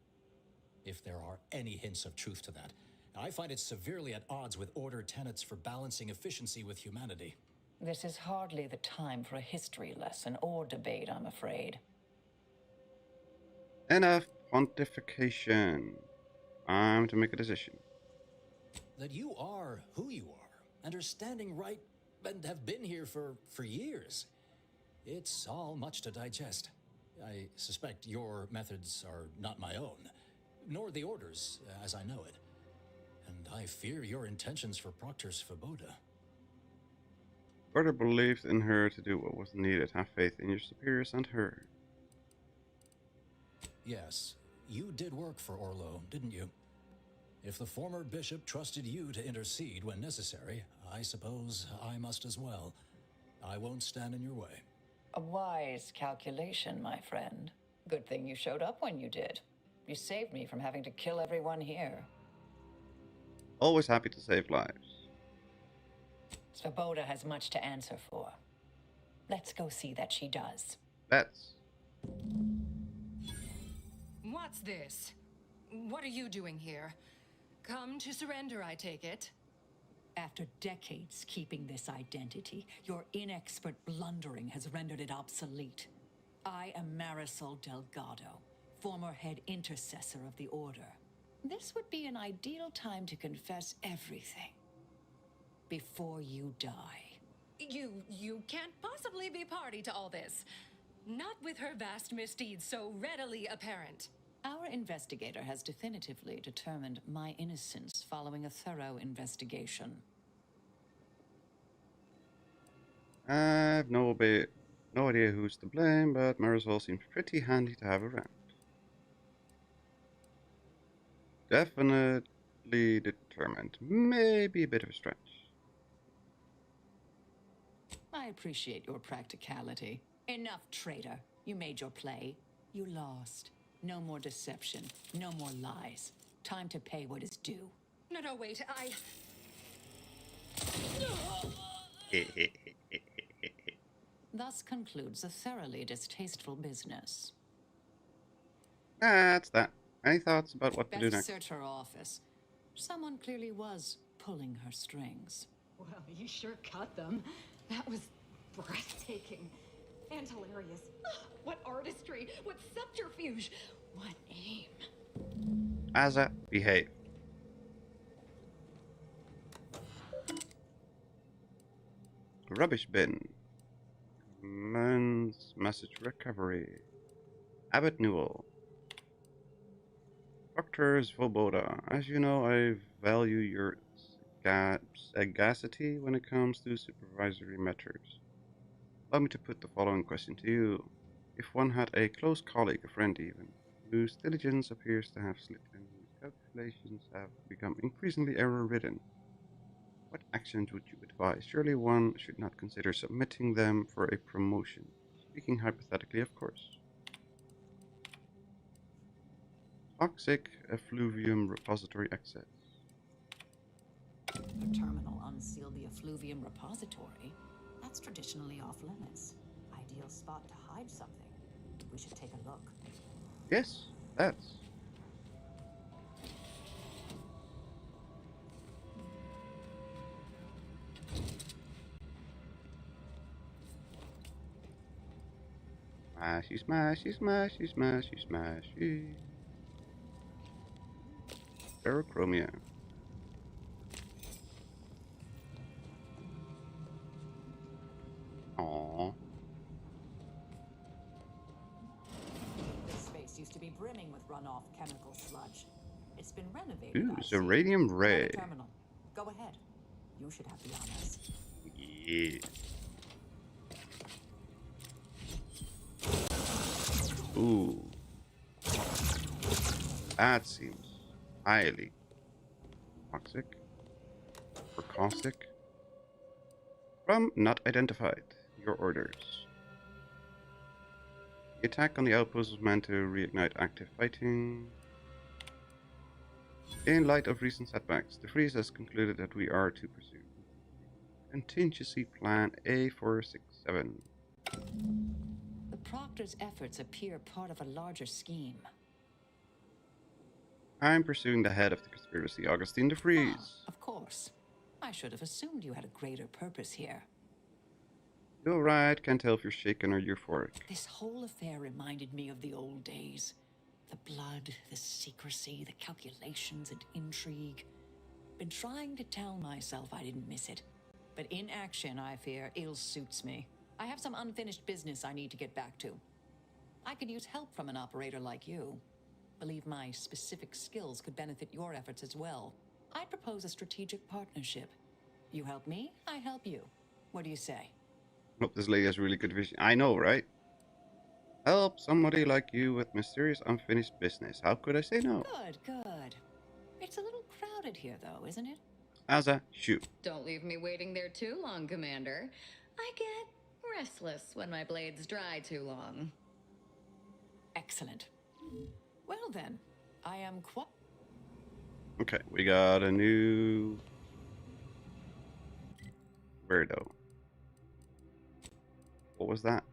If there are any hints of truth to that, I find it severely at odds with Order tenets for balancing efficiency with humanity.
This is hardly the time for a history lesson or debate, I'm afraid.
Enough pontification. Time to make a decision.
That you are who you are, and are standing right, and have been here for years. It's all much to digest. I suspect your methods are not my own, nor the Order's, as I know it. And I fear your intentions for Proctor Svoboda.
Order believed in her to do what was needed. Have faith in your superiors and her.
Yes, you did work for Orlo, didn't you? If the former bishop trusted you to intercede when necessary, I suppose I must as well. I won't stand in your way.
A wise calculation, my friend. Good thing you showed up when you did. You saved me from having to kill everyone here.
Always happy to save lives.
Svoboda has much to answer for. Let's go see that she does.
Let's.
What's this? What are you doing here? Come to surrender, I take it.
After decades keeping this identity, your inexpert blundering has rendered it obsolete. I am Marisol Delgado, former head intercessor of the Order. This would be an ideal time to confess everything before you die.
You can't possibly be party to all this. Not with her vast misdeeds so readily apparent.
Our investigator has definitively determined my innocence following a thorough investigation.
I have no idea who's to blame, but Marisol seems pretty handy to have around. Definitely determined. Maybe a bit of a stretch.
I appreciate your practicality. Enough, traitor. You made your play. You lost. No more deception. No more lies. Time to pay what is due.
No, wait,
Thus concludes a thoroughly distasteful business.
That's that. Any thoughts about what to do
Best
next?
search her office. Someone clearly was pulling her strings.
Well, you sure cut them. That was breathtaking and hilarious. What artistry, what subterfuge, what aim.
Asa, behave. Rubbish bin. Men's message recovery. Abbott Newell. Dr. Svoboda, as you know, I value your sagacity when it comes to supervisory matters. Allow me to put the following question to you. If one had a close colleague, a friend even, whose diligence appears to have slipped and whose calculations have become increasingly error-ridden, what actions would you advise? Surely one should not consider submitting them for a promotion. Speaking hypothetically, of course. Toxic effluvium repository access.
The terminal unsealed the effluvium repository. That's traditionally off limits. Ideal spot to hide something. We should take a look.
Yes, that's. Smashy, smashy, smashy, smashy, smashy. Ferrochromia. Aww.
This space used to be brimming with runoff chemical sludge. It's been renovated.
Ooh, Zeranium Ray.
Terminal. Go ahead. You should have the honors.
Yeah. Ooh. That seems highly toxic or caustic. From not identified. Your orders. The attack on the outpost was meant to reignite active fighting. In light of recent setbacks, the Vries has concluded that we are to pursue contingency plan A467.
The Proctor's efforts appear part of a larger scheme.
I'm pursuing the head of the conspiracy, Augustine de Vries.
Of course. I should have assumed you had a greater purpose here.
You're right, can't tell if you're shaken or euphoric.
This whole affair reminded me of the old days. The blood, the secrecy, the calculations and intrigue. Been trying to tell myself I didn't miss it. But in action, I fear, ill suits me. I have some unfinished business I need to get back to. I could use help from an operator like you. Believe my specific skills could benefit your efforts as well. I'd propose a strategic partnership. You help me, I help you. What do you say?
Hope this lady has really good vision. I know, right? Help somebody like you with mysterious unfinished business. How could I say no?
Good, good. It's a little crowded here, though, isn't it?
Asa, shoot.
Don't leave me waiting there too long, Commander. I get restless when my blades dry too long.
Excellent. Well then, I am quite...
Okay, we got a new... weirdo. What was that?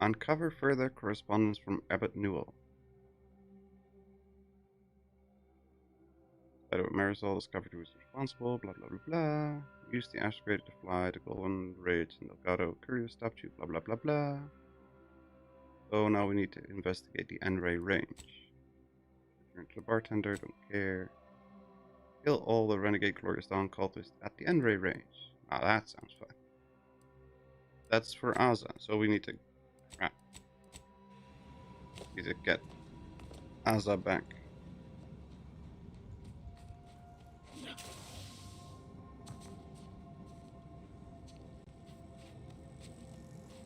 Uncover further correspondence from Abbott Newell. Edward Marisol discovered who was responsible, blah blah blah blah. Use the asteroid to fly the Golden Rage and Delgado. Curious stopped you, blah blah blah blah. So now we need to investigate the N-ray range. Return to the bartender, don't care. Kill all the Renegade Glorious Dawn cultists at the N-ray range. Now that sounds fun. That's for Asa, so we need to... crap. We need to get Asa back.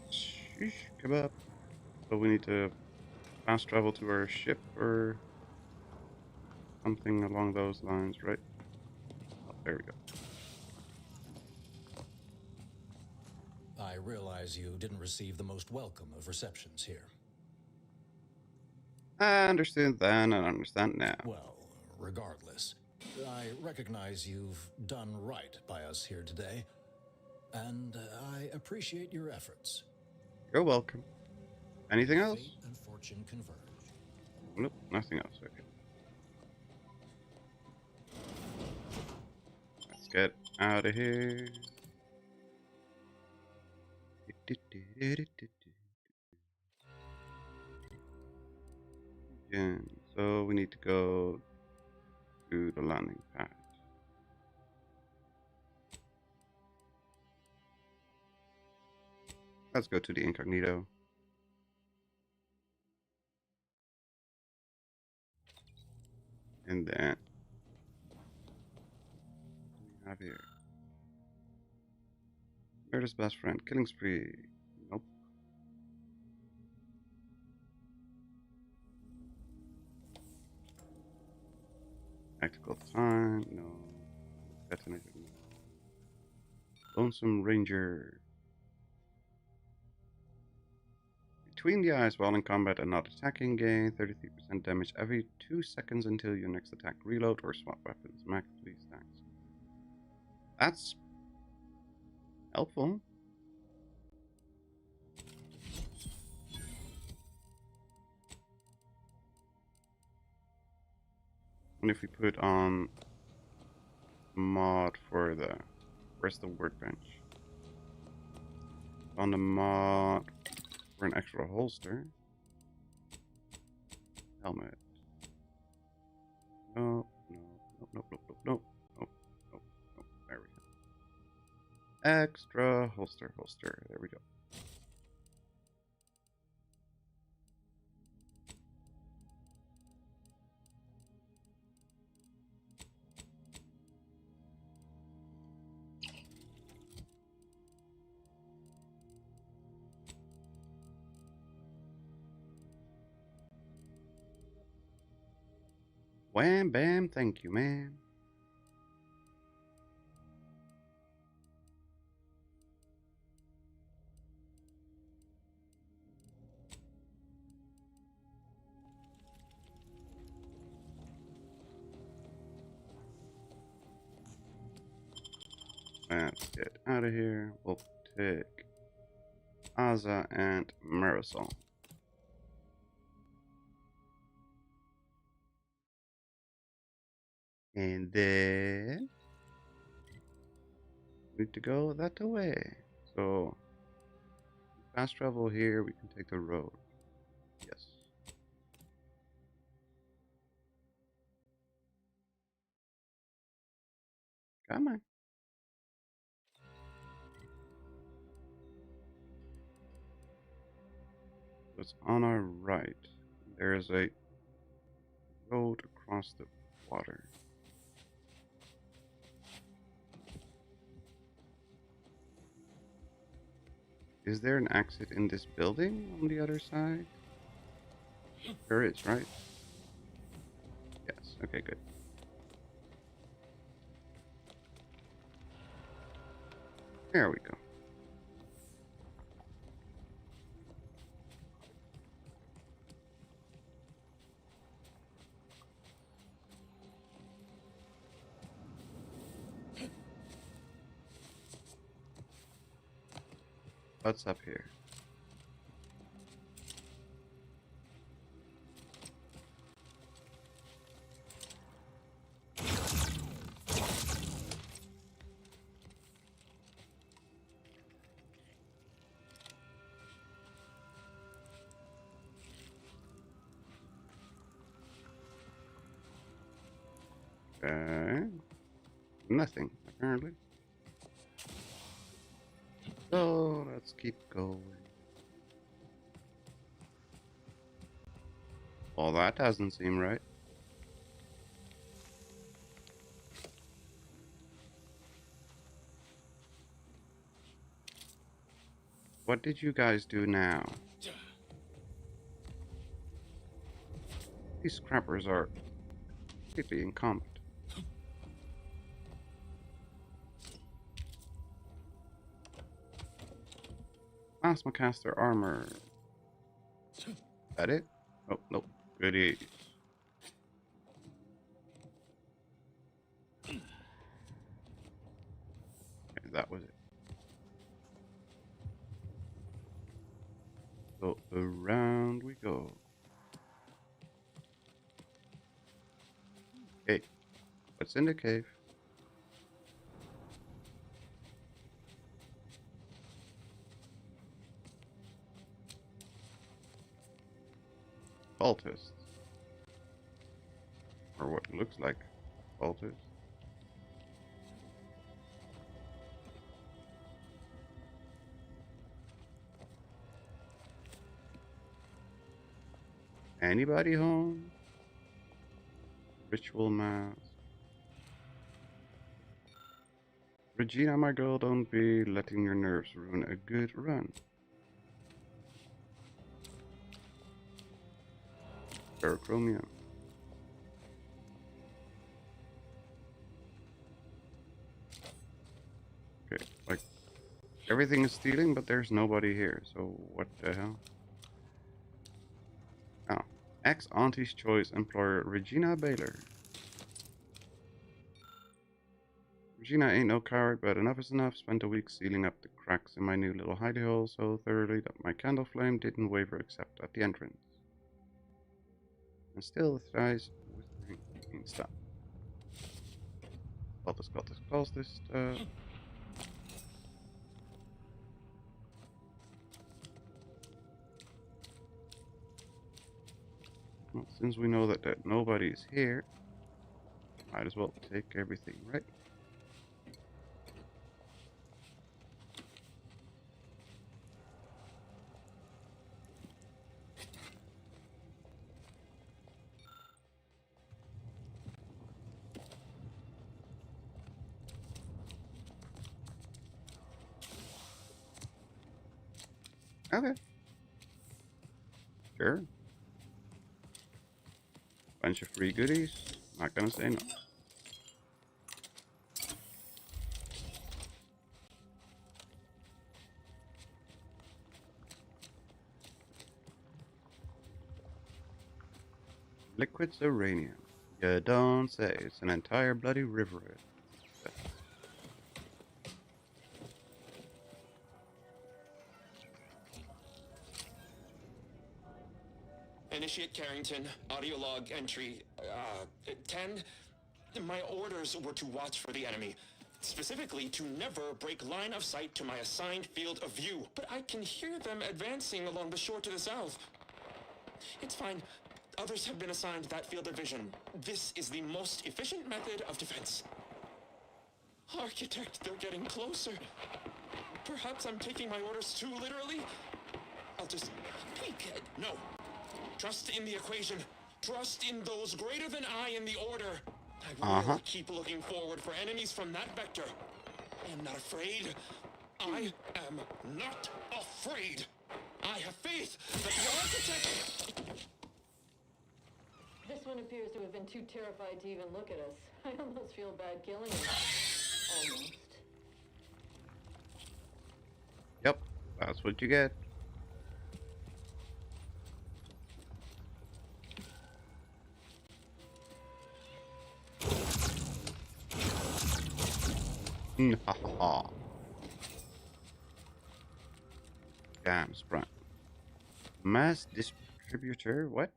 Sheesh kebab. So we need to fast travel to our ship or something along those lines, right? Oh, there we go.
I realize you didn't receive the most welcome of receptions here.
I understand then and understand now.
Well, regardless, I recognize you've done right by us here today, and I appreciate your efforts.
You're welcome. Anything else?
Fate and fortune converge.
Nope, nothing else. Okay. Let's get out of here. Again, so we need to go to the landing pad. Let's go to the incognito. And then we have here. Murder's best friend, killing spree. Nope. Tactical time, no. Detonator, no. Lonesome Ranger. Between the eyes while in combat and not attacking, gain 33% damage every 2 seconds until your next attack. Reload or swap weapons. Max 3 stacks. That's helpful. And if we put on mod for the... Where's the workbench? On the mod for an extra holster. Helmet. No, no, no, no, no, no, no, no, no, no. There we go. Extra holster. There we go. Wham, bam, thank you, man. Let's get out of here. We'll take Aza and Marisol. And then we need to go that way. So fast travel here, we can take the road. Yes. Come on. So it's on our right. There's a road across the water. Is there an exit in this building on the other side? There is, right? Yes. Okay, good. There we go. What's up here? Okay. Nothing, apparently. So let's keep going. Well, that doesn't seem right. What did you guys do now? These scrappers are completely incompetent. Plasmacaster armor. Is that it? Oh, no. Goodies. Okay, that was it. So around we go. Okay, what's in the cave? Cultists. Or what looks like cultists. Anybody home? Ritual mask. Regina, my girl, don't be letting your nerves ruin a good run. Ferrochromium. Okay, like, everything is stealing, but there's nobody here, so what the hell? Oh, ex-auntie's choice employer Regina Baylor. Regina ain't no coward, but enough is enough. Spent a week sealing up the cracks in my new little hidey hole so thoroughly that my candle flame didn't waver except at the entrance. And still the thighs whispering mean stuff. Cultist. Well, since we know that nobody's here, might as well take everything, right? Okay. Sure. Bunch of free goodies. Not gonna say no. Liquid uranium. You don't say. It's an entire bloody river.
Initiate Carrington, audio log entry 10. My orders were to watch for the enemy. Specifically, to never break line of sight to my assigned field of view. But I can hear them advancing along the shore to the south. It's fine. Others have been assigned that field of vision. This is the most efficient method of defense. Architect, they're getting closer. Perhaps I'm taking my orders too literally? I'll just tweak it. No. Trust in the equation. Trust in those greater than I in the order. I will keep looking forward for enemies from that vector. I am not afraid. I am not afraid. I have faith that the architect...
This one appears to have been too terrified to even look at us. I almost feel bad killing him. Almost.
Yep, that's what you get. Haha. Damn, sprint. Mass distributor, what?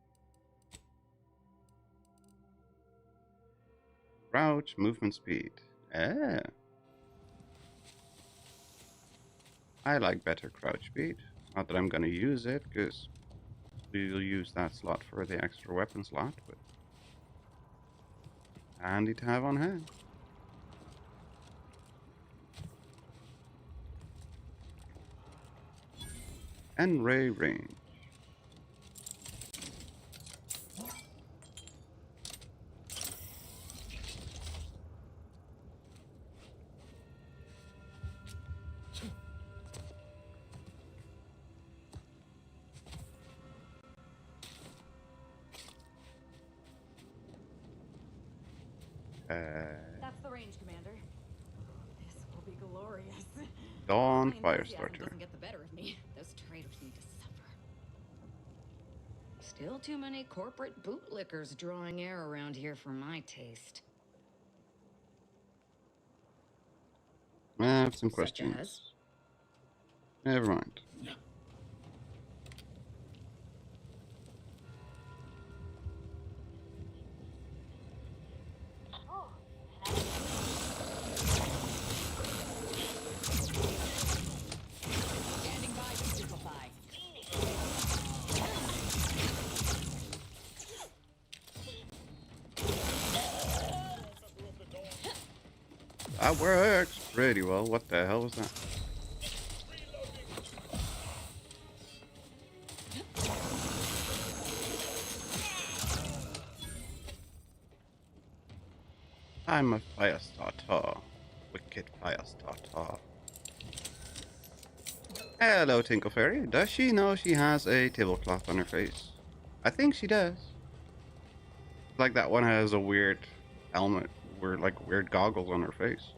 Crouch, movement speed. Ah. I like better crouch speed. Not that I'm gonna use it, because we'll use that slot for the extra weapon slot, but handy to have on hand. And ray range.
That's the range, Commander. This will be glorious.
Dawn
My enthusiasm
Firestarter.
doesn't get the better of me. This Still too many corporate bootlickers drawing air around here for my taste.
I have some
Such
questions.
as?
Never mind.
Standing by to simplify.
That works pretty well. What the hell was that? I'm a fire starter. Wicked fire starter. Hello, Tinkle Fairy. Does she know she has a tablecloth on her face? I think she does. Like that one has a weird helmet, weird goggles on her face.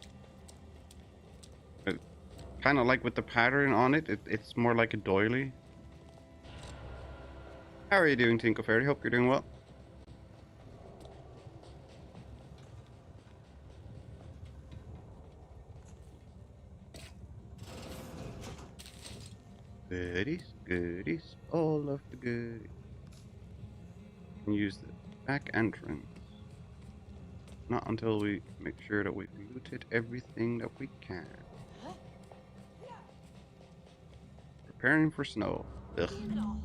Kind of like with the pattern on it, it's more like a doily. How are you doing, Tinkle Fairy? Hope you're doing well. Goodies, goodies, all of the goodies. Can use the back entrance. Not until we make sure that we've looted everything that we can. Preparing for snow. Ugh.
Damn it all.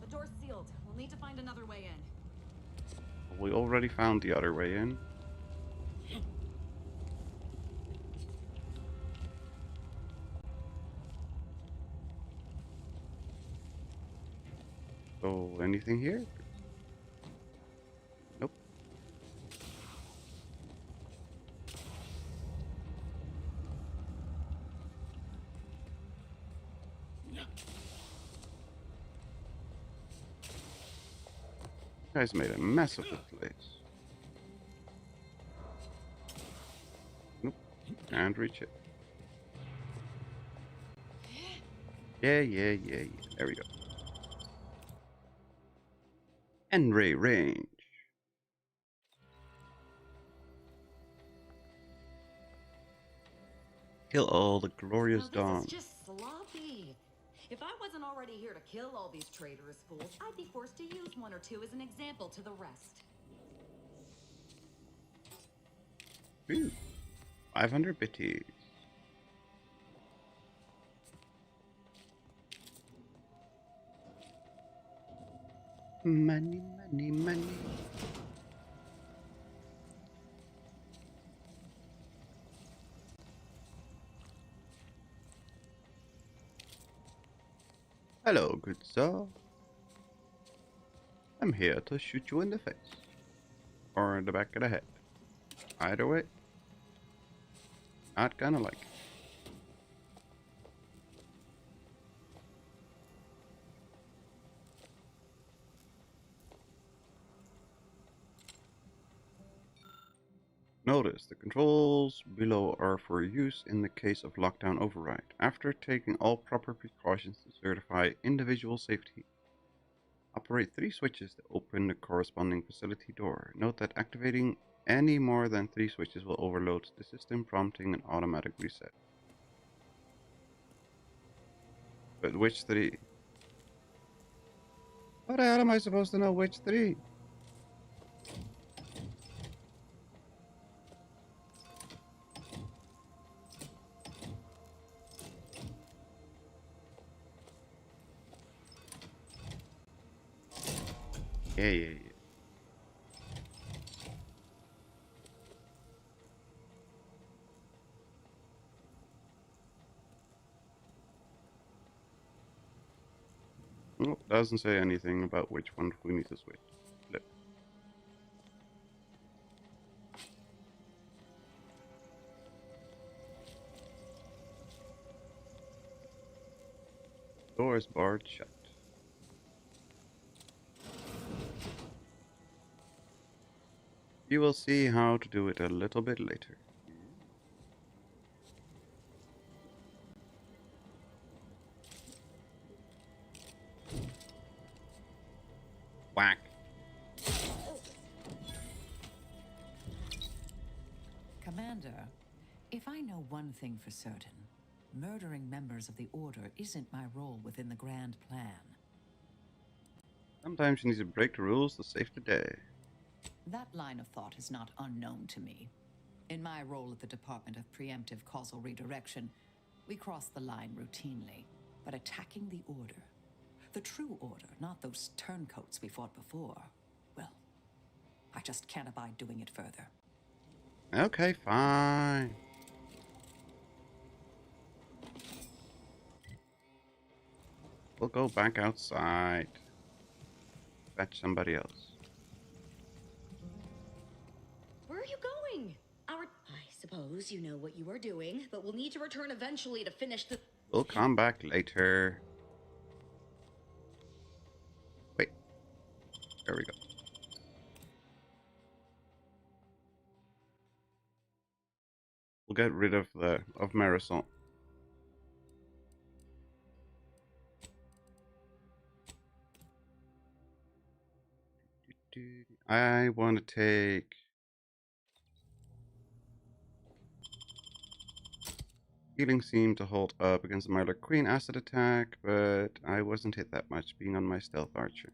The door's sealed. We'll need to find another way in.
We already found the other way in. So, anything here? Nope. You guys made a mess of the place. Nope. Can't reach it. Yeah. There we go. N-ray range. Kill all the glorious dawn.
This is just sloppy. If I wasn't already here to kill all these traitorous fools, I'd be forced to use one or two as an example to the rest.
Ooh, 500 bitties. Money. Hello, good sir. I'm here to shoot you in the face. Or in the back of the head. Either way. Not gonna like it. Notice the controls below are for use in the case of lockdown override, after taking all proper precautions to certify individual safety. Operate 3 switches to open the corresponding facility door. Note that activating any more than 3 switches will overload the system, prompting an automatic reset. But which 3? How the hell am I supposed to know which 3? Yeah. Well, doesn't say anything about which one we need to switch. Flip. Door is barred shut. You will see how to do it a little bit later. Whack.
Commander, if I know one thing for certain, murdering members of the Order isn't my role within the grand plan.
Sometimes you need to break the rules to save the day.
That line of thought is not unknown to me. In my role at the Department of Preemptive Causal Redirection, we cross the line routinely. But attacking the Order, the true Order, not those turncoats we fought before, well, I just can't abide doing it further.
Okay, fine. We'll go back outside. Fetch somebody else.
Where are you going? I suppose you know what you are doing, but we'll need to return eventually to finish the...
We'll come back later. Wait. There we go. We'll get rid of Marisol. I want to take healing seemed to hold up against the Murder Queen acid attack, but I wasn't hit that much being on my stealth archer.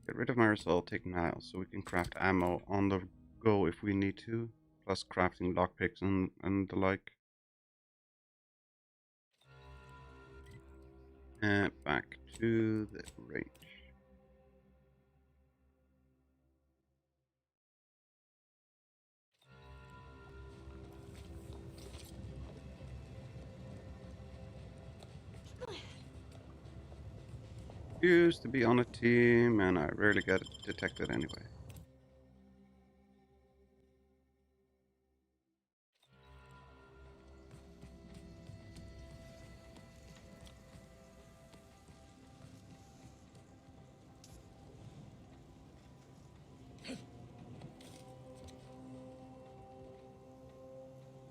Get rid of Marisol, take Niles, so we can craft ammo on the go if we need to, plus crafting lockpicks and the like. And back to the range. Used to be on a team, and I rarely get detected anyway.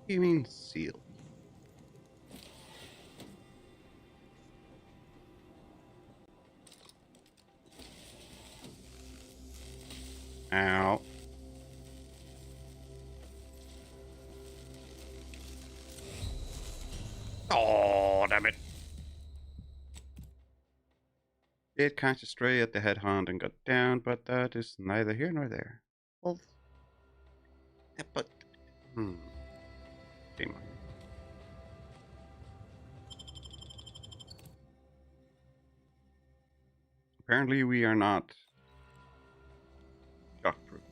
You mean seal? Ow. Oh, damn it. Did catch a stray at the headhunt and got down, but that is neither here nor there. Well, yeah, but... Shame on you. Apparently we are not shockproof.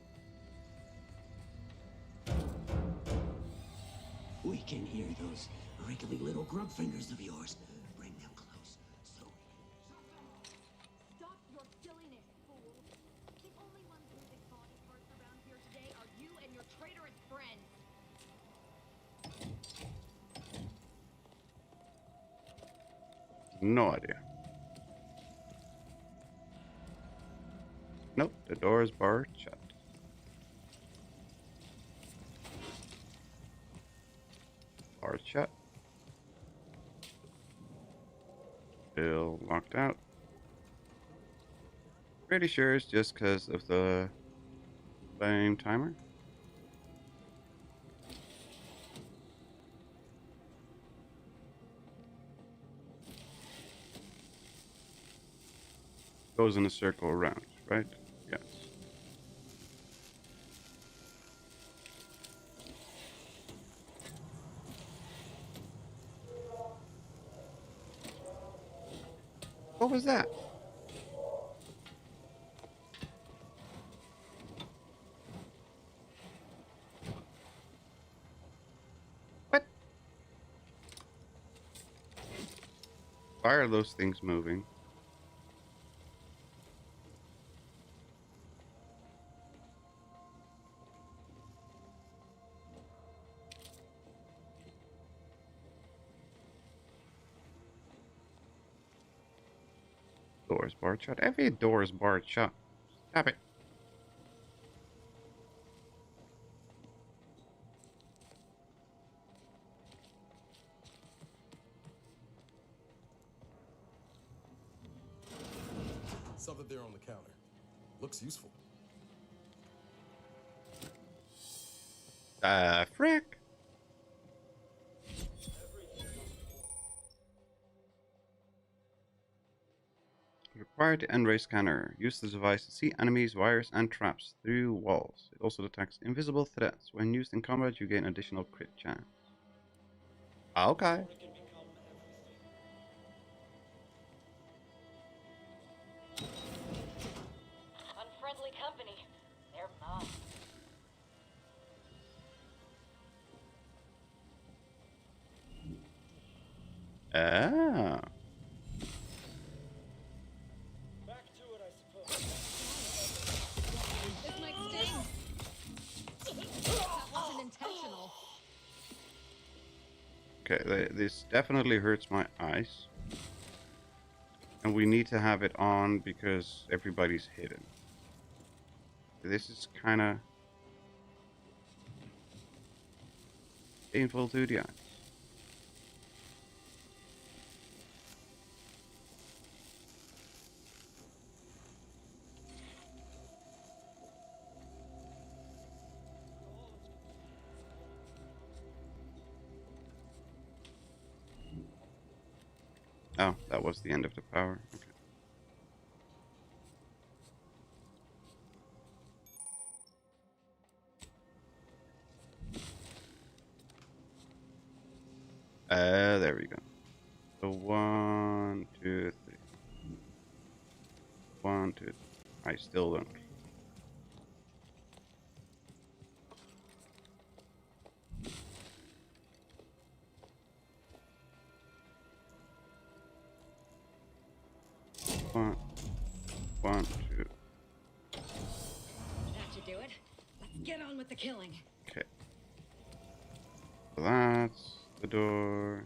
We can hear those wrinkly little grub fingers of yours. Bring them close. So.
Stop your silliness, fool! The only ones moving body parts around here today are you and your traitorous friends.
No idea. Nope, the door is barred shut. Barred shut. Still locked out. Pretty sure it's just because of the flame timer. Goes in a circle around, right? Yes. What was that? What? Why are those things moving? Door is barred shut. Every door is barred shut. Stop it.
something there on the counter. Looks useful.
Frick. Required the N-ray scanner. Use the device to see enemies, wires, and traps through walls. It also detects invisible threats. When used in combat, you gain additional crit chance. Okay.
Unfriendly company. They're mine.
Ah.
Back to it, I suppose.
This might sting. That wasn't intentional.
Okay, this definitely hurts my eyes. And we need to have it on because everybody's hidden. This is kind of painful to the eyes. Oh, that was the end of the power. Okay. There we go. So 1, 2, 3. 1, 2, 3. I still don't. One, 2.
That should do it. Let's get on with the killing.
Okay. So that's the door.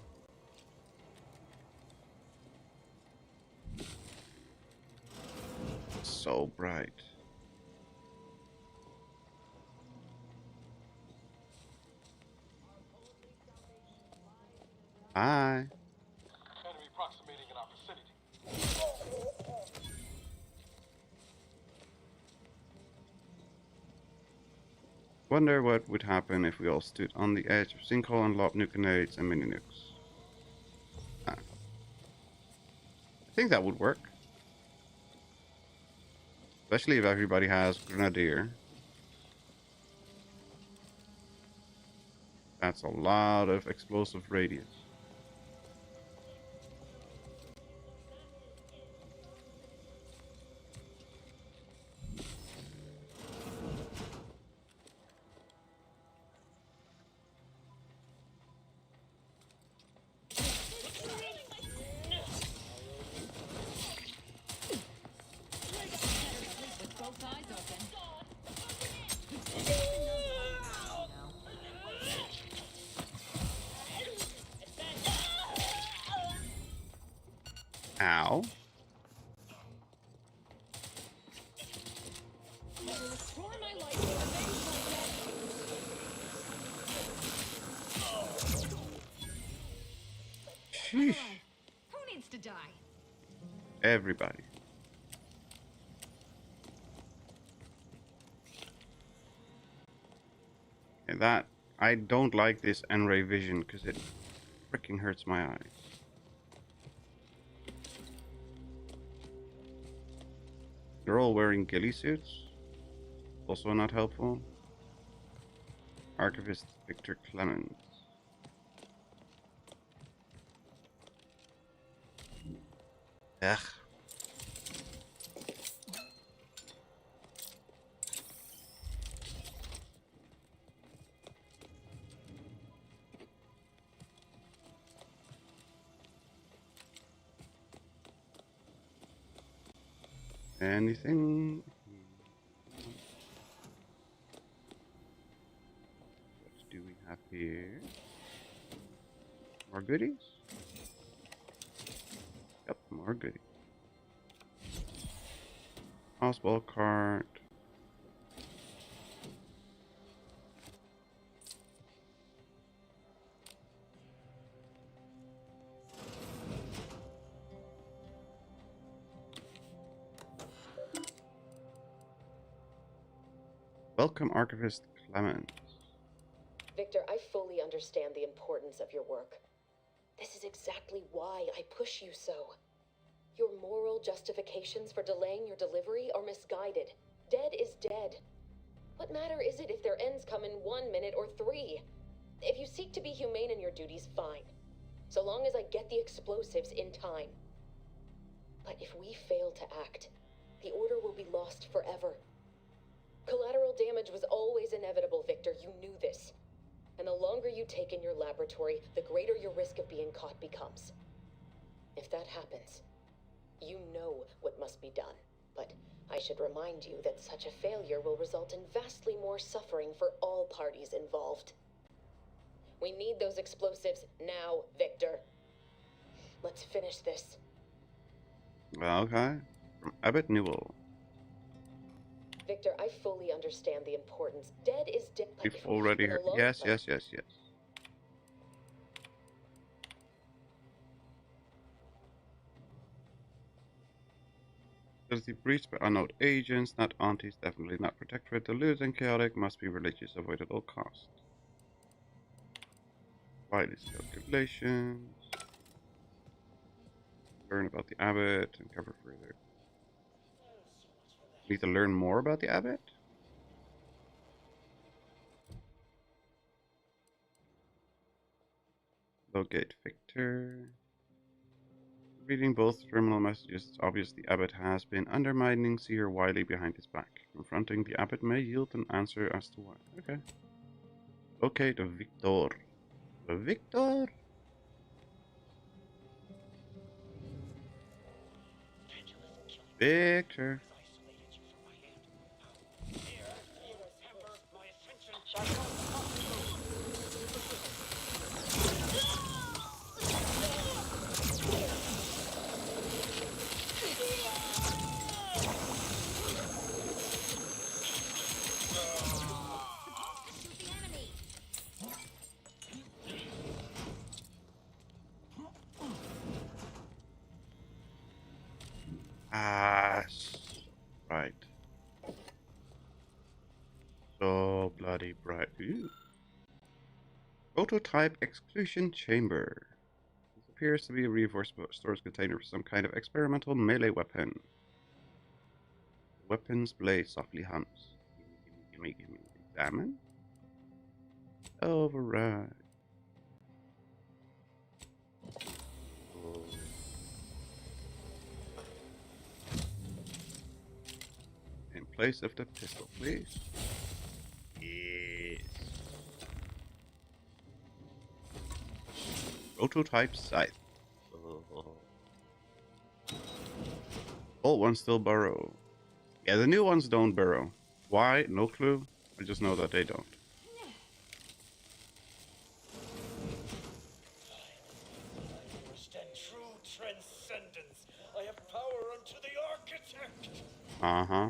So bright. Hi.
Enemy approximating in our vicinity.
Wonder what would happen if we all stood on the edge of sinkhole and lobbed nuke grenades and mini nukes. I think that would work. Especially if everybody has Grenadier. That's a lot of explosive radius.
With both eyes open.
Ow.
Restore my life to revenge
Sheesh.
Who needs to die?
Everybody. And that, I don't like this N-ray vision because it freaking hurts my eyes. They're all wearing ghillie suits. Also not helpful. Archivist Victor Clemens. Ugh. Anything? What do we have here? More goodies? Yep, more goodies. Hospital cart. Welcome, Archivist Clement.
Victor, I fully understand the importance of your work. This is exactly why I push you so. Your moral justifications for delaying your delivery are misguided. Dead is dead. What matter is it if their ends come in 1 minute or 3? If you seek to be humane in your duties, fine. So long as I get the explosives in time. But if we fail to act, the order will be lost forever. Collateral damage was always inevitable, Victor. You knew this. And the longer you take in your laboratory, the greater your risk of being caught becomes. If that happens, you know what must be done. But I should remind you that such a failure will result in vastly more suffering for all parties involved. We need those explosives now, Victor. Let's finish this.
Okay. From Abbott Newell.
Victor, I fully understand the importance. Dead is dead.
We've already heard. Yes. Does the breach by unknown agents, not aunties, definitely not protectorate, deluded and chaotic, must be religious, avoid at all costs. Wireless calculations. Learn about the abbot and cover further. Need to learn more about the abbot? Locate Victor. Reading both terminal messages, it's obvious the abbot has been undermining Seer Wiley behind his back. Confronting the abbot may yield an answer as to why. Okay. Locate Victor. Victor? Victor. Right. So bloody bright. Ooh. Prototype exclusion chamber. This appears to be a reinforced storage container for some kind of experimental melee weapon. Weapons blade softly hums. Gimme. Examine. Override. In place of the pistol, please. Yes. Prototype scythe. Old ones still burrow. Yeah, the new ones don't burrow. Why? No clue. I just know that they don't.
I understand true transcendence. I have power unto the architect.
Uh-huh.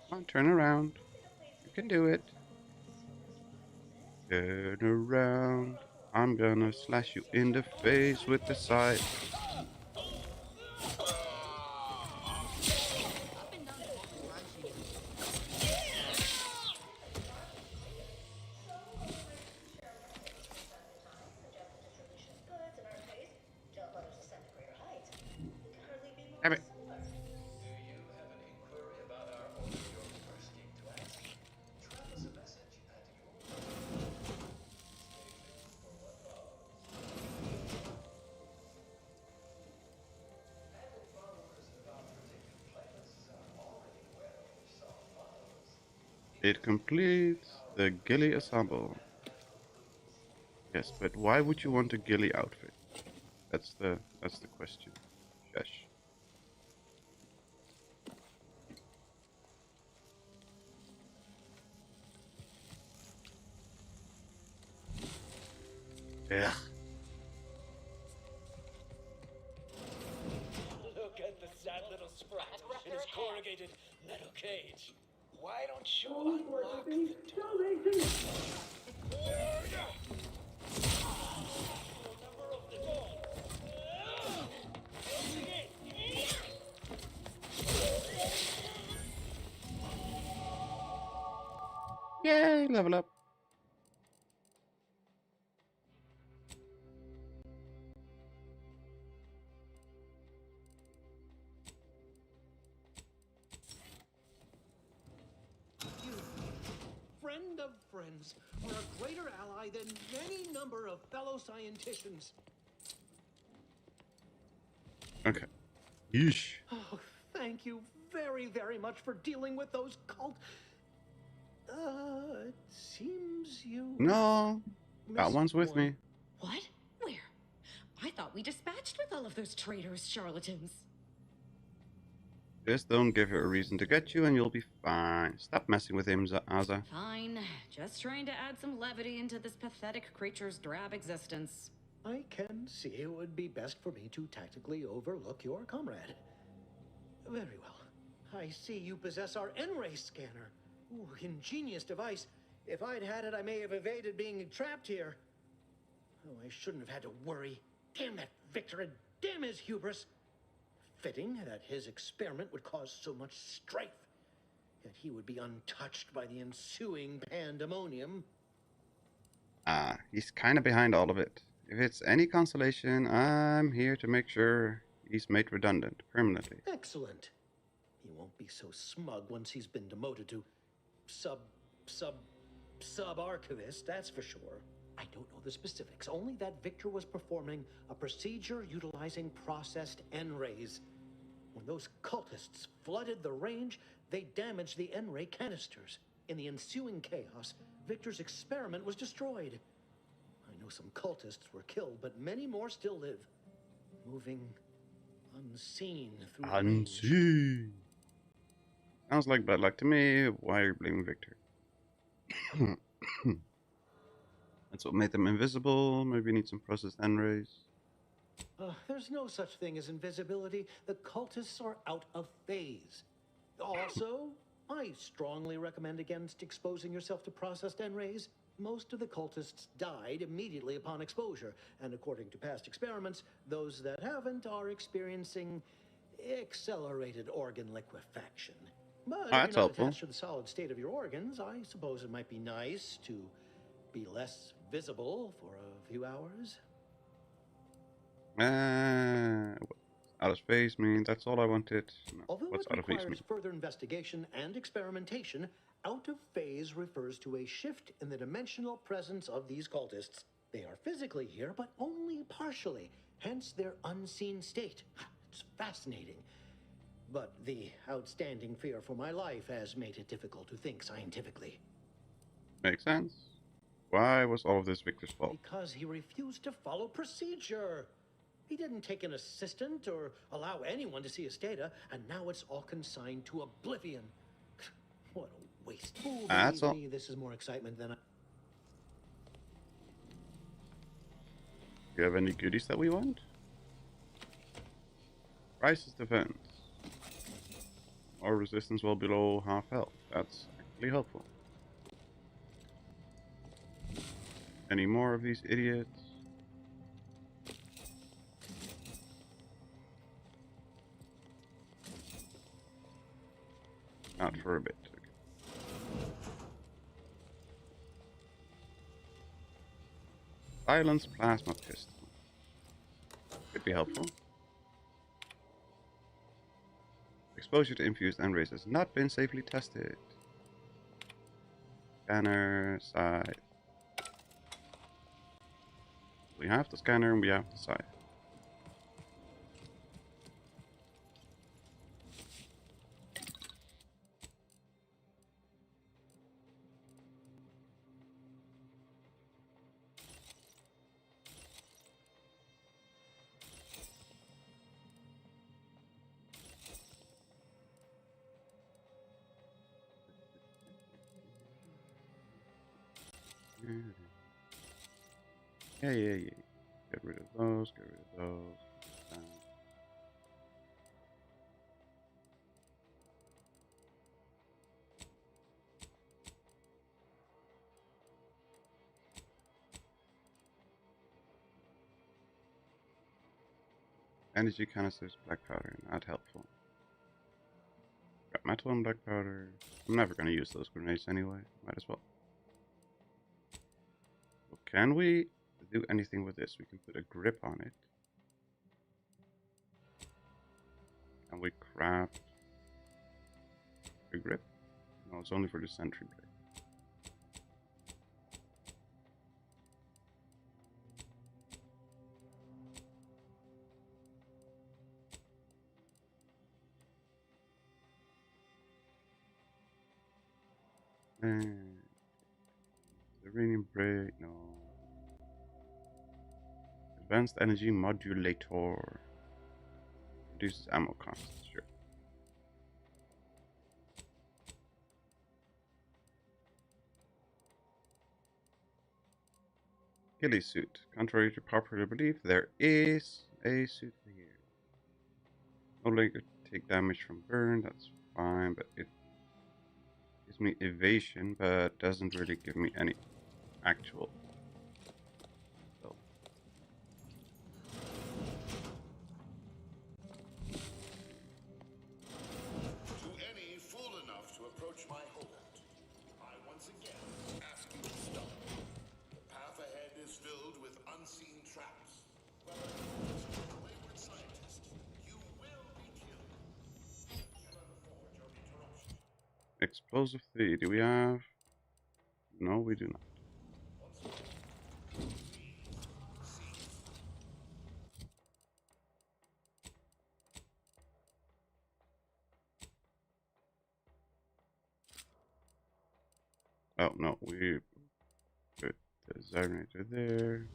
Come on, turn around. You can do it. Turn around. I'm gonna slash you in the face with the scythe. Damn it. It completes the ghillie ensemble. Yes, but why would you want a ghillie outfit? That's the question. Shush. Yeah.
Look at the sad little sprite in his corrugated metal cage. Why don't you unlock the door?
Yay, level up.
You, friend of friends, are a greater ally than any number of fellow scienticians.
Okay. Yeesh.
Oh, thank you very, very much for dealing with those cult. It seems you.
No. That
missed
one's with
one.
me.
What? Where? I thought we dispatched with all of those traitors, charlatans.
Just don't give her a reason to get you and you'll be fine. Stop messing with him, Aza.
Fine. Just trying to add some levity into this pathetic creature's drab existence.
I can see it would be best for me to tactically overlook your comrade. Very well. I see you possess our N-ray scanner. Ooh, ingenious device. If I'd had it, I may have evaded being trapped here. Oh, I shouldn't have had to worry. Damn that Victor and damn his hubris. Fitting that his experiment would cause so much strife. Yet he would be untouched by the ensuing pandemonium.
He's kind of behind all of it. If it's any consolation, I'm here to make sure he's made redundant permanently.
Excellent. He won't be so smug once he's been demoted to sub-archivist, that's for sure. I don't know the specifics, only that Victor was performing a procedure utilizing processed N-rays. When those cultists flooded the range, they damaged the N-ray canisters. In the ensuing chaos, Victor's experiment was destroyed. I know some cultists were killed, but many more still live, moving unseen through the range.
Unseen. Sounds like bad luck to me. Why are you blaming Victor? That's what made them invisible. Maybe need some processed N-rays.
There's no such thing as invisibility. The cultists are out of phase. Also, I strongly recommend against exposing yourself to processed N-rays. Most of the cultists died immediately upon exposure, and according to past experiments, those that haven't are experiencing accelerated organ liquefaction. But if
That's
you're not
helpful.
attached to the solid state of your organs, I suppose it might be nice to be less visible for a few hours.
Out of space means that's all I wanted. No,
Although
what's
it
out of phase
requires
mean?
further investigation and experimentation, out of phase refers to a shift in the dimensional presence of these cultists. They are physically here, but only partially, hence their unseen state. It's fascinating. But the outstanding fear for my life has made it difficult to think scientifically.
Makes sense. Why was all of this Victor's fault?
Because he refused to follow procedure. He didn't take an assistant or allow anyone to see his data, and now it's all consigned to oblivion. What a waste. Oh,
That's all.
believe me, this is more excitement than I...
Do you have any goodies that we want? Vries' defense. Or resistance well below half health. That's actually helpful. Any more of these idiots? Not for a bit. Okay. Silence plasma pistol. Could be helpful. Exposure to infused N-rays has not been safely tested. Scanner, scythe. We have the scanner and we have the scythe. Yeah. Get rid of those, get rid of those. Energy canisters, black powder, not helpful. Got metal and black powder. I'm never gonna use those grenades anyway, might as well. can we do anything with this? We can put a grip on it. Can we craft a grip? No, it's only for the sentry blade. And the radiant brake, no. Advanced energy modulator. Reduces ammo cost, sure. Ghillie suit. Contrary to popular belief, there is a suit here. No longer take damage from burn, that's fine, but it gives me evasion, but doesn't really give me any actual. So.
To any fool enough to approach my holdout, I once again ask you to stop. The path ahead is filled with unseen traps. Whether you're a wayward scientist, you will be killed. I cannot afford your interruption.
Explosive 3, do we have? No, we do not. Oh no, we put the Zyrenator there.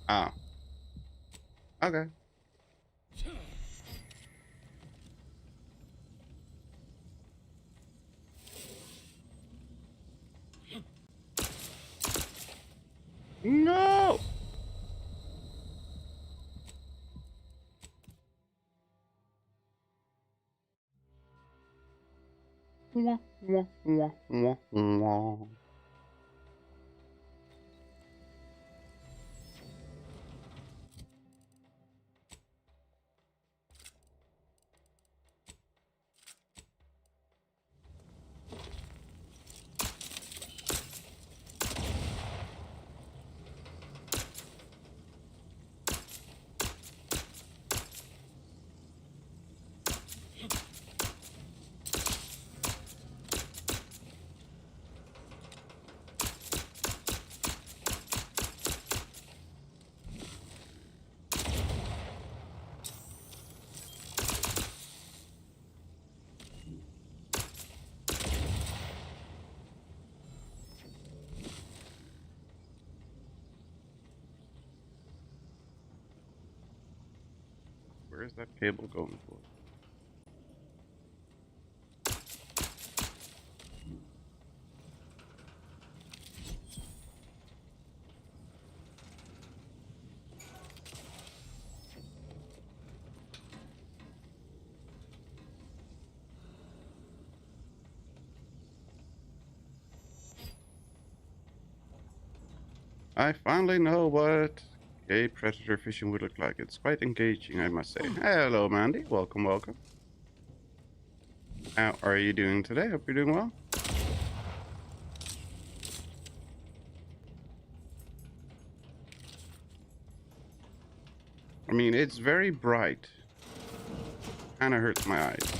Ah. Okay. No! Wah, wah, wah, wah, wah. Where is that cable going for? I finally know what a predator fishing would look like. It's quite engaging, I must say. Hello, Mandy. Welcome, welcome. How are you doing today? Hope you're doing well. I mean, it's very bright. Kinda hurts my eyes.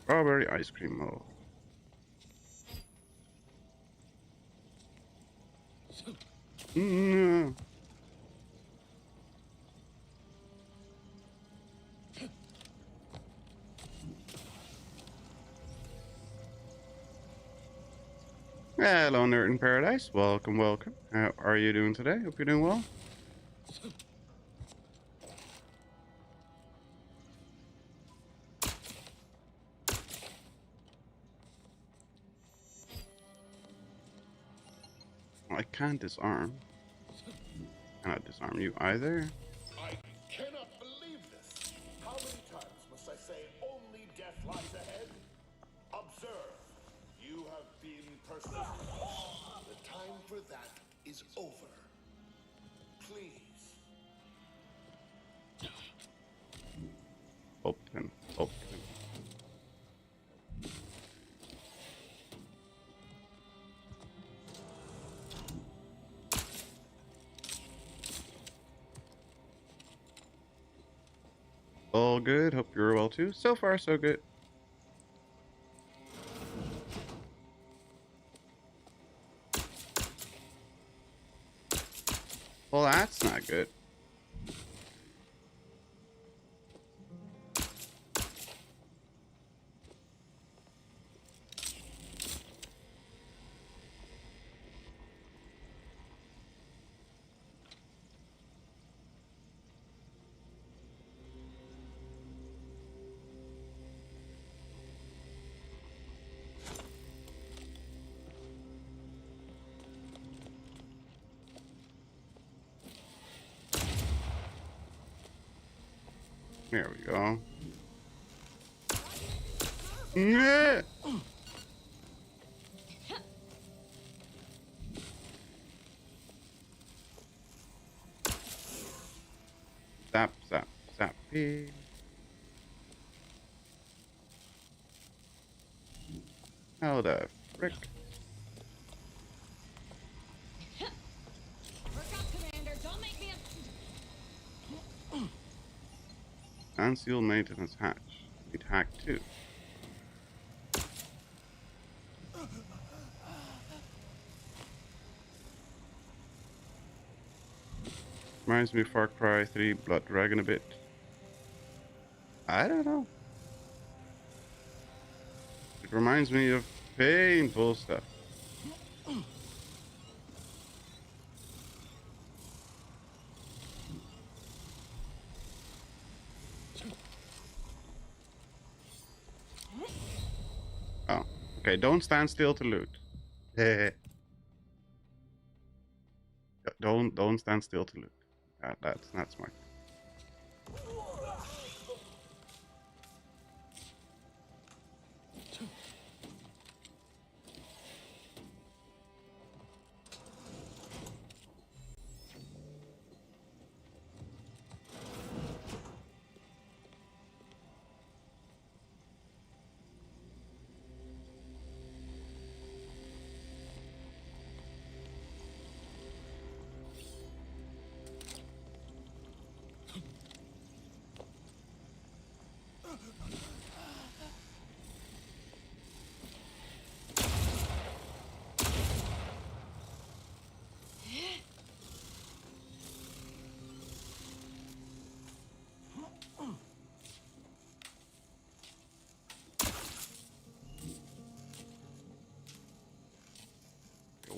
Strawberry ice cream. Oh. Mm. Hello, Nerd in Paradise. Welcome, welcome. How are you doing today? Hope you're doing well. I can't disarm. I cannot disarm you either.
I cannot believe this. How many times must I say lies ahead? Observe. You have been persistent. The time for that is over. Please.
Open. All good. Hope you're well too. So far, so good. Well, that's not good. There we go. Yeah. Zap, zap, zap. How the frick?
Work out, Commander. Don't make me
Unsealed maintenance hatch. Need hack too. Reminds me of Far Cry 3 Blood Dragon a bit. I don't know. It reminds me of painful stuff. Oh, okay. Don't stand still to loot. Don't stand still to loot. That's not smart.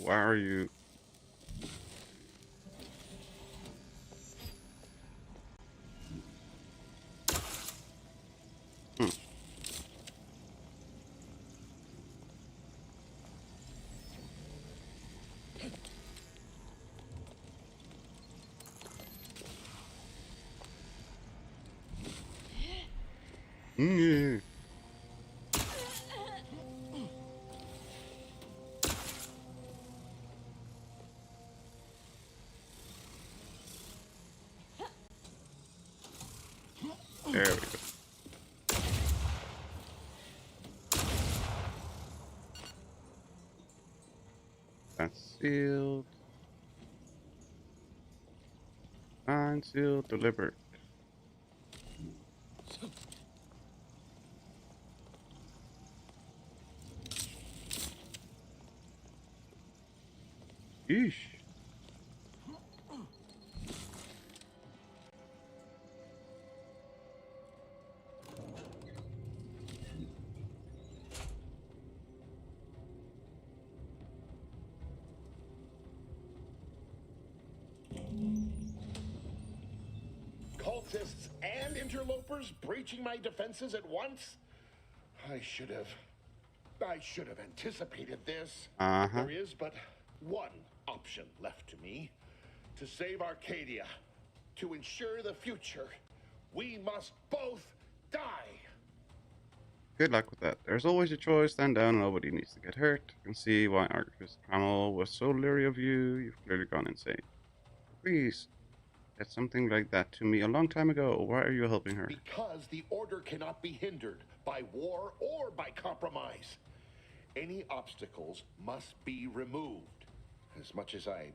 Why are you? Yeah. There we go. That's sealed. Unsealed, delivered. Yeesh.
Cultists and interlopers breaching my defenses at once? I should have anticipated this. There is but one option left to me. To save Arcadia, to ensure the future, we must both die.
Good luck with that. There's always a choice, stand down, nobody needs to get hurt. I can see why Archivist Trammel was so leery of you. You've clearly gone insane. Vries said something like that to me a long time ago. Why are you helping her?
Because the order cannot be hindered by war or by compromise. Any obstacles must be removed, as much as I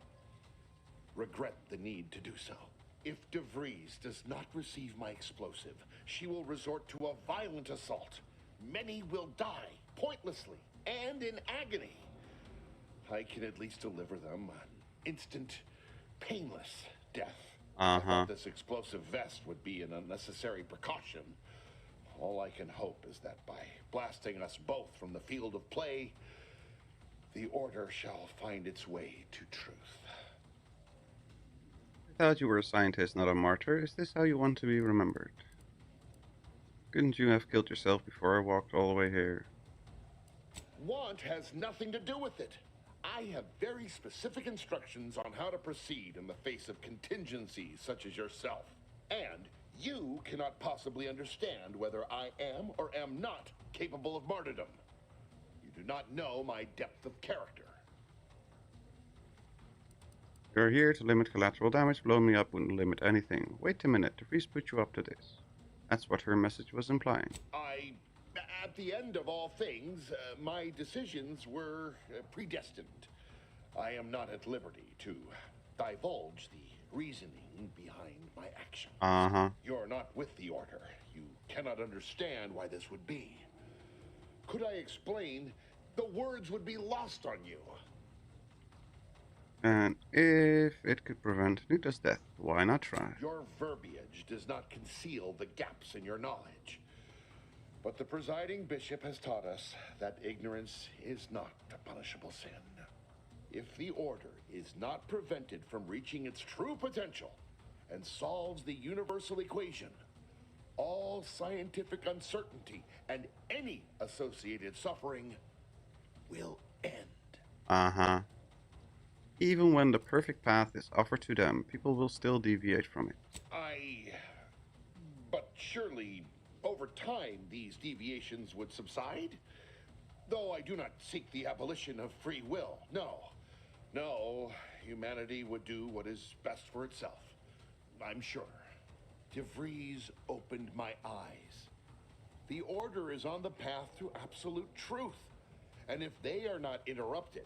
regret the need to do so. If De Vries does not receive my explosive, she will resort to a violent assault. Many will die, pointlessly, and in agony. I can at least deliver them an instant, painless death. I thought this explosive vest would be an unnecessary precaution. All I can hope is that by blasting us both from the field of play, the order shall find its way to truth.
I thought you were a scientist, not a martyr. Is this how you want to be remembered? Couldn't you have killed yourself before I walked all the way here?
Want has nothing to do with it. I have very specific instructions on how to proceed in the face of contingencies such as yourself. And you cannot possibly understand whether I am or am not capable of martyrdom. You do not know my depth of character.
You're here to limit collateral damage. Blowing me up wouldn't limit anything. Wait a minute, the Vries put you up to this. That's what her message was implying.
At the end of all things, my decisions were predestined. I am not at liberty to divulge the reasoning behind my actions. You're not with the Order. You cannot understand why this would be. Could I explain, the words would be lost on you.
And if it could prevent Nuta's death, why not try?
Your verbiage does not conceal the gaps in your knowledge. But the presiding bishop has taught us that ignorance is not a punishable sin. If the Order is not prevented from reaching its true potential and solves the universal equation, all scientific uncertainty and any associated suffering will end.
Even when the perfect path is offered to them, people will still deviate from it.
But surely, over time, these deviations would subside? Though I do not seek the abolition of free will, no. No, humanity would do what is best for itself. I'm sure. De Vries opened my eyes. The Order is on the path to absolute truth. And if they are not interrupted,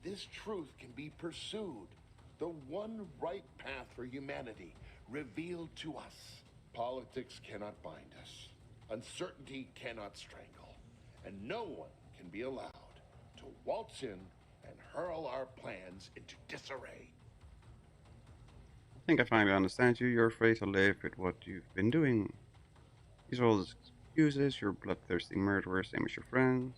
this truth can be pursued. The one right path for humanity revealed to us. Politics cannot bind us. Uncertainty cannot strangle. And no one can be allowed to waltz in and hurl our plans into disarray.
I think I finally understand you. You're afraid to live with what you've been doing. These are all the excuses. You're bloodthirsty murderer, same as your friends.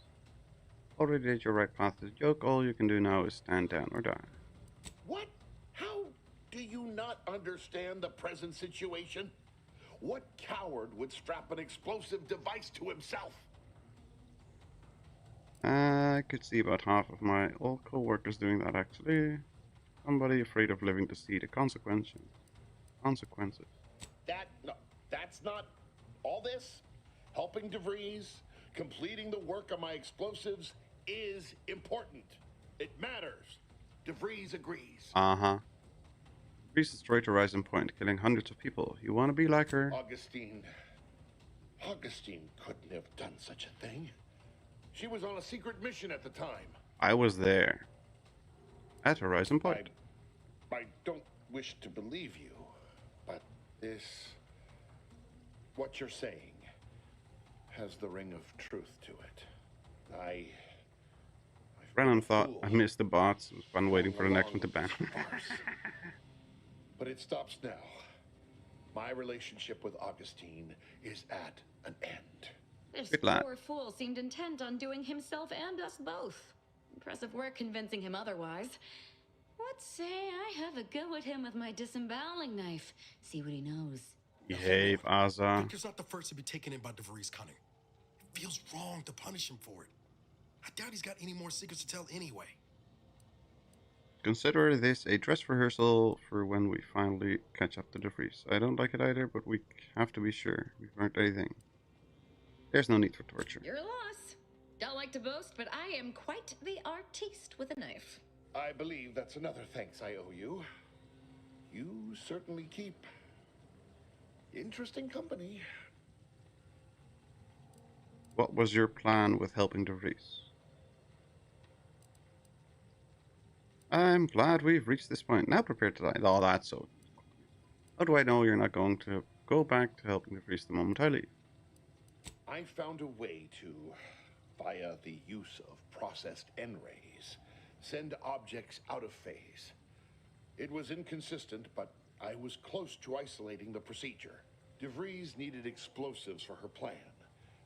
Already did your right path to the joke. All you can do now is stand down or die.
What? How do you not understand the present situation? What coward would strap an explosive device to himself?
I could see about half of my old co-workers doing that, actually. Somebody afraid of living to see the consequences.
That's not all this. Helping De Vries, completing the work on my explosives is important. It matters. De Vries agrees.
Vries destroyed Horizon Point, killing hundreds of people. You want to be like her?
Augustine couldn't have done such a thing. She was on a secret mission at the time.
I was there. At Horizon Point.
I don't wish to believe you, but what you're saying has the ring of truth to it.
Brennan thought I missed the bots. It was fun waiting for the next one to ban.
But it stops now. My relationship with Augustine is at an end.
This
Good lad.
poor fool seemed intent on doing himself and us both. Impressive work convincing him otherwise. What say I have a go at him with my disemboweling knife? See what he knows.
Behave, Aza.
Victor's not the first to be taken in by De Vries' cunning. It feels wrong to punish him for it. I doubt he's got any more secrets to tell anyway.
Consider this a dress rehearsal for when we finally catch up to De Vries. I don't like it either, but we have to be sure we've learned anything. There's no need for torture.
Your loss. Don't like to boast, but I am quite the artiste with a knife.
I believe that's another thanks I owe you. You certainly keep interesting company.
What was your plan with helping the Vries? I'm glad we've reached this point. Now prepare to die. Oh, that's so... How do I know you're not going to go back to helping the Vries the moment I leave?
I found a way to, via the use of processed N-rays, send objects out of phase. It was inconsistent, but I was close to isolating the procedure. De Vries needed explosives for her plan.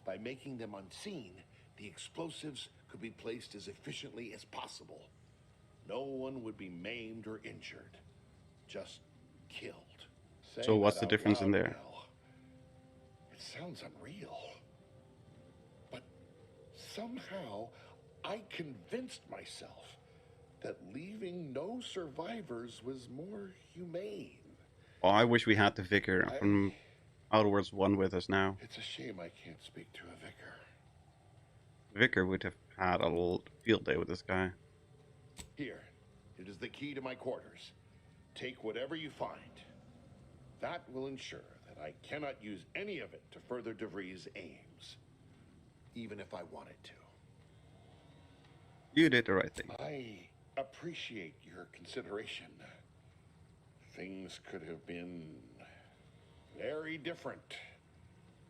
By making them unseen, the explosives could be placed as efficiently as possible. No one would be maimed or injured, just killed.
So what's the difference in there?
Mel. It sounds unreal. But somehow I convinced myself that leaving no survivors was more humane.
Oh, I wish we had the vicar from Outer Worlds 1 with us now.
It's a shame I can't speak to a vicar.
Vicar would have had a little field day with this guy.
Here, it is the key to my quarters. Take whatever you find. That will ensure that I cannot use any of it to further De Vries' aims, even if I wanted to.
You did the right thing.
I appreciate your consideration. Things could have been very different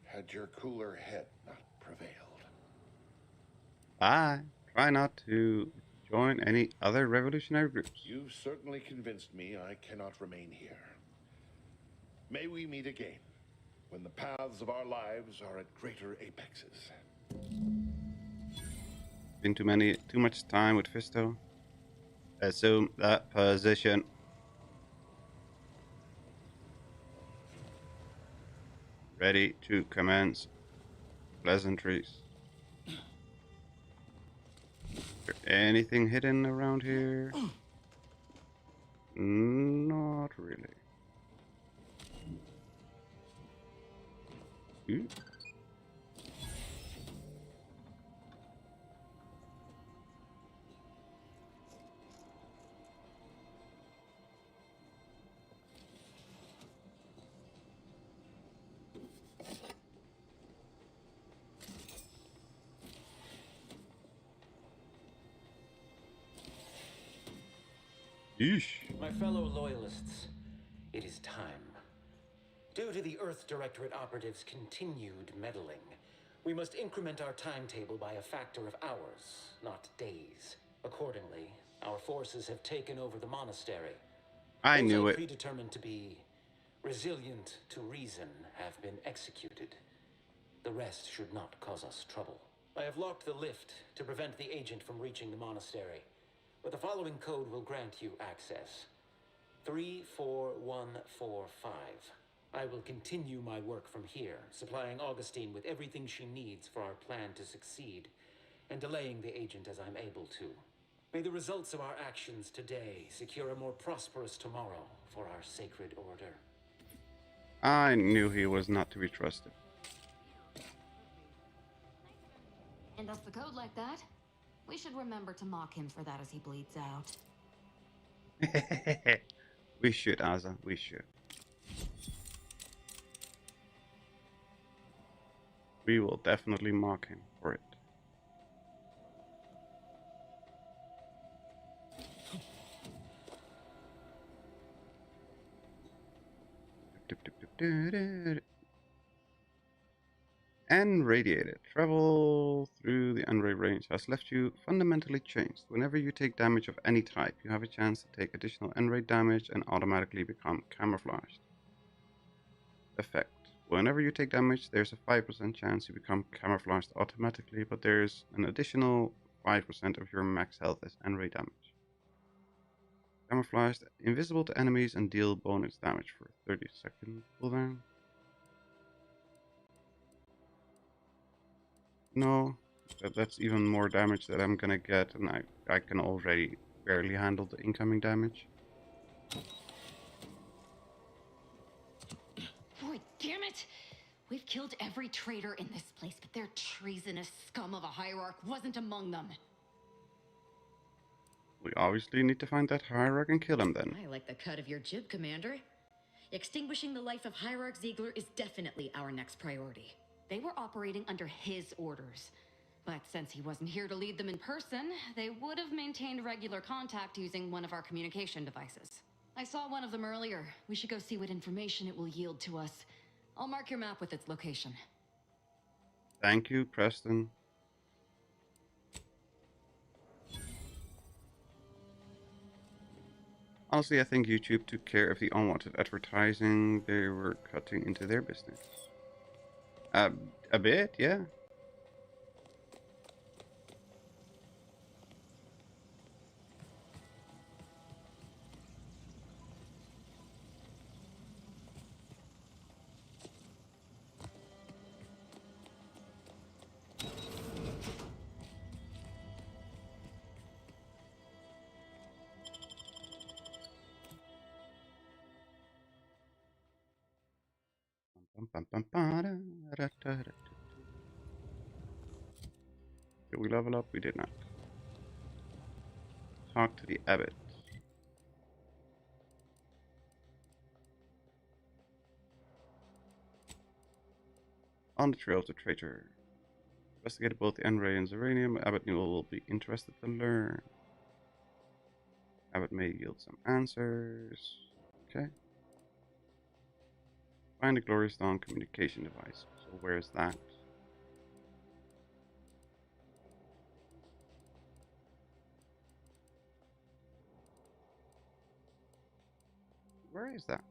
had your cooler head not prevailed.
I try not to join any other revolutionary groups.
You've certainly convinced me I cannot remain here. May we meet again, when the paths of our lives are at greater apexes.
Been too much time with Fisto. Assume that position. Ready to commence pleasantries. Is there anything hidden around here? Not really. Ooh. Yeesh.
My fellow loyalists, it is time. Due to the Earth Directorate operatives' continued meddling, we must increment our timetable by a factor of hours, not days. Accordingly, our forces have taken over the monastery.
I knew it.
Predetermined to be resilient to reason have been executed. The rest should not cause us trouble. I have locked the lift to prevent the agent from reaching the monastery, but the following code will grant you access. 34145. I will continue my work from here, supplying Augustine with everything she needs for our plan to succeed, and delaying the agent as I'm able to. May the results of our actions today secure a more prosperous tomorrow for our sacred order.
I knew he was not to be trusted.
And us the code like that? We should remember to mock him for that as he bleeds out.
We should, Asa. We should. We will definitely mock him for it. Unradiated. Travel through the unray range has left you fundamentally changed. Whenever you take damage of any type, you have a chance to take additional unray damage and automatically become camouflaged. Effect. Whenever you take damage, there's a 5% chance you become camouflaged automatically, but there's an additional 5% of your max health as unray damage. Camouflaged, invisible to enemies, and deal bonus damage for 30-second cooldown. No, that's even more damage that I'm gonna get, and I can already barely handle the incoming damage.
Boy, damn it! We've killed every traitor in this place, but their treasonous scum of a hierarch wasn't among them.
We obviously need to find that hierarch and kill him then.
I like the cut of your jib, Commander. Extinguishing the life of Hierarch Ziegler is definitely our next priority.
They were operating under his orders. But since he wasn't here to lead them in person, they would have maintained regular contact using one of our communication devices. I saw one of them earlier. We should go see what information it will yield to us. I'll mark your map with its location.
Thank you, Preston. Honestly, I think YouTube took care of the unwanted advertising they were cutting into their business. A bit, yeah. Did we level up? We did not. Talk to the abbot. On the trail of the traitor. Investigate both the N-ray and Zeranium. Abbot Newell will be interested to learn. Abbot may yield some answers. Okay. Find the Glorious Dawn communication device. So where's that? Where is that?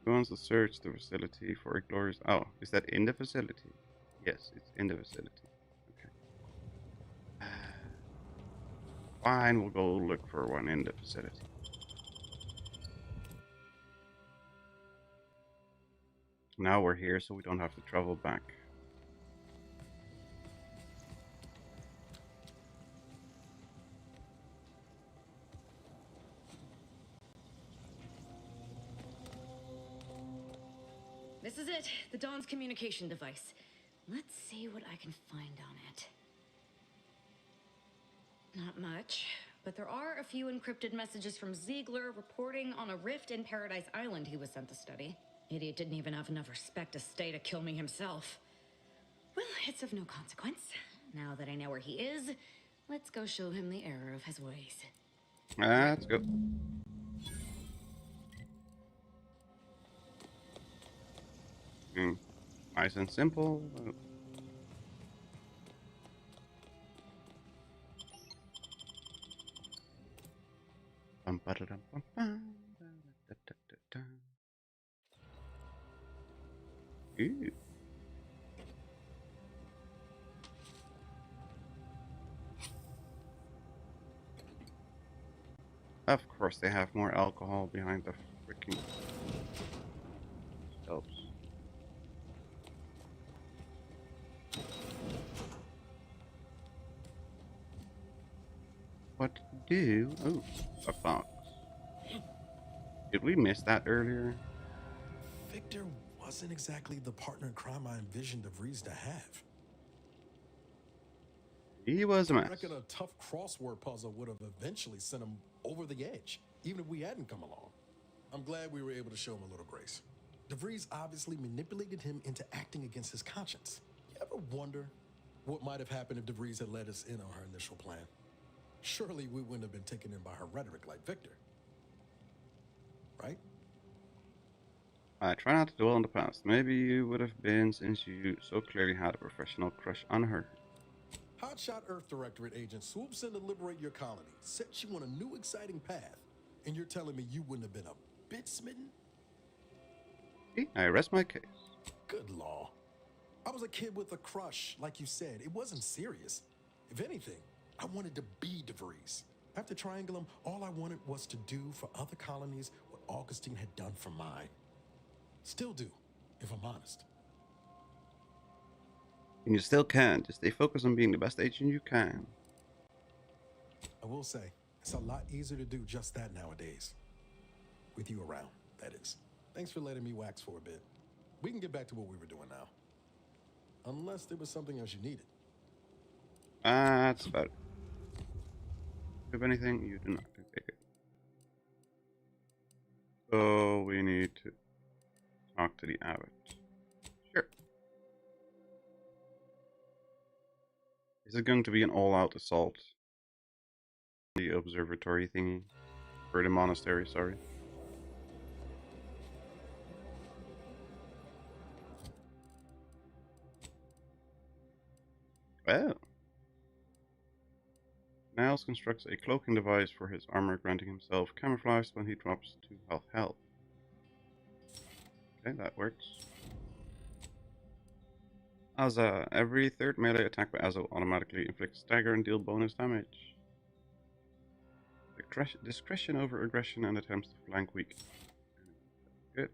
Who wants to search the facility for a glorious... Oh, is that in the facility? Yes, it's in the facility. Okay. Fine, we'll go look for one in the facility. Now we're here, so we don't have to travel back.
This is it, the Dawn's communication device. Let's see what I can find on it. Not much, but there are a few encrypted messages from Ziegler reporting on a rift in Paradise Island he was sent to study. Idiot didn't even have enough respect to stay to kill me himself. Well, it's of no consequence. Now that I know where he is, let's go show him the error of his ways.
Let's go. Nice and simple. Ooh. Of course, they have more alcohol behind the freaking stoves. What to do? Oh, a box. Did we miss that earlier?
Victor wasn't exactly the partner in crime I envisioned Vries to have.
He was a mess.
I reckon a tough crossword puzzle would have eventually sent him over the edge, even if we hadn't come along. I'm glad we were able to show him a little grace. Vries obviously manipulated him into acting against his conscience. You ever wonder what might have happened if Vries had let us in on her initial plan? Surely we wouldn't have been taken in by her rhetoric like Victor. Right?
I try not to dwell on the past. Maybe you would have been, since you so clearly had a professional crush on her.
Hotshot Earth Directorate agent swoops in to liberate your colony, sets you on a new exciting path, and you're telling me you wouldn't have been a bit smitten?
See, I rest my case.
Good law. I was a kid with a crush, like you said. It wasn't serious. If anything, I wanted to be Vries. After Triangulum, all I wanted was to do for other colonies what Augustine had done for mine. Still do, if I'm honest.
And you still can. Just stay focused on being the best agent you can.
I will say, It's a lot easier to do just that nowadays. With you around, that is. Thanks for letting me wax for a bit. We can get back to what we were doing now. Unless there was something else you needed.
That's about it. Do you have anything? You do not. Okay. So we need to talk to the abbot. Sure. Is it going to be an all-out assault? The observatory thingy? Or the monastery, sorry. Well. Niles constructs a cloaking device for his armor, granting himself camouflage when he drops to health. Okay, that works. Azza. Every third melee attack by Azza automatically inflicts stagger and deal bonus damage. Discretion over aggression and attempts to flank weak. Good.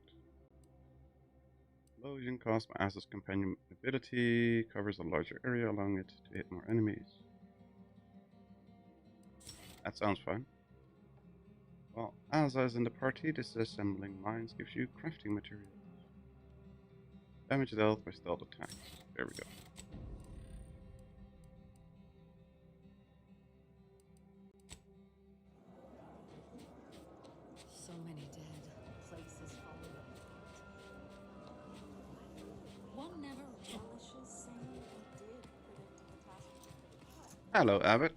Explosion caused by Azza's companion ability covers a larger area, allowing it to hit more enemies. That sounds fun. While Azza is in the party, disassembling mines gives you crafting materials. Damage dealt by stealth attacks. There we go.
So many dead. Places falling apart.
One never relishes saying it did predict a catastrophe.
Hello, Abbott.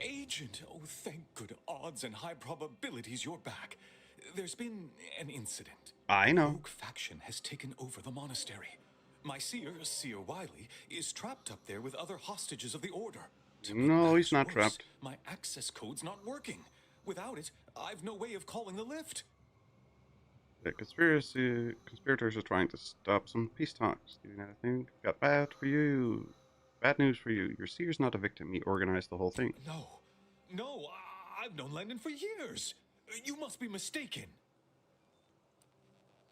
Agent, oh thank good odds and high probabilities you're back. There's been an incident.
I know.
A rogue faction has taken over the monastery. My seer Wiley, is trapped up there with other hostages of the Order.
No, he's not trapped.
My access code's not working. Without it, I've no way of calling the lift.
The conspirators are trying to stop some peace talks. Doing anything? Got bad for you. Bad news for you. Your seer's not a victim. He organized the whole thing.
No, I've known Landon for years. You must be mistaken.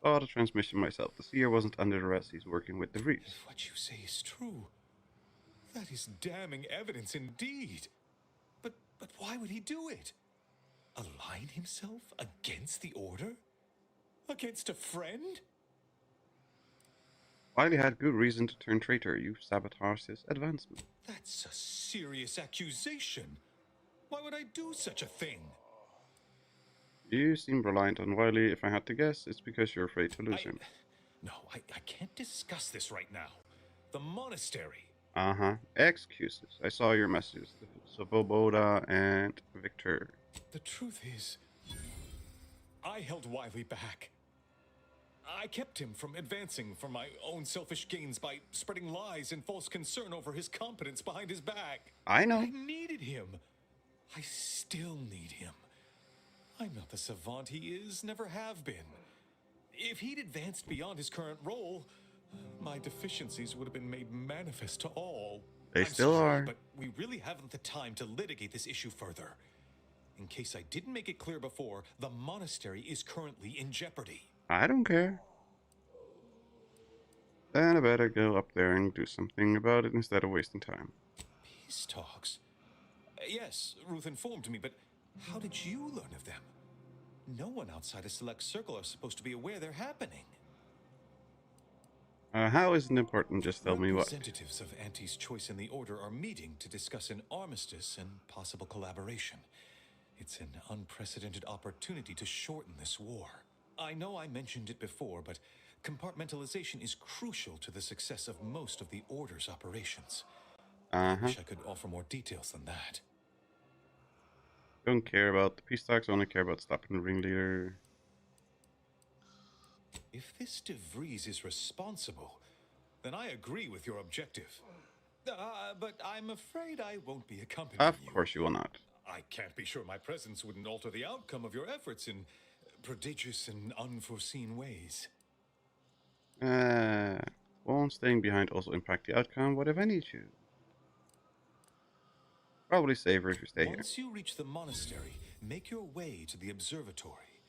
Saw the transmission myself. The seer wasn't under arrest. He's working with the Vries.
If what you say is true, that is damning evidence indeed. But why would he do it? Align himself against the Order? Against a friend?
Wiley had good reason to turn traitor. You sabotaged his advancement.
That's a serious accusation. Why would I do such a thing?
You seem reliant on Wiley. If I had to guess, it's because you're afraid to lose him.
No, I can't discuss this right now. The monastery.
Uh-huh. Excuses. I saw your messages. Svoboda and Victor.
The truth is, I held Wiley back. I kept him from advancing for my own selfish gains by spreading lies and false concern over his competence behind his back.
I know.
I needed him. I still need him. I'm not the savant he is, never have been. If he'd advanced beyond his current role, my deficiencies would have been made manifest to all.
They still are.
But we really haven't the time to litigate this issue further. In case I didn't make it clear before, the monastery is currently in jeopardy.
I don't care. Then I better go up there and do something about it instead of wasting time.
Peace talks? Yes, Ruth informed me, but how did you learn of them? No one outside a select circle are supposed to be aware they're happening.
How isn't important? Just tell me what.
Representatives of Auntie's Choice in the Order are meeting to discuss an armistice and possible collaboration. It's an unprecedented opportunity to shorten this war. I know I mentioned it before, but compartmentalization is crucial to the success of most of the Order's operations. I wish I could offer more details than that.
Don't care about the peace talks, only care about stopping the ringleader.
If this De Vries is responsible, then I agree with your objective. But I'm afraid I won't be accompanying you.
Of course you will not.
I can't be sure my presence wouldn't alter the outcome of your efforts in prodigious and unforeseen ways.
Won't staying behind also impact the outcome? What if I need you? Probably safer if you stay here.
Once you reach the monastery, make your way to the observatory.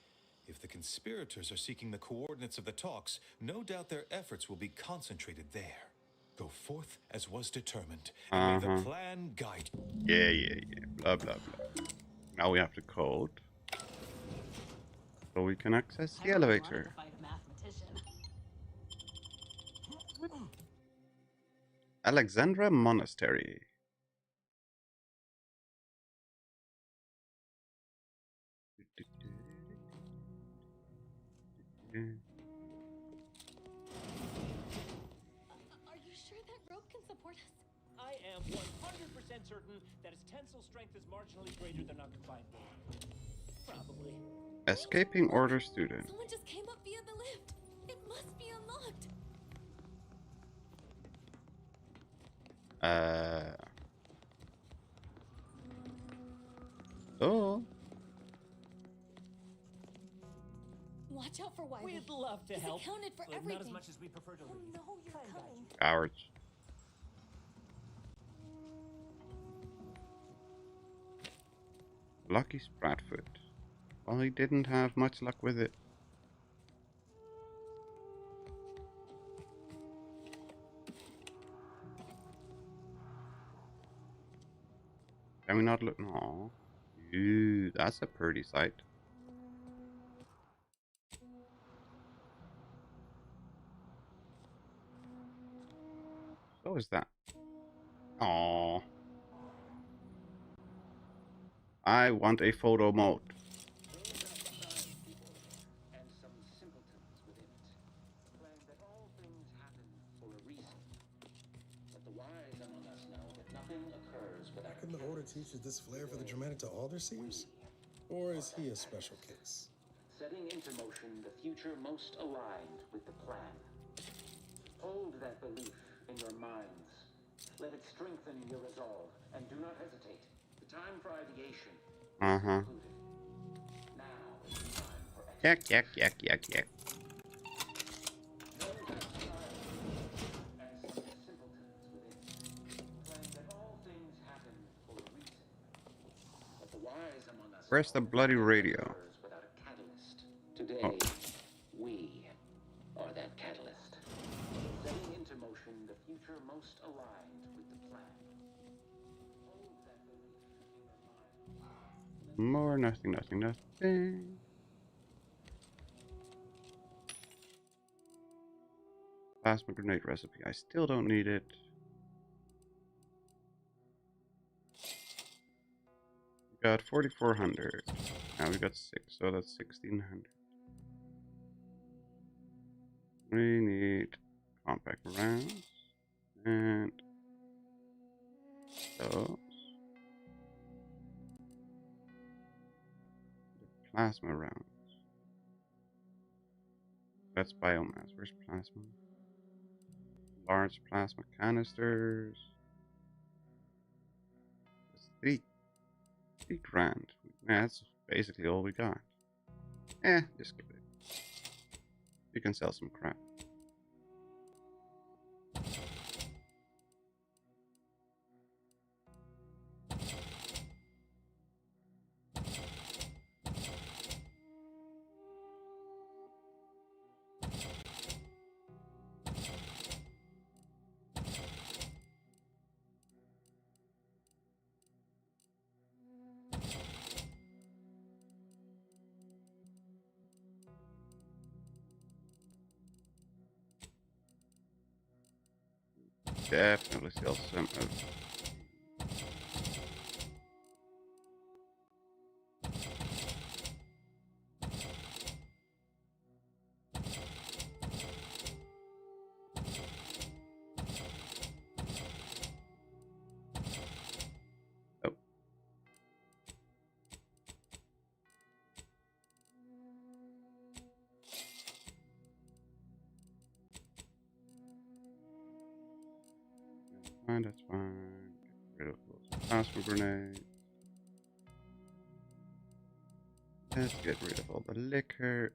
If the conspirators are seeking the coordinates of the talks, no doubt their efforts will be concentrated there. Go forth as was determined, and may the plan guide you.
Yeah. Blah, blah, blah. Now we have to code. So we can access the elevator. Alexandra Monastery.
Are you sure that rope can support us?
I am 100% certain that its tensile strength is marginally greater than our combined weight. Probably.
Escaping order student.
Someone just came up via the lift. It must be unlocked.
Oh.
Watch out for Wiley.
We'd love to
He's
help,
accounted for
but
everything.
not as much as we prefer to leave.
No, you're coming.
Cowards. Lucky Spratfoot. Well, he didn't have much luck with it. Can we not look? No. Ooh, that's a pretty sight. So is that. Aww. I want a photo mode.
And some simpletons within it claim that all things happen for a reason. But the wise among us know that nothing occurs without.
Can the Order teach this flair for the dramatic to all their seers? Or is he a special case?
Setting into motion the future most aligned with the plan. Hold that belief in your minds. Let it strengthen your resolve, and do not hesitate. The time for ideation is concluded. Now is the time for
Yak.
Know that style and some simpletons within claim that all things happen for a reason. But the wise among us
Where's the bloody radio?
without a catalyst. Today, we are that catalyst. Setting into motion the future most aligned with the plan. Hold that belief in your mind.
More, nothing. Plasma grenade recipe. I still don't need it. We got 4,400. Now we got 6, so that's 1,600. We need compact rounds and those. The plasma rounds. That's biomass. Where's plasma? Large plasma canisters. That's 3 grand. That's basically all we got. Just skip it. You can sell some crap. Definitely sell some of. Oh. Fine, that's fine. Get rid of those plasma grenades. Let's get rid of all the liquor.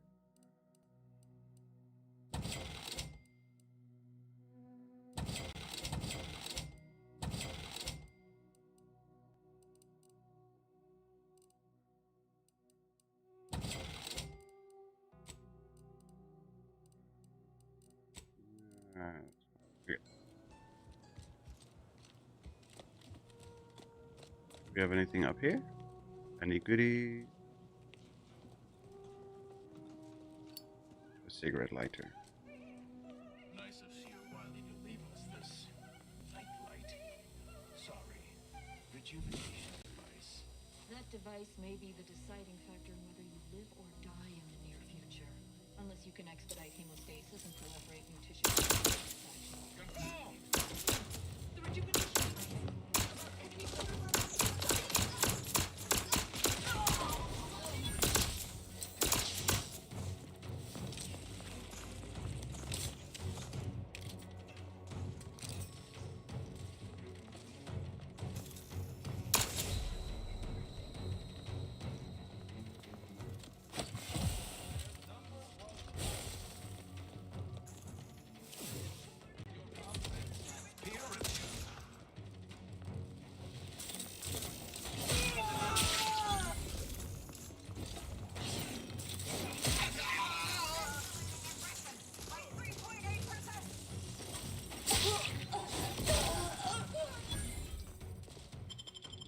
Yeah. Do we have anything up here? Any goodies? A cigarette lighter.
Nice of you, Wiley, to leave us this nightlight. Sorry. Rejuvenation device.
That device may be the deciding factor in whether you live or die in the near future. Unless you can expedite hemostasis and proliferate new tissue.
Confirmed!
The rejuvenation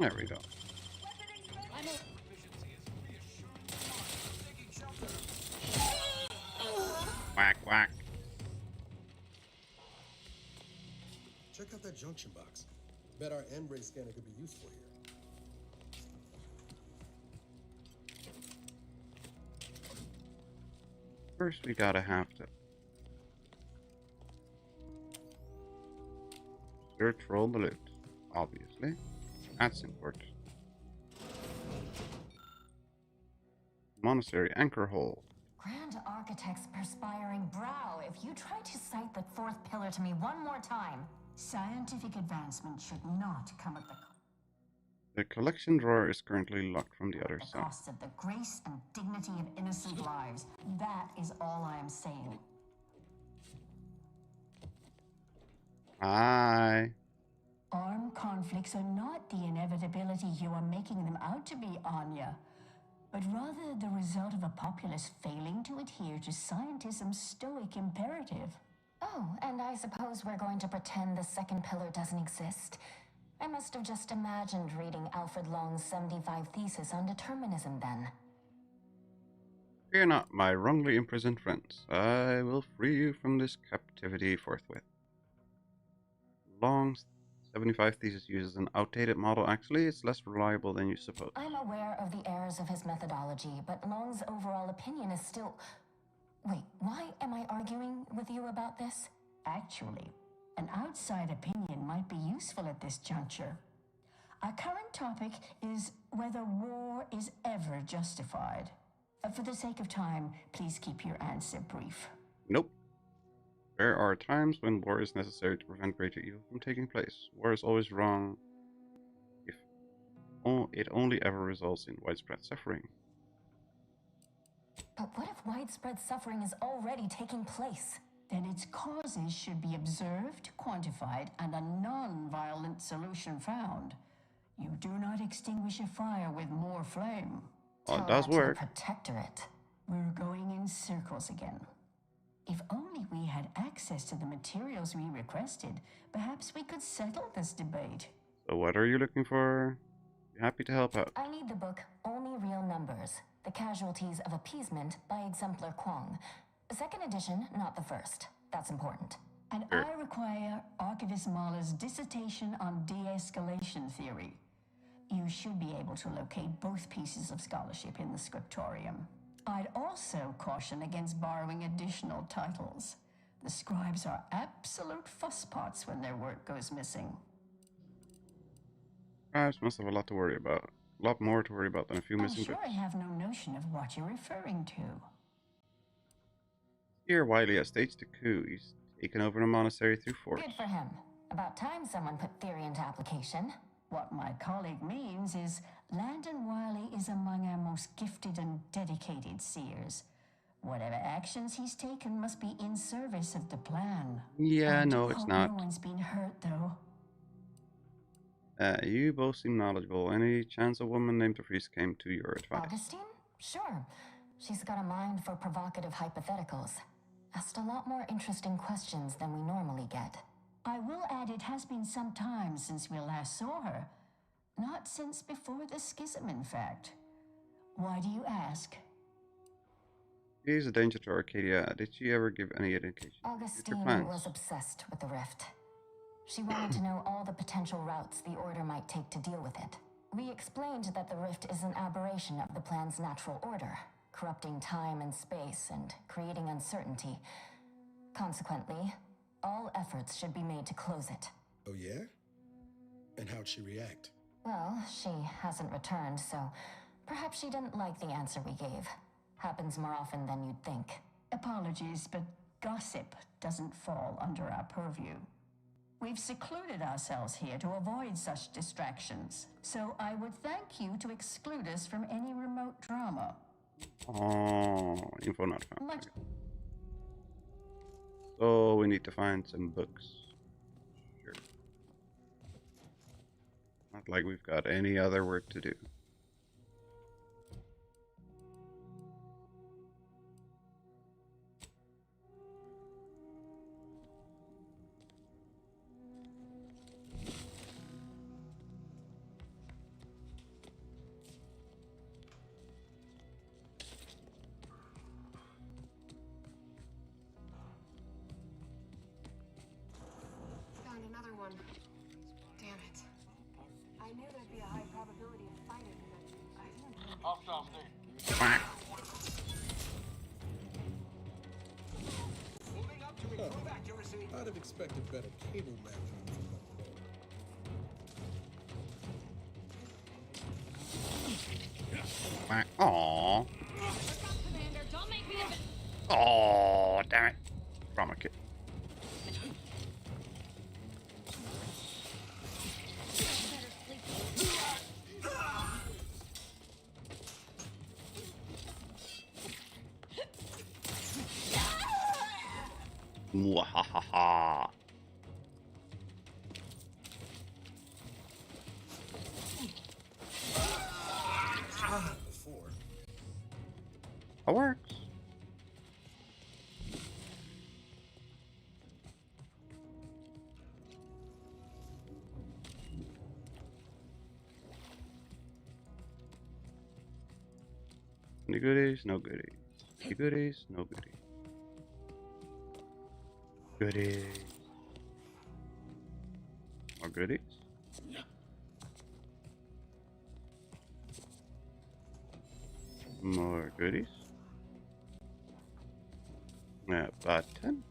There we go. Whack, whack.
Check out that junction box. Bet our N-ray scanner could be useful here.
First, we gotta have to search for all the loot, obviously. That's important. Monastery anchor hole.
Grand Architect's perspiring brow. If you try to cite the fourth pillar to me one more time, scientific advancement should not come at
The collection drawer is currently locked from the other
the
side.
cost of the grace and dignity of innocent lives. That is all I am saying.
Hi.
Armed conflicts are not the inevitability you are making them out to be, Anya, but rather the result of a populace failing to adhere to scientism's stoic imperative. Oh, and I suppose we're going to pretend the second pillar doesn't exist. I must have just imagined reading Alfred Long's 75 thesis on determinism then.
Fear not, my wrongly imprisoned friends. I will free you from this captivity forthwith. Long's 75 thesis uses an outdated model. Actually, it's less reliable than you suppose.
I'm aware of the errors of his methodology, but Long's overall opinion is still... Wait, why am I arguing with you about this? Actually, an outside opinion might be useful at this juncture. Our current topic is whether war is ever justified. For the sake of time, please keep your answer brief.
Nope. There are times when war is necessary to prevent greater evil from taking place. War is always wrong if it only ever results in widespread suffering.
But what if widespread suffering is already taking place? Then its causes should be observed, quantified, and a non-violent solution found. You do not extinguish a fire with more flame.
Well, it does work.
Protectorate. We're going in circles again. If only we had access to the materials we requested, perhaps we could settle this debate.
So what are you looking for? Be happy to help out.
I need the book Only Real Numbers, The Casualties of Appeasement by Exemplar Kwong. Second edition, not the first. That's important. And
sure.
I require Archivist Mahler's dissertation on de-escalation theory. You should be able to locate both pieces of scholarship in the scriptorium. I'd also caution against borrowing additional titles. The scribes are absolute fusspots when their work goes missing.
Scribes must have a lot to worry about. A lot more to worry about than a few missing
I'm sure
bits.
I have no notion of what you're referring to.
Here, Wiley has staged a coup. He's taken over the monastery through force.
Good for him. About time someone put theory into application. What my colleague means is Landon Wiley is among our most gifted and dedicated seers. Whatever actions he's taken must be in service of the plan.
Yeah,
I
no,
do
it's
hope
not.
No one's been hurt, though.
You both seem knowledgeable. Any chance a woman named Vries came to your advice?
Augustine? Sure. She's got a mind for provocative hypotheticals. Asked a lot more interesting questions than we normally get. I will add it has been some time since we last saw her. Not since before the schism, in fact. Why do you ask?
She is a danger to Arcadia. Did she ever give any indication of future
Augustine
plans?
was obsessed with the rift. She wanted to know all the potential routes the Order might take to deal with it. We explained that the rift is an aberration of the plan's natural order, corrupting time and space and creating uncertainty. Consequently, all efforts should be made to close it.
Oh, yeah? And how'd she react?
Well, she hasn't returned, so perhaps she didn't like the answer we gave. Happens more often than you'd think.
Apologies, but gossip doesn't fall under our purview. We've secluded ourselves here to avoid such distractions, so I would thank you to exclude us from any remote drama.
Oh, info not found.
Much.
So we need to find some books. Sure. Not like we've got any other work to do.
Found another one. Damn it. I knew there'd be a high probability of fighting, but I didn't think...
Hostile state.
Moving up to improve accuracy.
I'd have expected better cable management from them.
Aww.
Commander, don't make me
Oh, damn it. Trauma kit. Mwahaha.
Before.
That works. Any goodies? No goodies. Any goodies? No goodies. Goodies. More goodies? More goodies? Button.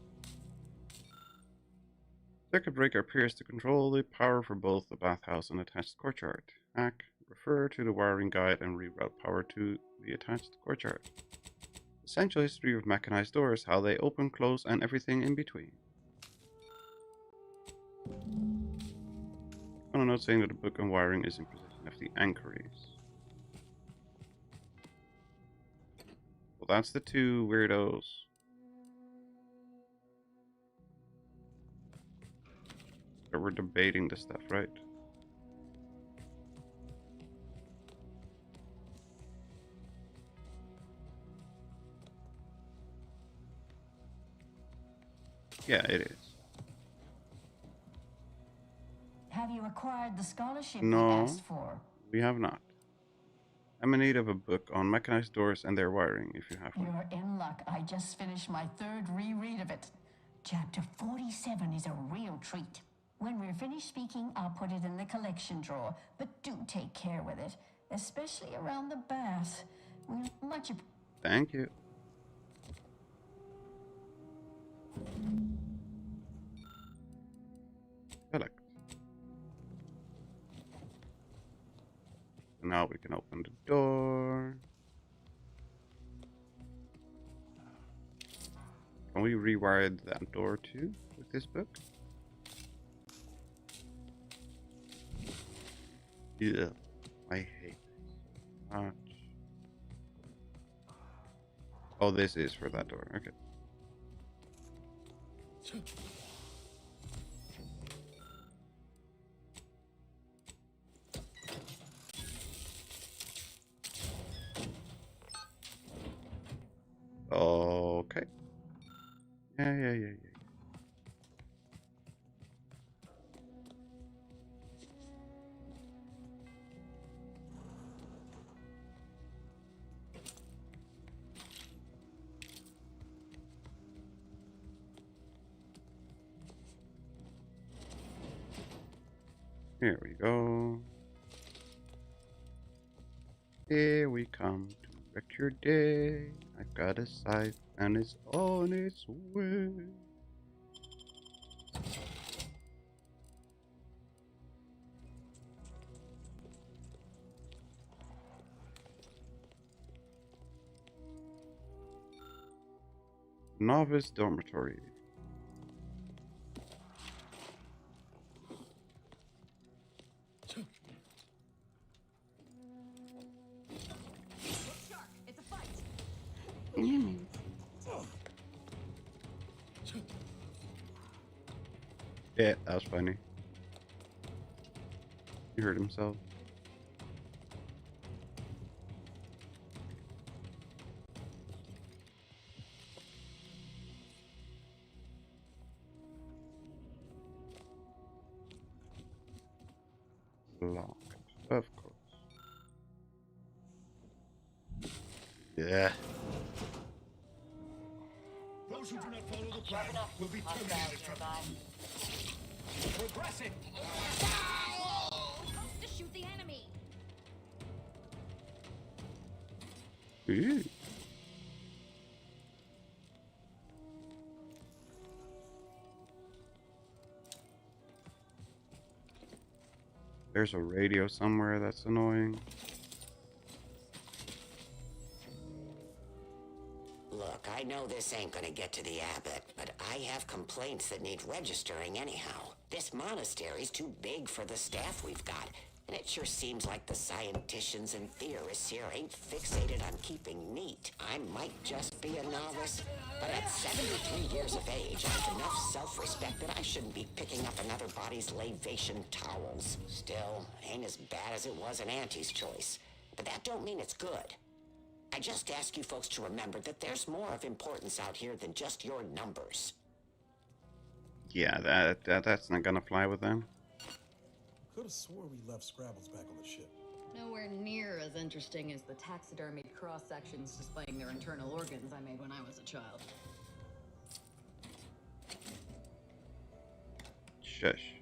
Circuit breaker appears to control the power for both the bathhouse and attached courtyard. Refer to the wiring guide and reroute power to the attached courtyard. Essential history of mechanized doors, how they open, close, and everything in between. On a note saying that the book on wiring is in possession of the anchories. Well, that's the two weirdos. But we're debating this stuff, right? Yeah, it is.
Have you acquired the scholarship
No,
we asked for?
we have not. I'm in need of a book on mechanized doors and their wiring, if you have one.
You're in luck. I just finished my third reread of it. Chapter 47 is a real treat. When we're finished speaking, I'll put it in the collection drawer. But do take care with it, especially around the bath. We'll much
Thank you. Select. Now we can open the door. Can we rewire that door too with this book? Yeah, I hate this so much. Oh, this is for that door. Okay. Okay. Yeah. Here we go. Here we come to wreck your day. I've got a scythe and it's on its way. Novice dormitory.
It's a fight.
Yeah, that was funny. He hurt himself. Locked, of course. Yeah.
Those who do not follow the plan will be terminated from progressing.
To shoot the enemy.
Ooh. There's a radio somewhere that's annoying.
Look, I know this ain't gonna get to the abbot, but I have complaints that need registering anyhow. This monastery's too big for the staff we've got, and it sure seems like the scienticians and theorists here ain't fixated on keeping neat. I might just be a novice, but at 73 years of age, I have enough self-respect that I shouldn't be picking up another body's lavation towels. Still, ain't as bad as it was in Auntie's choice, but that don't mean it's good. I just ask you folks to remember that there's more of importance out here than just your numbers.
Yeah, that's not gonna fly with them.
Could have swore we left Scrabbles back on the ship.
Nowhere near as interesting as the taxidermied cross-sections displaying their internal organs I made when I was a child.
Shush.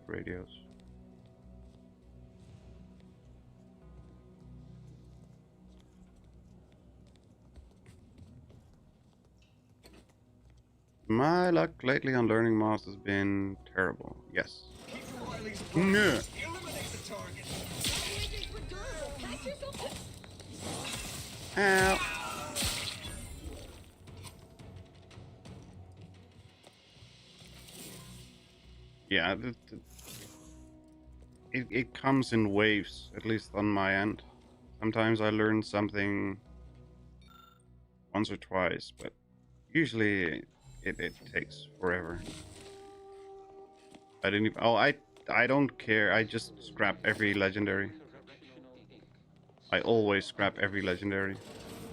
Radios. My luck lately on learning mods has been terrible. Yes. No. Ow. Yeah, it comes in waves, at least on my end. Sometimes I learn something once or twice, but usually it takes forever. I didn't even... Oh, I don't care. I just scrap every legendary. I always scrap every legendary.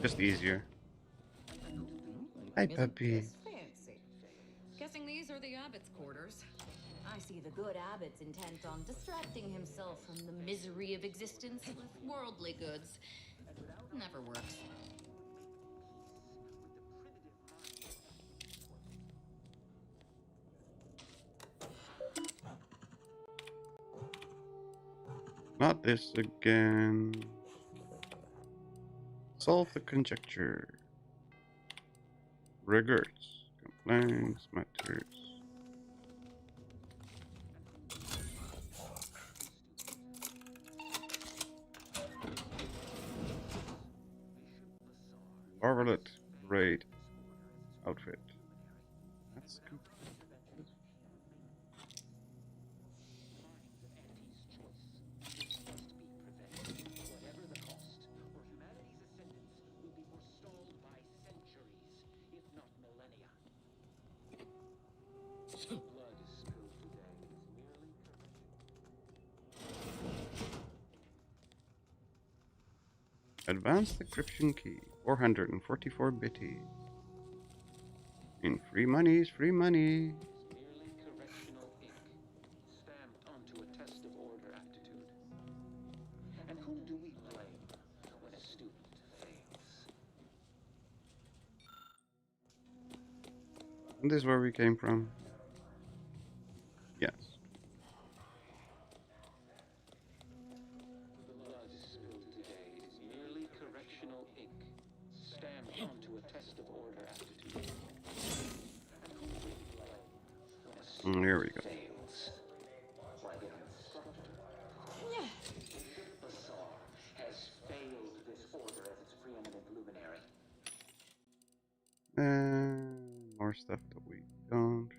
Just easier. Hi, puppy.
Fancy. Guessing these are the abbot's quarters. I see the good abbot's intent on distracting himself from the misery of existence with worldly goods. Never works.
Not this again. Solve the conjecture. Regrets. Complaints. Matters. Barbalet. Great outfit. That's good. Advanced encryption key, 444 bitty. In free money is free money.
Merely correctional ink, stamped onto a test of order aptitude. And whom do we blame when a student fails?
Isn't this where we came from? Yes. Here we go.
Fails. Why the instructor Bassar has failed this order as its preeminent luminary.
And more stuff that we don't.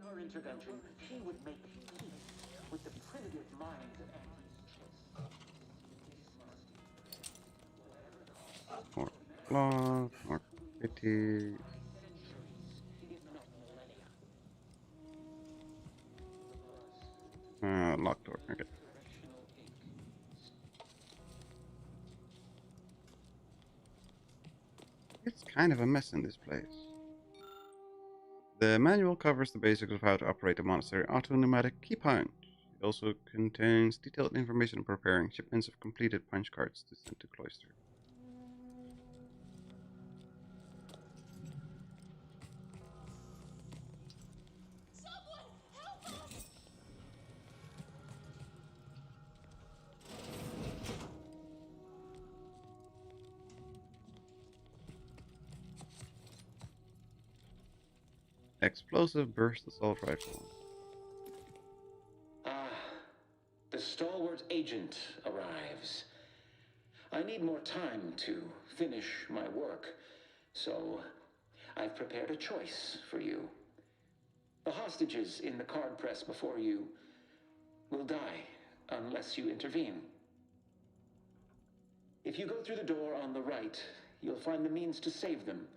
Our intervention, she would make peace with the primitive minds of Auntie's choice.
More cloth, more pity. Locked door. Okay. It's kind of a mess in this place. The manual covers the basics of how to operate a monastery auto-pneumatic key punch. It also contains detailed information on preparing shipments of completed punch cards to send to cloister. Explosive burst assault rifle.
The stalwart agent arrives. I need more time to finish my work, so I've prepared a choice for you. The hostages in the card press before you will die unless you intervene. If you go through the door on the right, you'll find the means to save them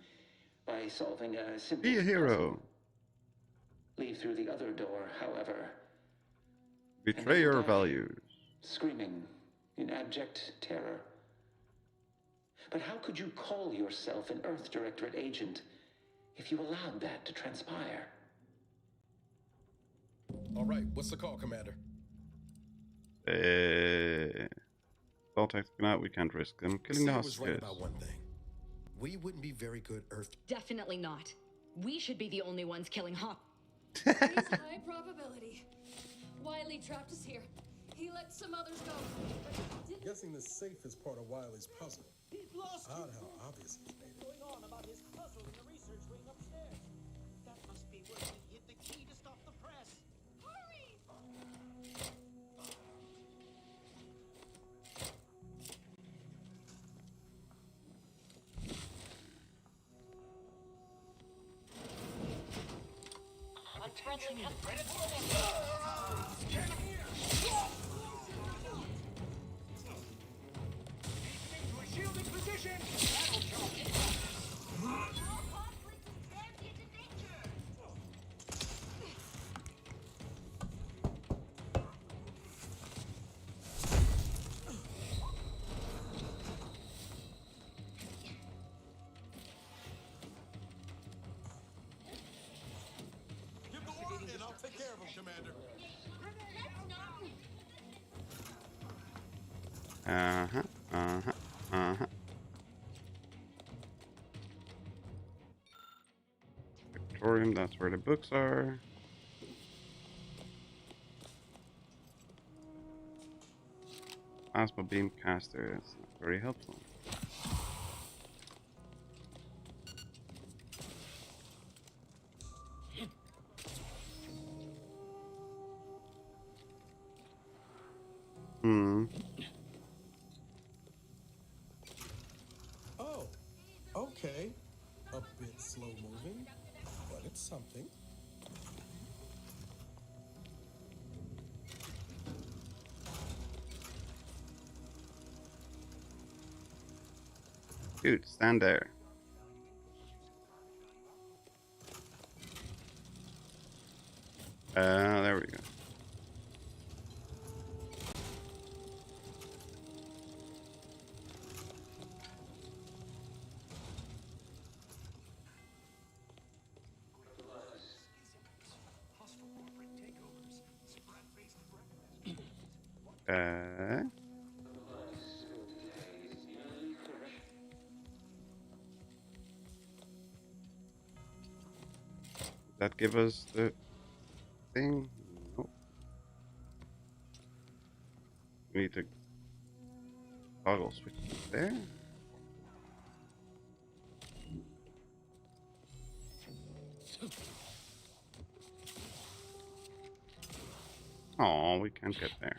by solving a simple
Be a hero.
puzzle. Leave through the other door, however.
Betray your values.
Screaming in abject terror. But how could you call yourself an Earth Directorate agent if you allowed that to transpire?
All right, what's the call, Commander?
All tactical out, we can't risk them killing the hostages.
Was right about one thing. We wouldn't be very good Earth.
Definitely not. We should be the only ones killing Hawk.
It's high probability. Wiley trapped us here. He let some others go.
Guessing the safe is part of Wiley's puzzle.
He's lost.
Odd how obvious it's made.
Going on about his puzzle in the research wing upstairs. That must be where he hid the key to stop the press. Hurry!
Unfriendly
Shielding position! Battle charge!
Give the order and I'll take care of him, Commander.
Insanatorium, that's where the books are. Plasma beam caster, that's not very helpful.
Oh, okay. A bit slow moving, but it's something.
Dude, stand there. There we go. That give us the thing? Nope. We need to toggle switch there. Oh, we can't get there.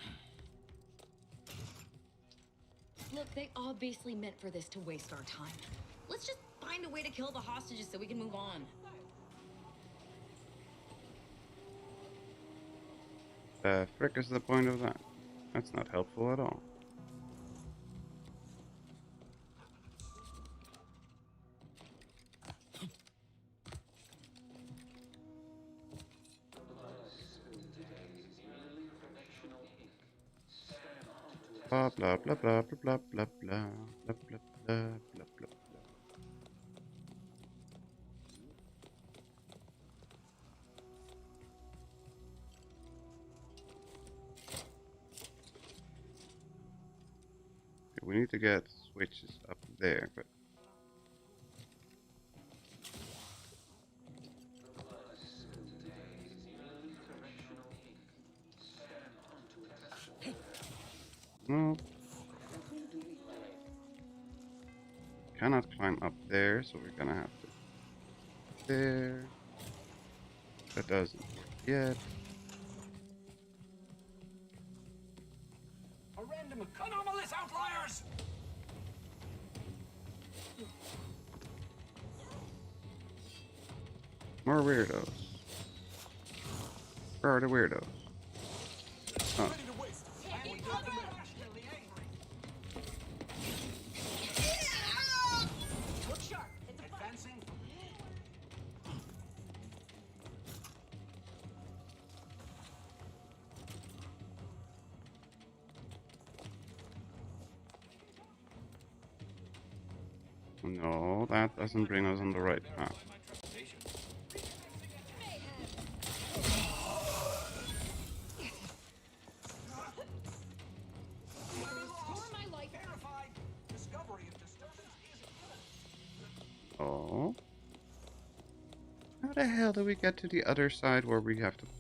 Look, they obviously meant for this to waste our time. Let's just find a way to kill the hostages so we can move on.
The frick is the point of that? That's not helpful at all. Blah blah blah blah blah blah blah blah blah blah blah blah blah. We need to get switches up there, but no. Cannot climb up there, so we're gonna have to there. That doesn't work yet.
A random anomalous outliers!
More weirdos. Where are the weirdos? Oh.
Look sharp. It's advancing.
No, that doesn't bring us on the right path. Oh. How the hell do we get to the other side where we have to put it?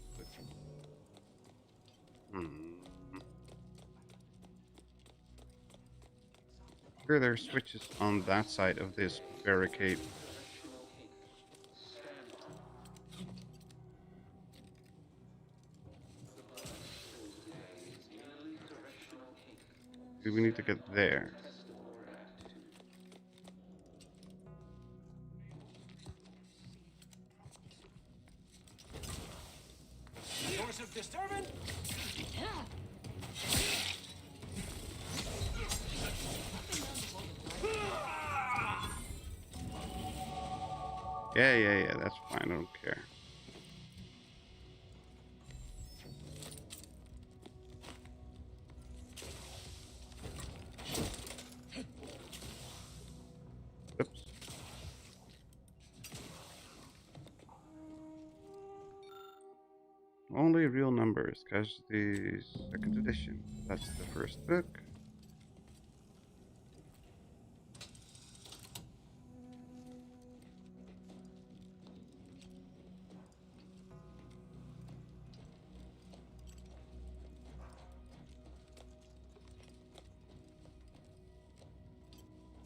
Sure, there are switches on that side of this barricade. We need to get there.
Source of disturbance?
Yeah, that's fine, I don't care. Oops. Only real numbers, Casualties, 2nd edition. That's the first book.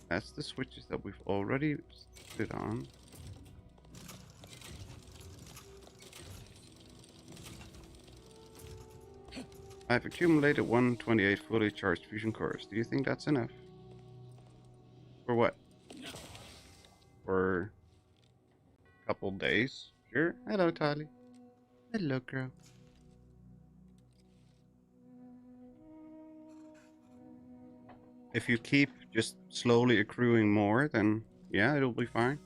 That's the switches that we've already stood on. I've accumulated 128 fully charged fusion cores. Do you think that's enough? For what? For a couple days? Sure. Hello, Tali. Hello, girl. If you keep just slowly accruing more, then yeah, it'll be fine.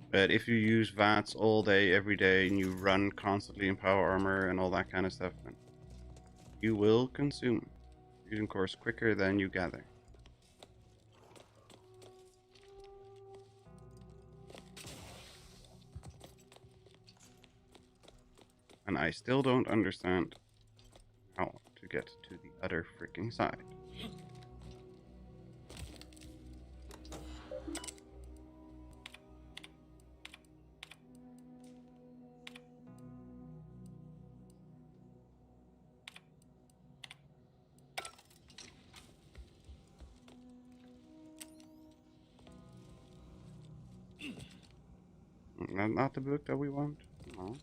But if you use VATS all day, every day, and you run constantly in power armor and all that kind of stuff, then you will consume fusion cores quicker than you gather. And I still don't understand how to get to the other freaking side. Not the book that we want. No.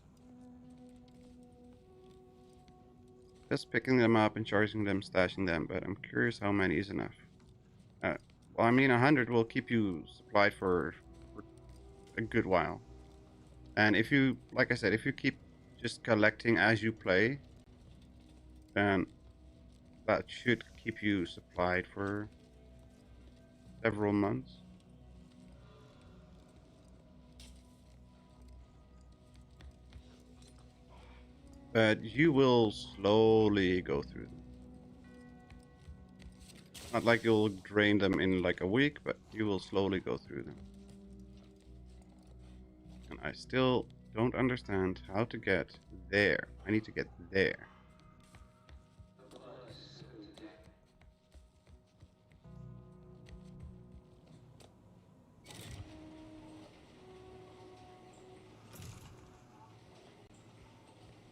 Just picking them up and charging them, stashing them, but I'm curious how many is enough. Well, I mean, 100 will keep you supplied for a good while. And if you, like I said, if you keep just collecting as you play, then that should keep you supplied for several months. But you will slowly go through them. Not like you'll drain them in like a week, but you will slowly go through them. And I still don't understand how to get there. I need to get there.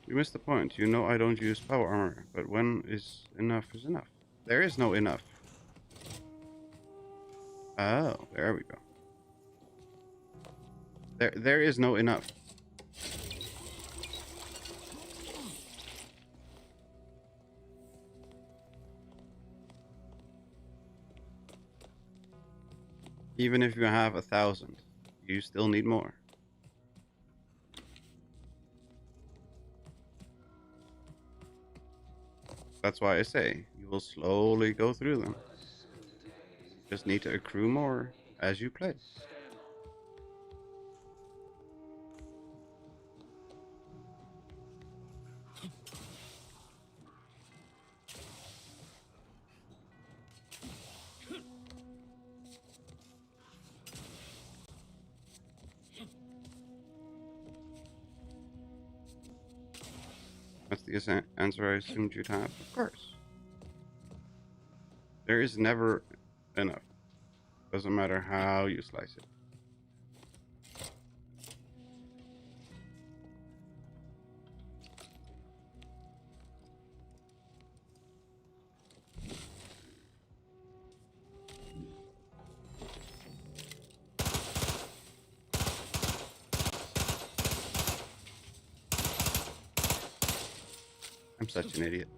You missed the point. You know I don't use power armor, but when is enough is enough? There is no enough. Oh, there we go. There is no enough. Even if you have 1,000, you still need more. That's why I say you will slowly go through them. You just need to accrue more as you play. That's the answer I assumed you'd have. Of course. There is never enough. Doesn't matter how you slice it. I'm such an idiot.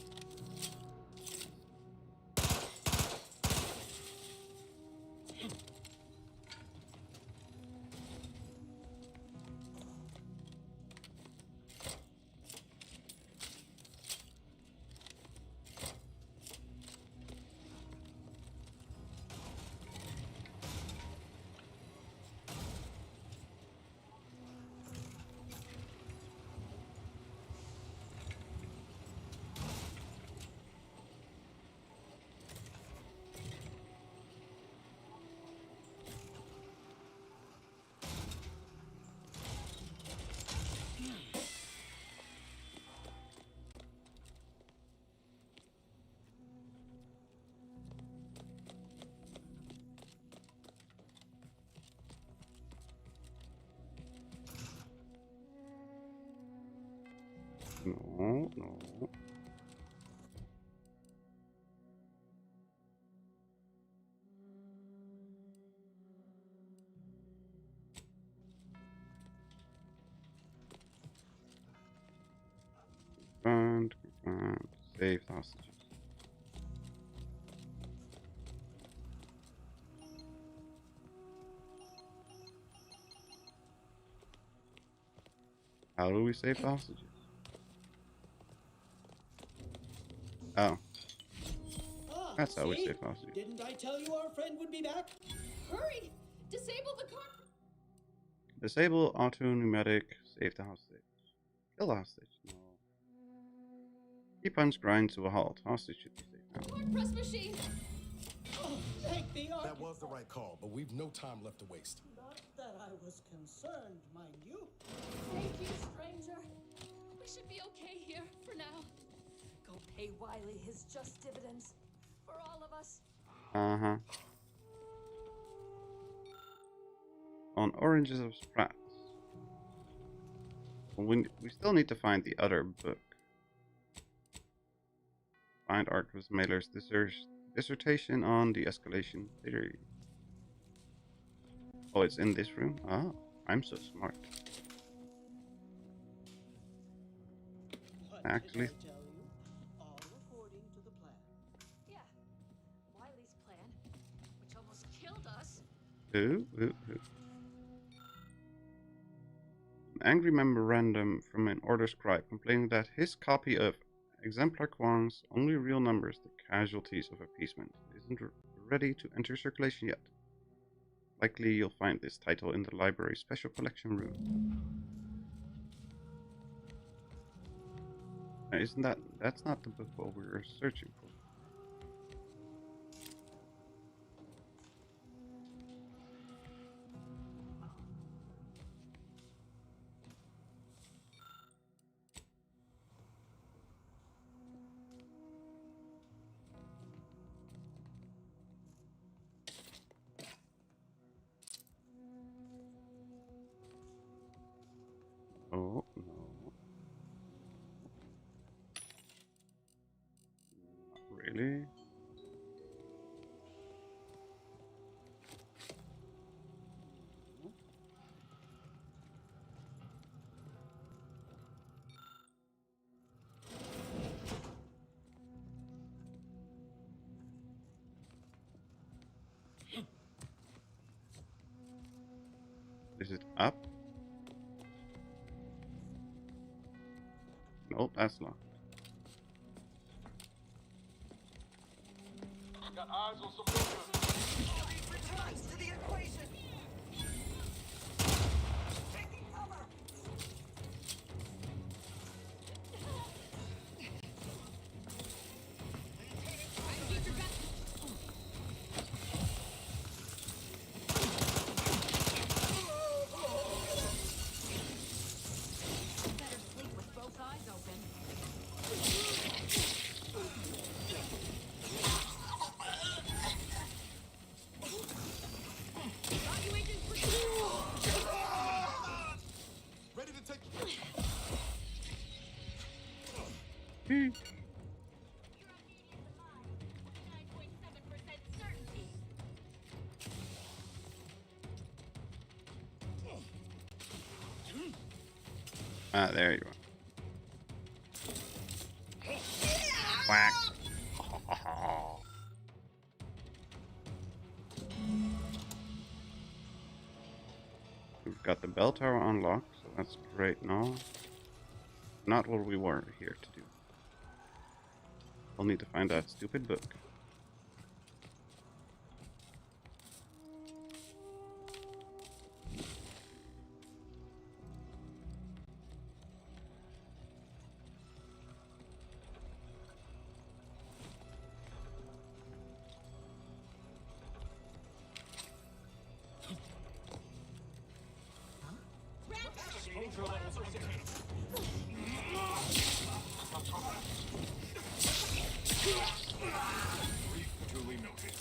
No, no. Confirmed, confirmed. Saved hostages. How do we save the hostages? Oh. That's how we save hostages.
Didn't I tell you our friend would be back?
Hurry! Disable the car!
Disable auto pneumatic. Save the hostage. Kill the hostage. No. Keep punch grind to a halt. Hostage should be safe now.
Hard press machine!
Oh, thank the
That was the right call, but we've no time left to waste.
Not that I was concerned, mind you.
Thank you, stranger. We should be okay here for now. Go pay Wiley his just dividends. For all of us.
Uh-huh. On Oranges of Sprats. We still need to find the other book. Find Archivist Mailer's dissertation on de-escalation theory. Oh, it's in this room? Oh, I'm so smart. actually.
Yeah. Wiley's plan, which almost killed us.
Ooh. An angry memorandum from an order scribe complaining that his copy of Exemplar Kwang's only real numbers, the casualties of appeasement, isn't ready to enter circulation yet. Likely you'll find this title in the library's special collection room. Now, that's not the book what we were searching for. Oh, no. Not really. Is it up? Nope, that's locked.
Got eyes on some movement.
All these returns to the equation. Taking cover.
Better sleep with both eyes open.
Ready to take.
Ah, there you are. Whack. We've got the bell tower unlocked, so that's great now. Not what we were here to do. We'll need to find that stupid book.
Duly noted.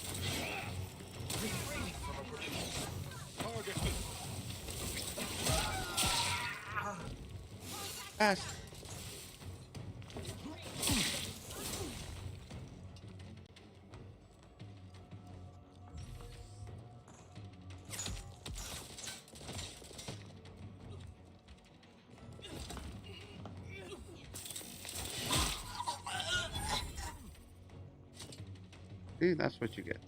Refrain from a predicament. Target.
Fast. See, that's what you get.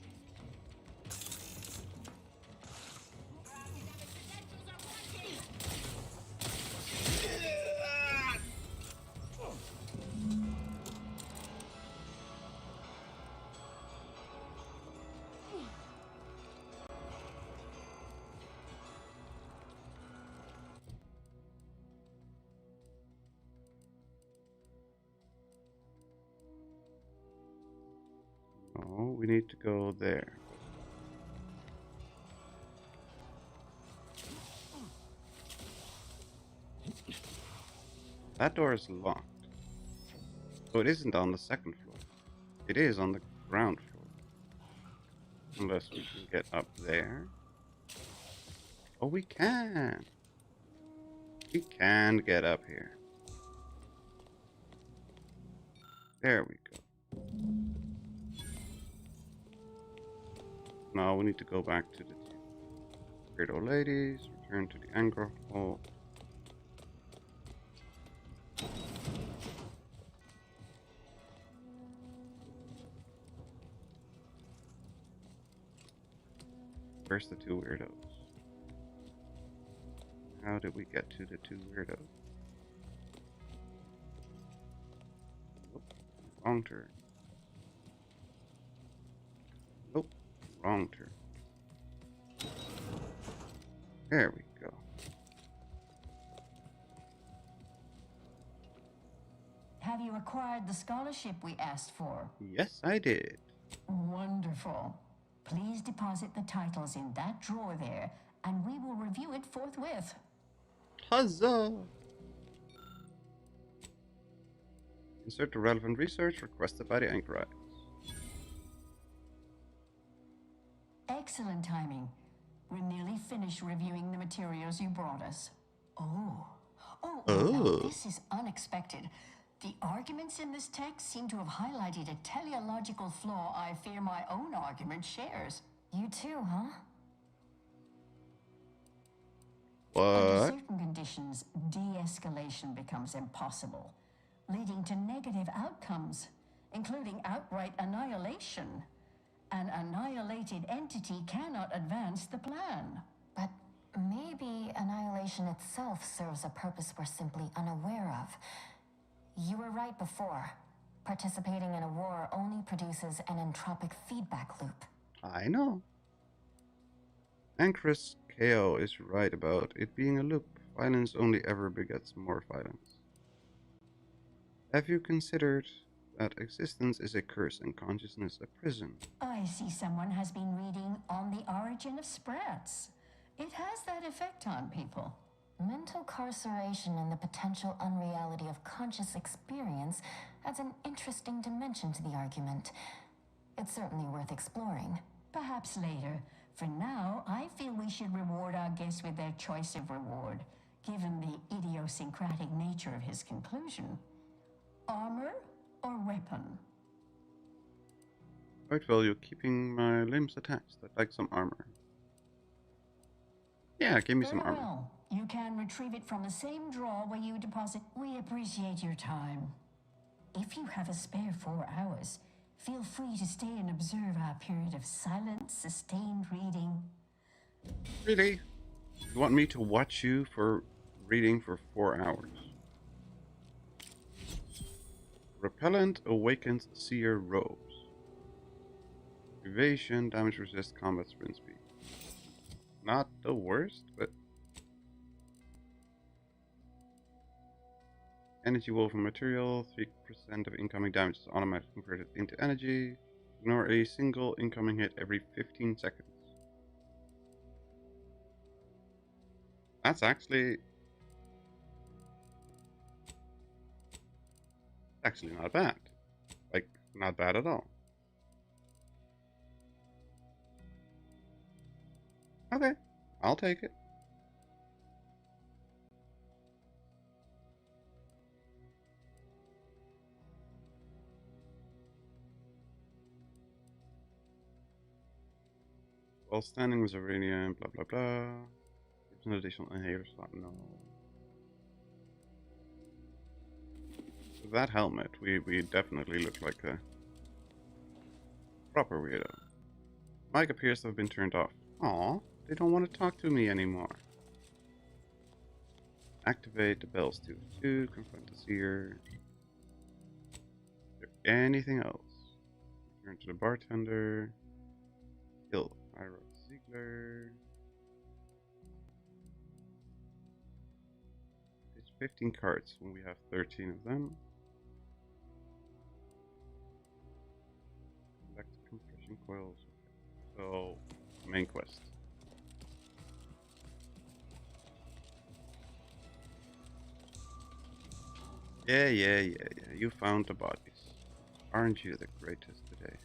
Oh, we need to go there. That door is locked. So it isn't on the second floor. It is on the ground floor. Unless we can get up there. Oh, we can! We can get up here. There we go. Now we need to go back to the weirdo ladies, return to the Angro Hall. Where's the two weirdos? How did we get to the two weirdos? Nope. Wrong turn. Nope. Wrong turn. There we go.
Have you acquired the scholarship we asked for?
Yes, I did.
Wonderful. Please deposit the titles in that drawer there, and we will review it forthwith.
Huzzah! Insert the relevant research requested by the Anchorites.
Excellent timing. We're nearly finished reviewing the materials you brought us. Oh, now this is unexpected. The arguments in this text seem to have highlighted a teleological flaw I fear my own argument shares. You too, huh? Under
What?
certain conditions, de-escalation becomes impossible, leading to negative outcomes, including outright annihilation. An annihilated entity cannot advance the plan.
But maybe annihilation itself serves a purpose we're simply unaware of. You were right before. Participating in a war only produces an entropic feedback loop.
I know. Anchoress KO is right about it being a loop. Violence only ever begets more violence. Have you considered that existence is a curse and consciousness a prison?
I see someone has been reading On the Origin of Sprats. It has that effect on people.
Mental carceration and the potential unreality of conscious experience adds an interesting dimension to the argument. It's certainly worth exploring.
Perhaps later. For now, I feel we should reward our guest with their choice of reward, given the idiosyncratic nature of his conclusion. Armor or weapon?
Right value, keeping my limbs attached. I'd like some armor. Yeah, give me some
Very
armor.
well. You can retrieve it from the same drawer where you deposit. We appreciate your time. If you have a spare 4 hours, feel free to stay and observe our period of silent, sustained reading.
Really? You want me to watch you for reading for 4 hours? Repellent awakens seer robes. Evasion, damage resist, combat sprint speed. Not the worst, but energy woven material, 3% of incoming damage is automatically converted into energy. Ignore a single incoming hit every 15 seconds. That's actually not bad. Like, not bad at all. Okay, I'll take it. While standing with Iranian, blah blah blah. There's an additional inhaler slot, no. With that helmet, we definitely look like a proper weirdo. Mic appears to have been turned off. Aw, they don't want to talk to me anymore. Activate the bells 2 confront the seer. Is there anything else? Return to the bartender. Kill Ira Ziegler. It's 15 cards when we have 13 of them. Collect compression coils. So, main quest. Yeah, you found the bodies. Aren't you the greatest today?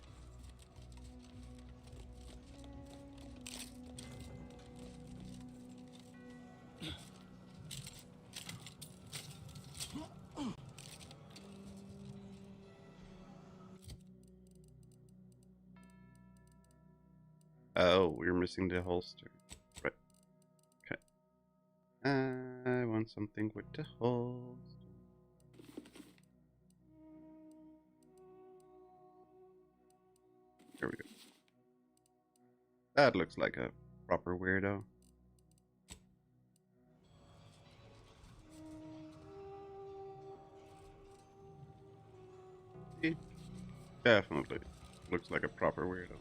Oh, we're missing the holster. Right. Okay. I want something with the holster. There we go. That looks like a Proper weirdo. He definitely looks like a proper weirdo.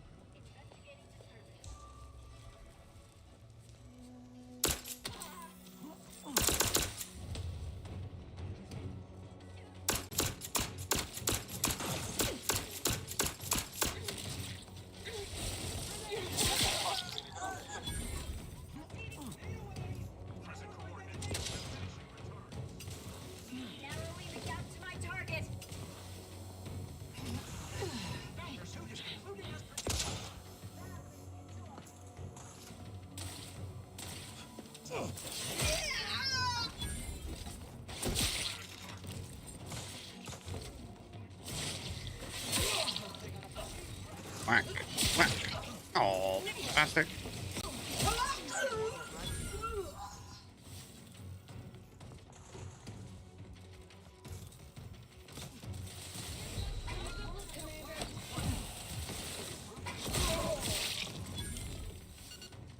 Whack, whack. Oh, bastard.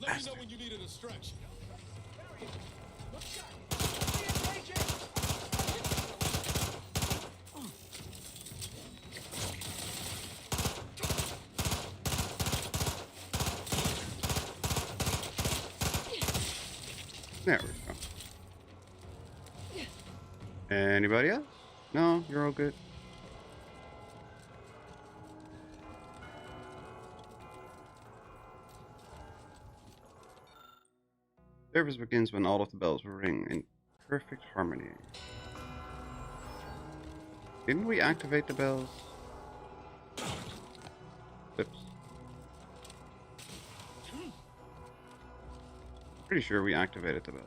Let me know when you need a distraction.
There we go. Anybody else? No, you're all good. Service begins when all of the bells will ring in perfect harmony. Didn't we activate the bells? Oops. Pretty sure we activated the bells.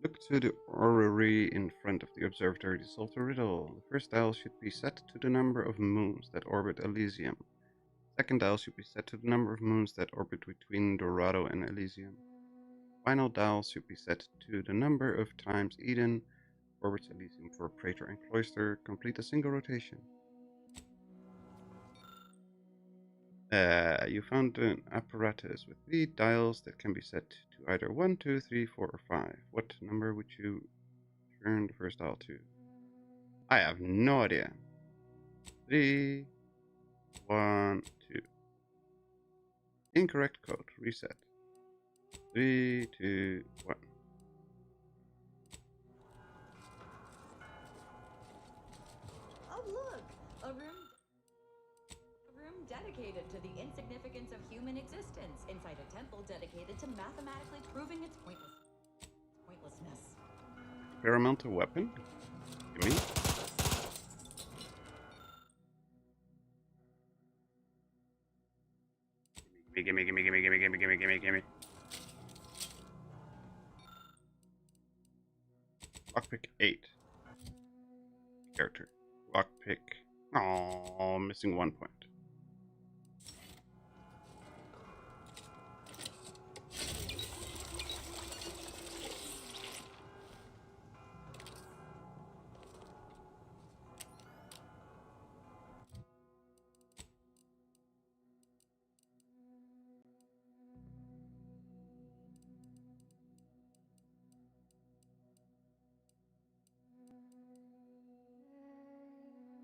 Look to the orrery in front of the observatory to solve the riddle. The first dial should be set to the number of moons that orbit Elysium. Second dial should be set to the number of moons that orbit between Dorado and Elysium. Final dial should be set to the number of times Eden orbits Elysium for Praetor and Cloister. Complete a single rotation. You found an apparatus with 3 dials that can be set to either 1, 2, 3, 4, or 5. What number would you turn the first dial to? I have no idea. 3, 1, 2. Incorrect code. Reset. 3, 2, 1.
Oh look! A room dedicated to the insignificance of human existence inside a temple dedicated to mathematically proving its pointlessness.
Experimental weapon? Gimme. Gimme. Lockpick 8. Character. Lockpick. Oh, missing 1 point.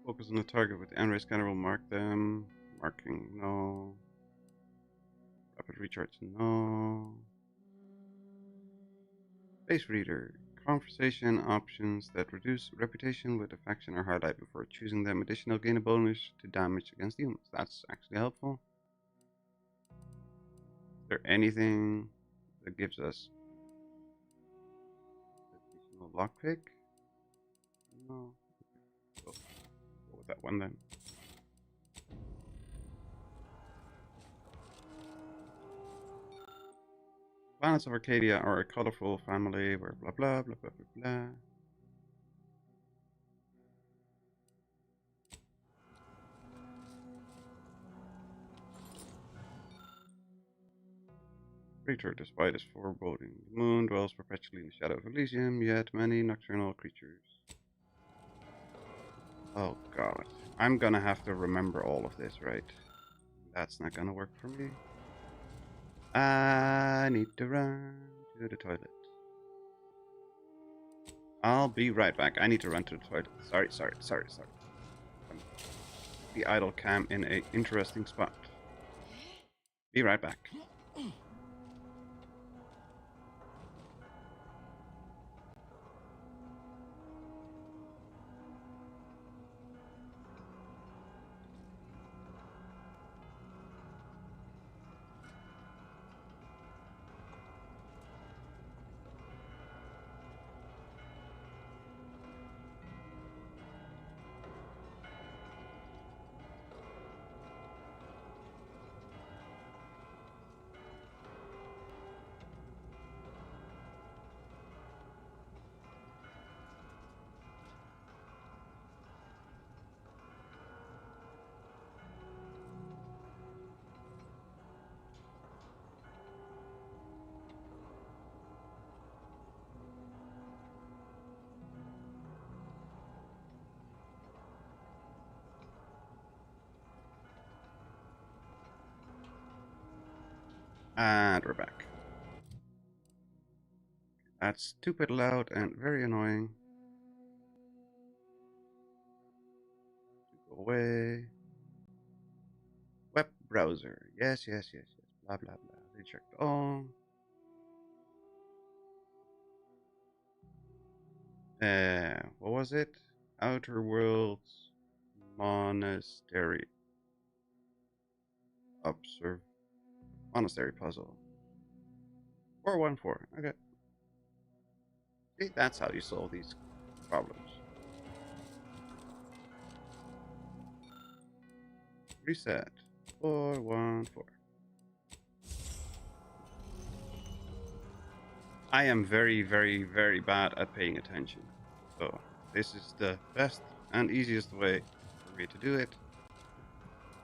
Focus on the target with the N-ray scanner will mark them. Marking, no. Rapid recharge, no. Face reader. Conversation options that reduce reputation with a faction are highlighted before choosing them. Additional gain a bonus to damage against humans. That's actually helpful. Is there anything that gives us additional lockpick? No. Go with that one then. Planets of Arcadia are a colorful family where blah blah blah blah blah blah. Creature, despite his foreboding. The moon dwells perpetually in the shadow of Elysium, yet many nocturnal creatures. Oh god. I'm gonna have to remember all of this, right? That's not gonna work for me. I need to run to the toilet. I'll be right back. I need to run to the toilet. Sorry. The idle cam in a interesting spot. Be right back. And we're back. That's stupid loud and very annoying. Go away. Web browser. Yes. Blah, blah, blah. Reject all. What was it? Outer Worlds Monastery. Monastery puzzle. 414. Okay. See, that's how you solve these problems. Reset. 414. I am very bad at paying attention. So, this is the best and easiest way for me to do it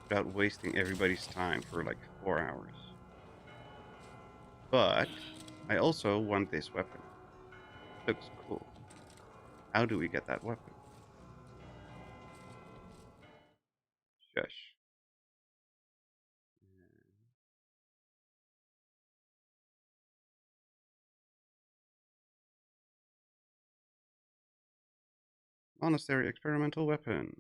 without wasting everybody's time for like 4 hours. But I also want this weapon. Looks cool. How do we get that weapon? Shush. Monastery experimental weapon.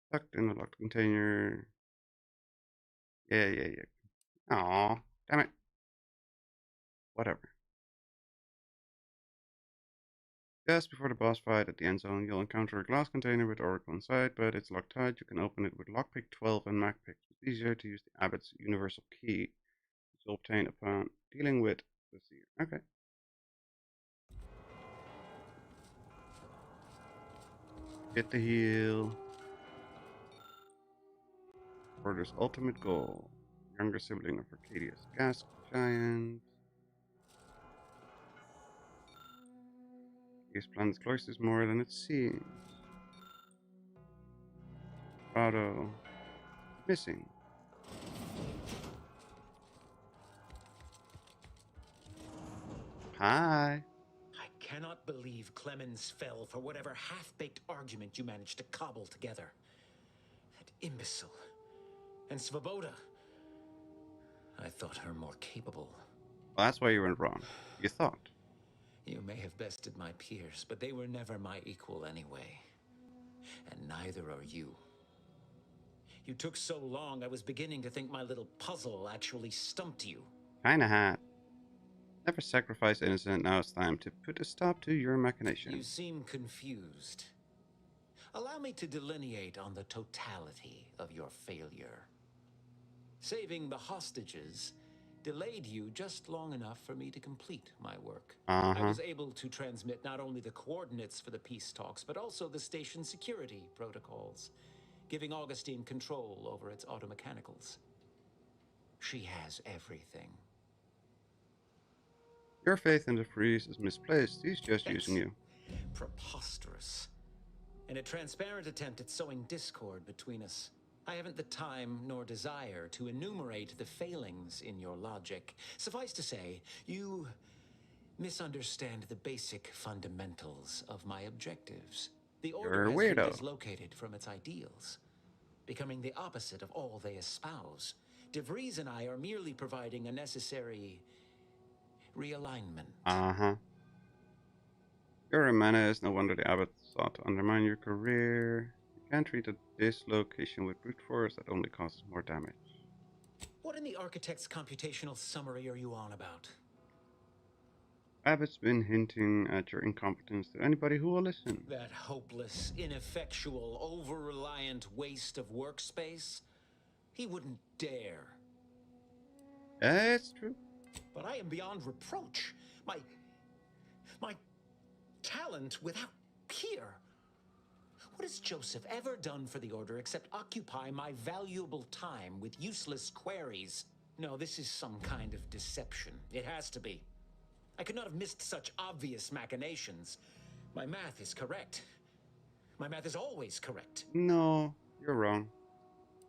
Tucked in a locked container. Yeah. Aw, damn it. Whatever. Just before the boss fight at the end zone, you'll encounter a glass container with Oracle inside, but it's locked tight. You can open it with lockpick 12 and MacPick. It's easier to use the Abbot's universal key, which you'll obtain upon dealing with the seer. Okay. Get the heal. Order's ultimate goal. Younger sibling of Arcadia's gas giant. This planet's cloisters more than it seems. Prado. Missing. Hi.
I cannot believe Clemens fell for whatever half-baked argument you managed to cobble together. That imbecile. And Svoboda. I thought her more capable.
Well, that's why you went wrong. You thought.
You may have bested my peers, but they were never my equal anyway. And neither are you. You took so long, I was beginning to think my little puzzle actually stumped you.
Kinda had. Never sacrifice innocent, now it's time to put a stop to your machination.
You seem confused. Allow me to delineate on the totality of your failure. Saving the hostages delayed you just long enough for me to complete my work. I was able to transmit not only the coordinates for the peace talks, but also the station security protocols, giving Augustine control over its automechanicals. She has everything.
Your faith in the Vries is misplaced. He's just using you.
Preposterous. In a transparent attempt at sowing discord between us. I haven't the time nor desire to enumerate the failings in your logic. Suffice to say, you misunderstand the basic fundamentals of my objectives. The Order
You're a
has been
weirdo.
dislocated from its ideals, becoming the opposite of all they espouse. De Vries and I are merely providing a necessary realignment.
Uh-huh. You're a menace. No wonder the abbot sought to undermine your career. You can't treat a dislocation with brute force. That only causes more damage.
What in the architect's computational summary are you on about?
Abbott's been hinting at your incompetence to anybody who will listen.
That hopeless, ineffectual, over-reliant waste of workspace? He wouldn't dare.
It's true.
But I am beyond reproach. My talent without peer. What has Joseph ever done for the Order except occupy my valuable time with useless queries? No, this is some kind of deception. It has to be. I could not have missed such obvious machinations. My math is correct. My math is always correct.
No, you're wrong.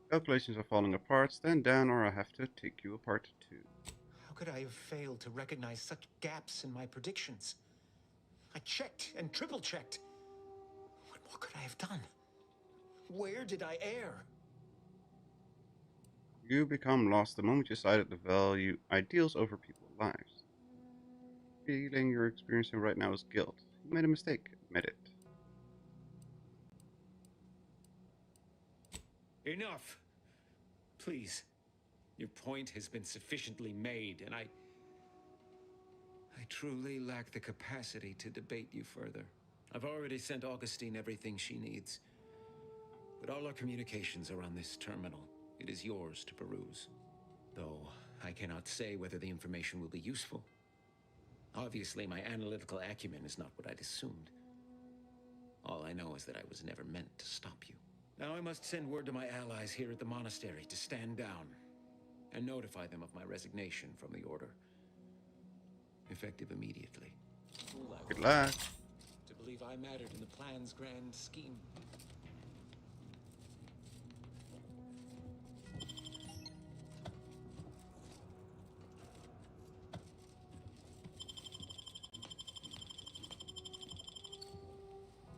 Calculations are falling apart. Stand down or I have to take you apart too.
How could I have failed to recognize such gaps in my predictions? I checked and triple-checked. What more could I have done? Where did I err?
You become lost the moment you decided to value ideals over people's lives. Feeling you're experiencing right now is guilt. You made a mistake. Admit it.
Enough! Please. Your point has been sufficiently made, and I truly lack the capacity to debate you further. I've already sent Augustine everything she needs. But all our communications are on this terminal. It is yours to peruse. Though I cannot say whether the information will be useful. Obviously, my analytical acumen is not what I'd assumed. All I know is that I was never meant to stop you. Now I must send word to my allies here at the monastery to stand down and notify them of my resignation from the Order. Effective immediately.
Good luck.
To believe I mattered in the plan's grand scheme.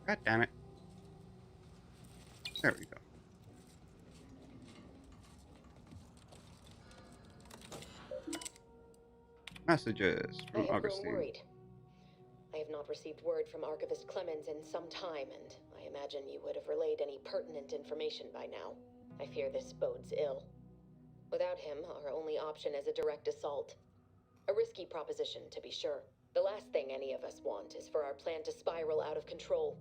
God damn it. There we go. Messages from
I have grown
Augustine.
worried. I have not received word from Archivist Clemens in some time, and I imagine you would have relayed any pertinent information by now. I fear this bodes ill. Without him, our only option is a direct assault. A risky proposition, to be sure. The last thing any of us want is for our plan to spiral out of control.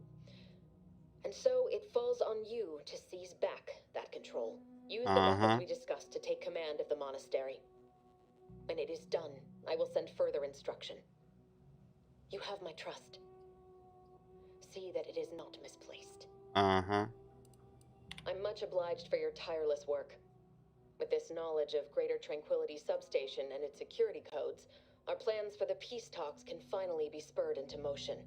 And so it falls on you to seize back that control. Use the methods we discussed to take command of the monastery. When it is done, I will send further instruction. You have my trust. See that it is not misplaced.
Uh-huh.
I'm much obliged for your tireless work. With this knowledge of Greater Tranquility Substation and its security codes, our plans for the peace talks can finally be spurred into motion.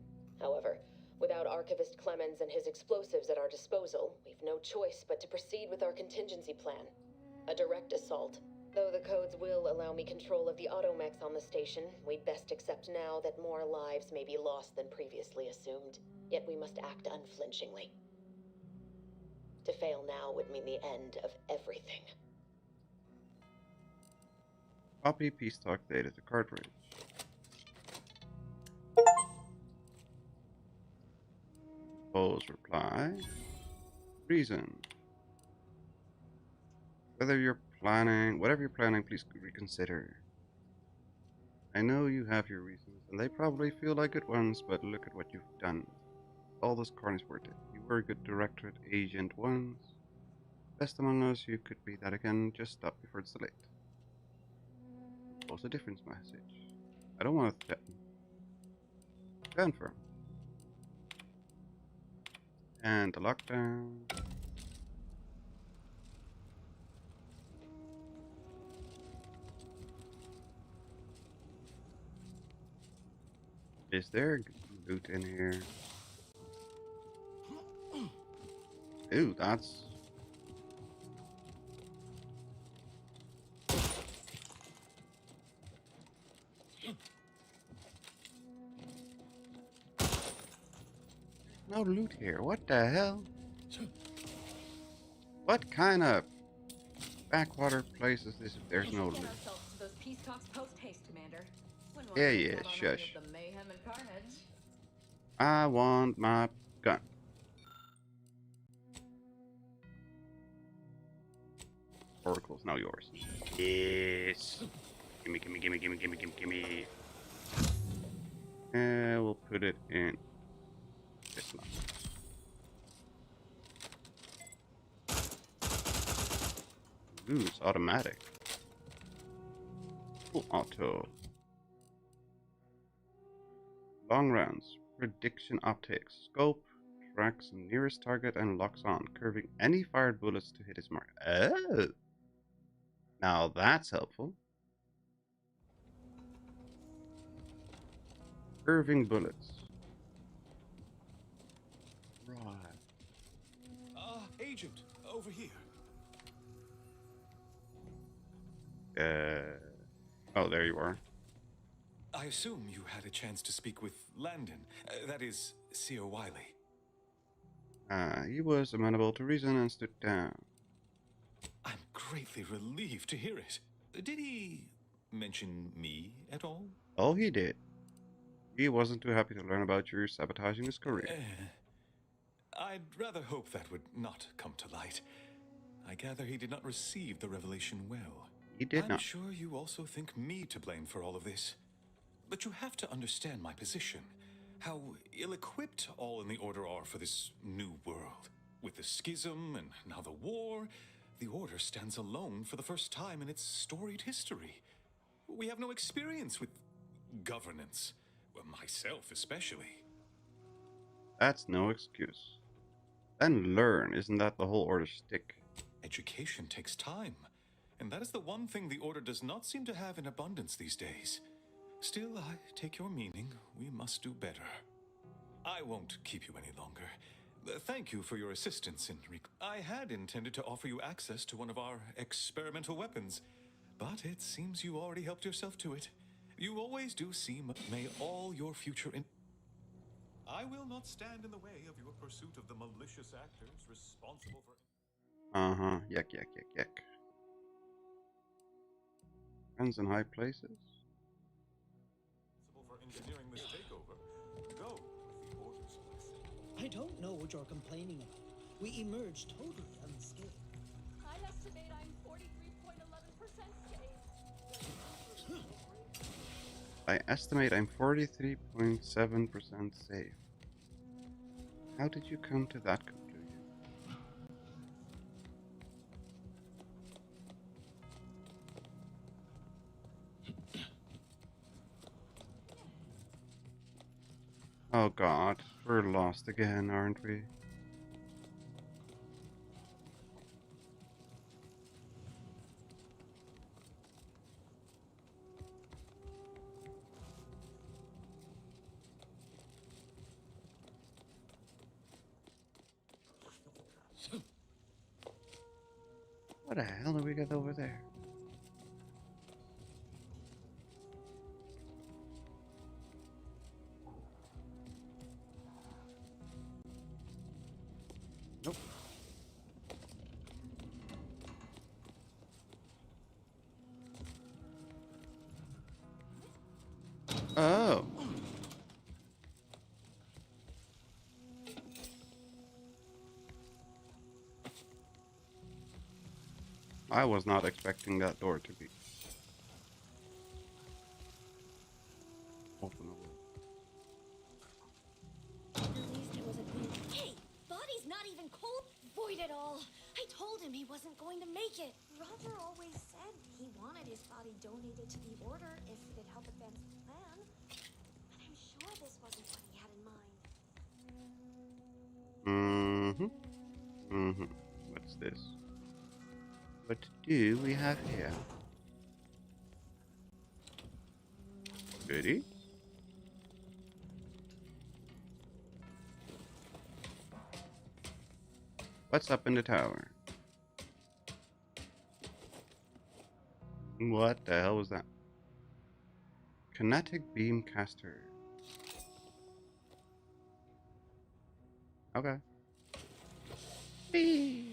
However, without Archivist Clemens and his explosives at our disposal, we've no choice but to proceed with our contingency plan. A direct assault. Though the codes will allow me control of the automechs on the station, we'd best accept now that more lives may be lost than previously assumed. Yet we must act unflinchingly. To fail now would mean the end of everything.
Copy peace talk data to cartridge. Pose reply. Reason. Whatever you're planning, please reconsider. I know you have your reasons, and they probably feel like good ones, but look at what you've done. All this carnage worth it. You were a good Directorate agent once. Best among us, you could be that again. Just stop before it's too late. Post a difference message. I don't want to threaten. Stand firm. And the lockdown. Is there loot in here? Ooh, that's No loot here. What the hell? What kind of backwater place is this if there's no loot?
Get ourselves to those peace talks post haste, Commander. Wouldn't want
Yeah,
to miss
yeah,
out on any
shush.
of the mayhem and carnage.
I want my gun. Oracle's now yours. Yes. Gimme, gimme, gimme, gimme, gimme, gimme, gimme. And we'll put it in this one. Ooh, it's automatic. Full auto. Long rounds. Prediction optics. Scope. Tracks nearest target and locks on, curving any fired bullets to hit its mark. Oh! Now that's helpful. Curving bullets. Right.
Agent, over here.
Oh, there you are.
I assume you had a chance to speak with Landon. That is, Seer Wiley.
He was amenable to reason and stood down.
I'm greatly relieved to hear it. Did he mention me at all?
Oh, he did. He wasn't too happy to learn about your sabotaging his career.
I'd rather hope that would not come to light. I gather he did not receive the revelation well.
He did
I'm
not.
sure you also think me to blame for all of this. But you have to understand my position. How ill-equipped all in the Order are for this new world. With the schism and now the war, the Order stands alone for the first time in its storied history. We have no experience with governance. Well, myself especially.
That's no excuse. Then learn, isn't that the whole Order's shtick?
Education takes time, and that is the one thing the Order does not seem to have in abundance these days. Still, I take your meaning. We must do better. I won't keep you any longer. Thank you for your assistance in I had intended to offer you access to one of our experimental weapons, but it seems you already helped yourself to it. You always do seem... May all your future I will not stand in the way of your pursuit of the malicious actors responsible for...
Uh-huh. Yuck, yuck, yuck, yuck. Friends in high places?
For engineering this takeover. Go with the Order's blessing.
I don't know what you're complaining about. We emerged totally unscathed.
I estimate I'm 43.11% safe.
I estimate I'm 43.7% safe. How did you come to that conclusion? Oh god, we're lost again, aren't we? What the hell do we get over there? Nope. Oh. I was not expecting that door to be openable.
At least it wasn't me. Hey, body's not even cold. Void at all. I told him he wasn't going to make it.
Roger always said he wanted his body donated to the Order if it'd help advance the plan. But I'm sure this wasn't what he had in mind.
What's this? What do we have here? Goody. What's up in the tower? What the hell was that? Kinetic beam caster. Okay. Whee!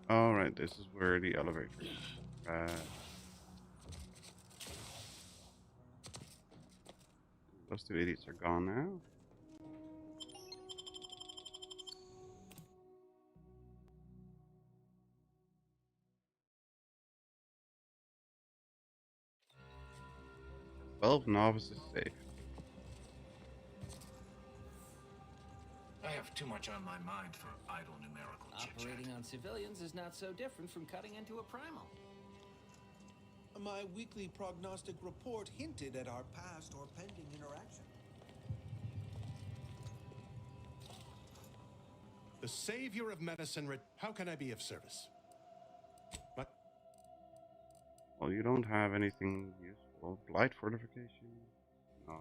Alright, this is where the elevator is. Right. Those two idiots are gone now. Well, novice is safe.
I have too much on my mind for idle numerical chit-chat.
Operating on civilians is not so different from cutting into a primal.
My weekly prognostic report hinted at our past or pending interaction.
The savior of medicine, how can I be of service? What?
Well, you don't have anything useful. Blight fortification? No.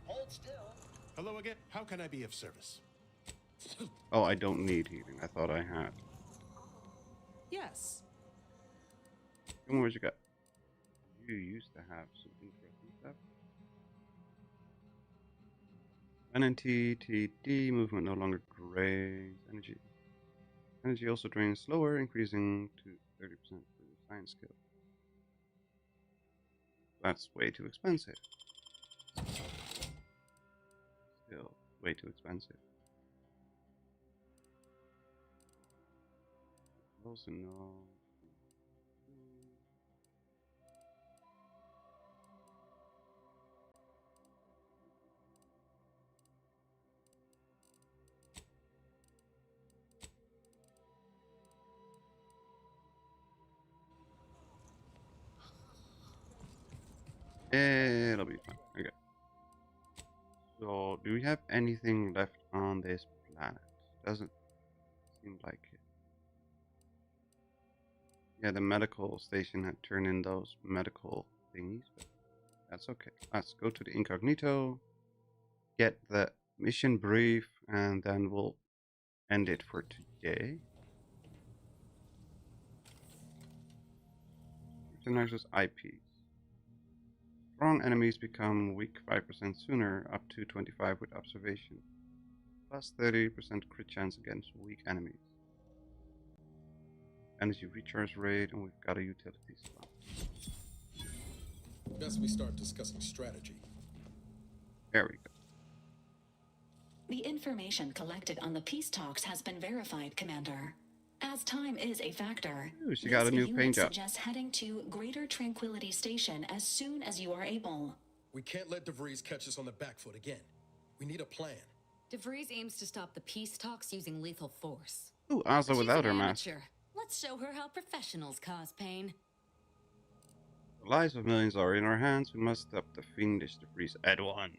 Hold still.
Hello again. How can I be of service?
Oh, I don't need healing. I thought I had.
Yes.
Come on, what you got? You used to have some interesting stuff. NNT, TD, movement no longer drains energy. Energy also drains slower, increasing to 30% for the science skill. That's way too expensive. Still, way too expensive. Also, no. It'll be fine. Okay. So, do we have anything left on this planet? Doesn't seem like it. Yeah, the medical station had turned in those medical thingies, but that's okay. Let's go to the incognito, get the mission brief, and then we'll end it for today. International's IPs. Strong enemies become weak 5% sooner, up to 25 with observation. Plus 30% crit chance against weak enemies. Energy recharge rate, and we've got a utility slot.
Best we start discussing strategy.
There we go.
The information collected on the peace talks has been verified, Commander. As time is a factor,
Ooh, she got a new paint job.
Suggests heading to Greater Tranquility Station as soon as you are able.
We can't let Vries catch us on the back foot again. We need a plan.
Vries aims to stop the peace talks using lethal force.
Ooh, also without her mask.
Let's show her how professionals cause pain.
The lives of millions are in our hands. We must stop the fiendish Vries at once.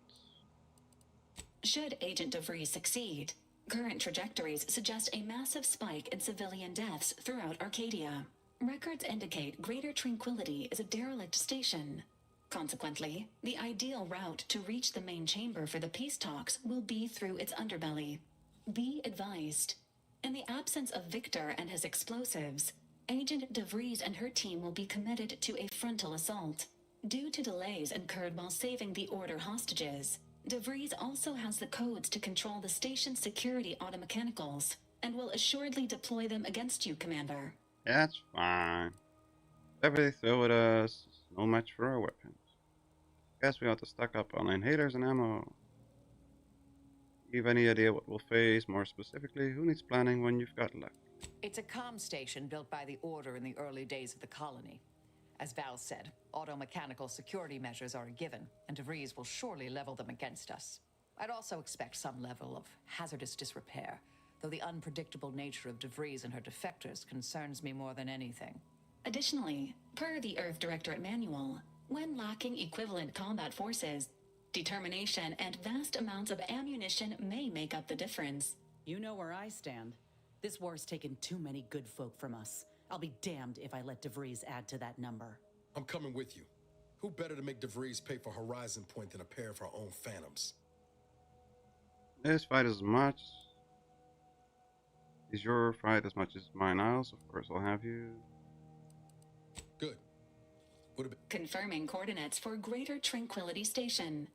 Should Agent Vries succeed, current trajectories suggest a massive spike in civilian deaths throughout Arcadia. Records indicate Greater Tranquility is a derelict station. Consequently, the ideal route to reach the main chamber for the peace talks will be through its underbelly. Be advised. In the absence of Victor and his explosives, Agent Vries and her team will be committed to a frontal assault. Due to delays incurred while saving the Order hostages, Vries also has the codes to control the station's security automechanicals, and will assuredly deploy them against you, Commander.
That's fine. Whatever they throw at us is no match for our weapons. Guess we ought to stock up on inhalers and ammo. You have any idea what we'll face? More specifically, who needs planning when you've got luck?
It's a comm station built by the Order in the early days of the colony. As Val said, auto-mechanical security measures are a given, and Vries will surely level them against us. I'd also expect some level of hazardous disrepair, though the unpredictable nature of Vries and her defectors concerns me more than anything.
Additionally, per the Earth Directorate Manual, when lacking equivalent combat forces, determination and vast amounts of ammunition may make up the difference.
You know where I stand. This war's taken too many good folk from us. I'll be damned if I let Vries add to that number.
I'm coming with you. Who better to make DeVries pay for Horizon Point than a pair of our own phantoms?
This fight as much. Is your fight as much as mine? Of course I'll have you.
Good.
Confirming coordinates for Greater Tranquility Station.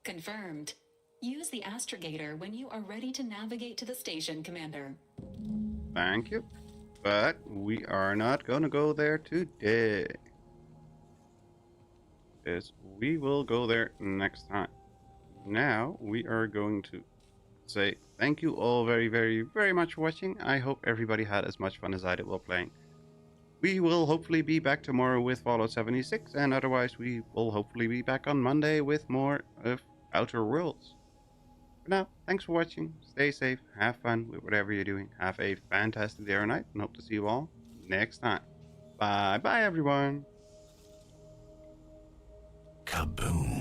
Confirmed. Use the astrogator when you are ready to navigate to the station, Commander.
Thank you. But we are not going to go there today. Because we will go there next time. Now we are going to say thank you all very, very, very much for watching. I hope everybody had as much fun as I did while playing. We will hopefully be back tomorrow with Fallout 76, and otherwise we will hopefully be back on Monday with more of Outer Worlds. For now, thanks for watching, stay safe, have fun with whatever you're doing, have a fantastic day or night, and hope to see you all next time. Bye bye everyone!
Kaboom.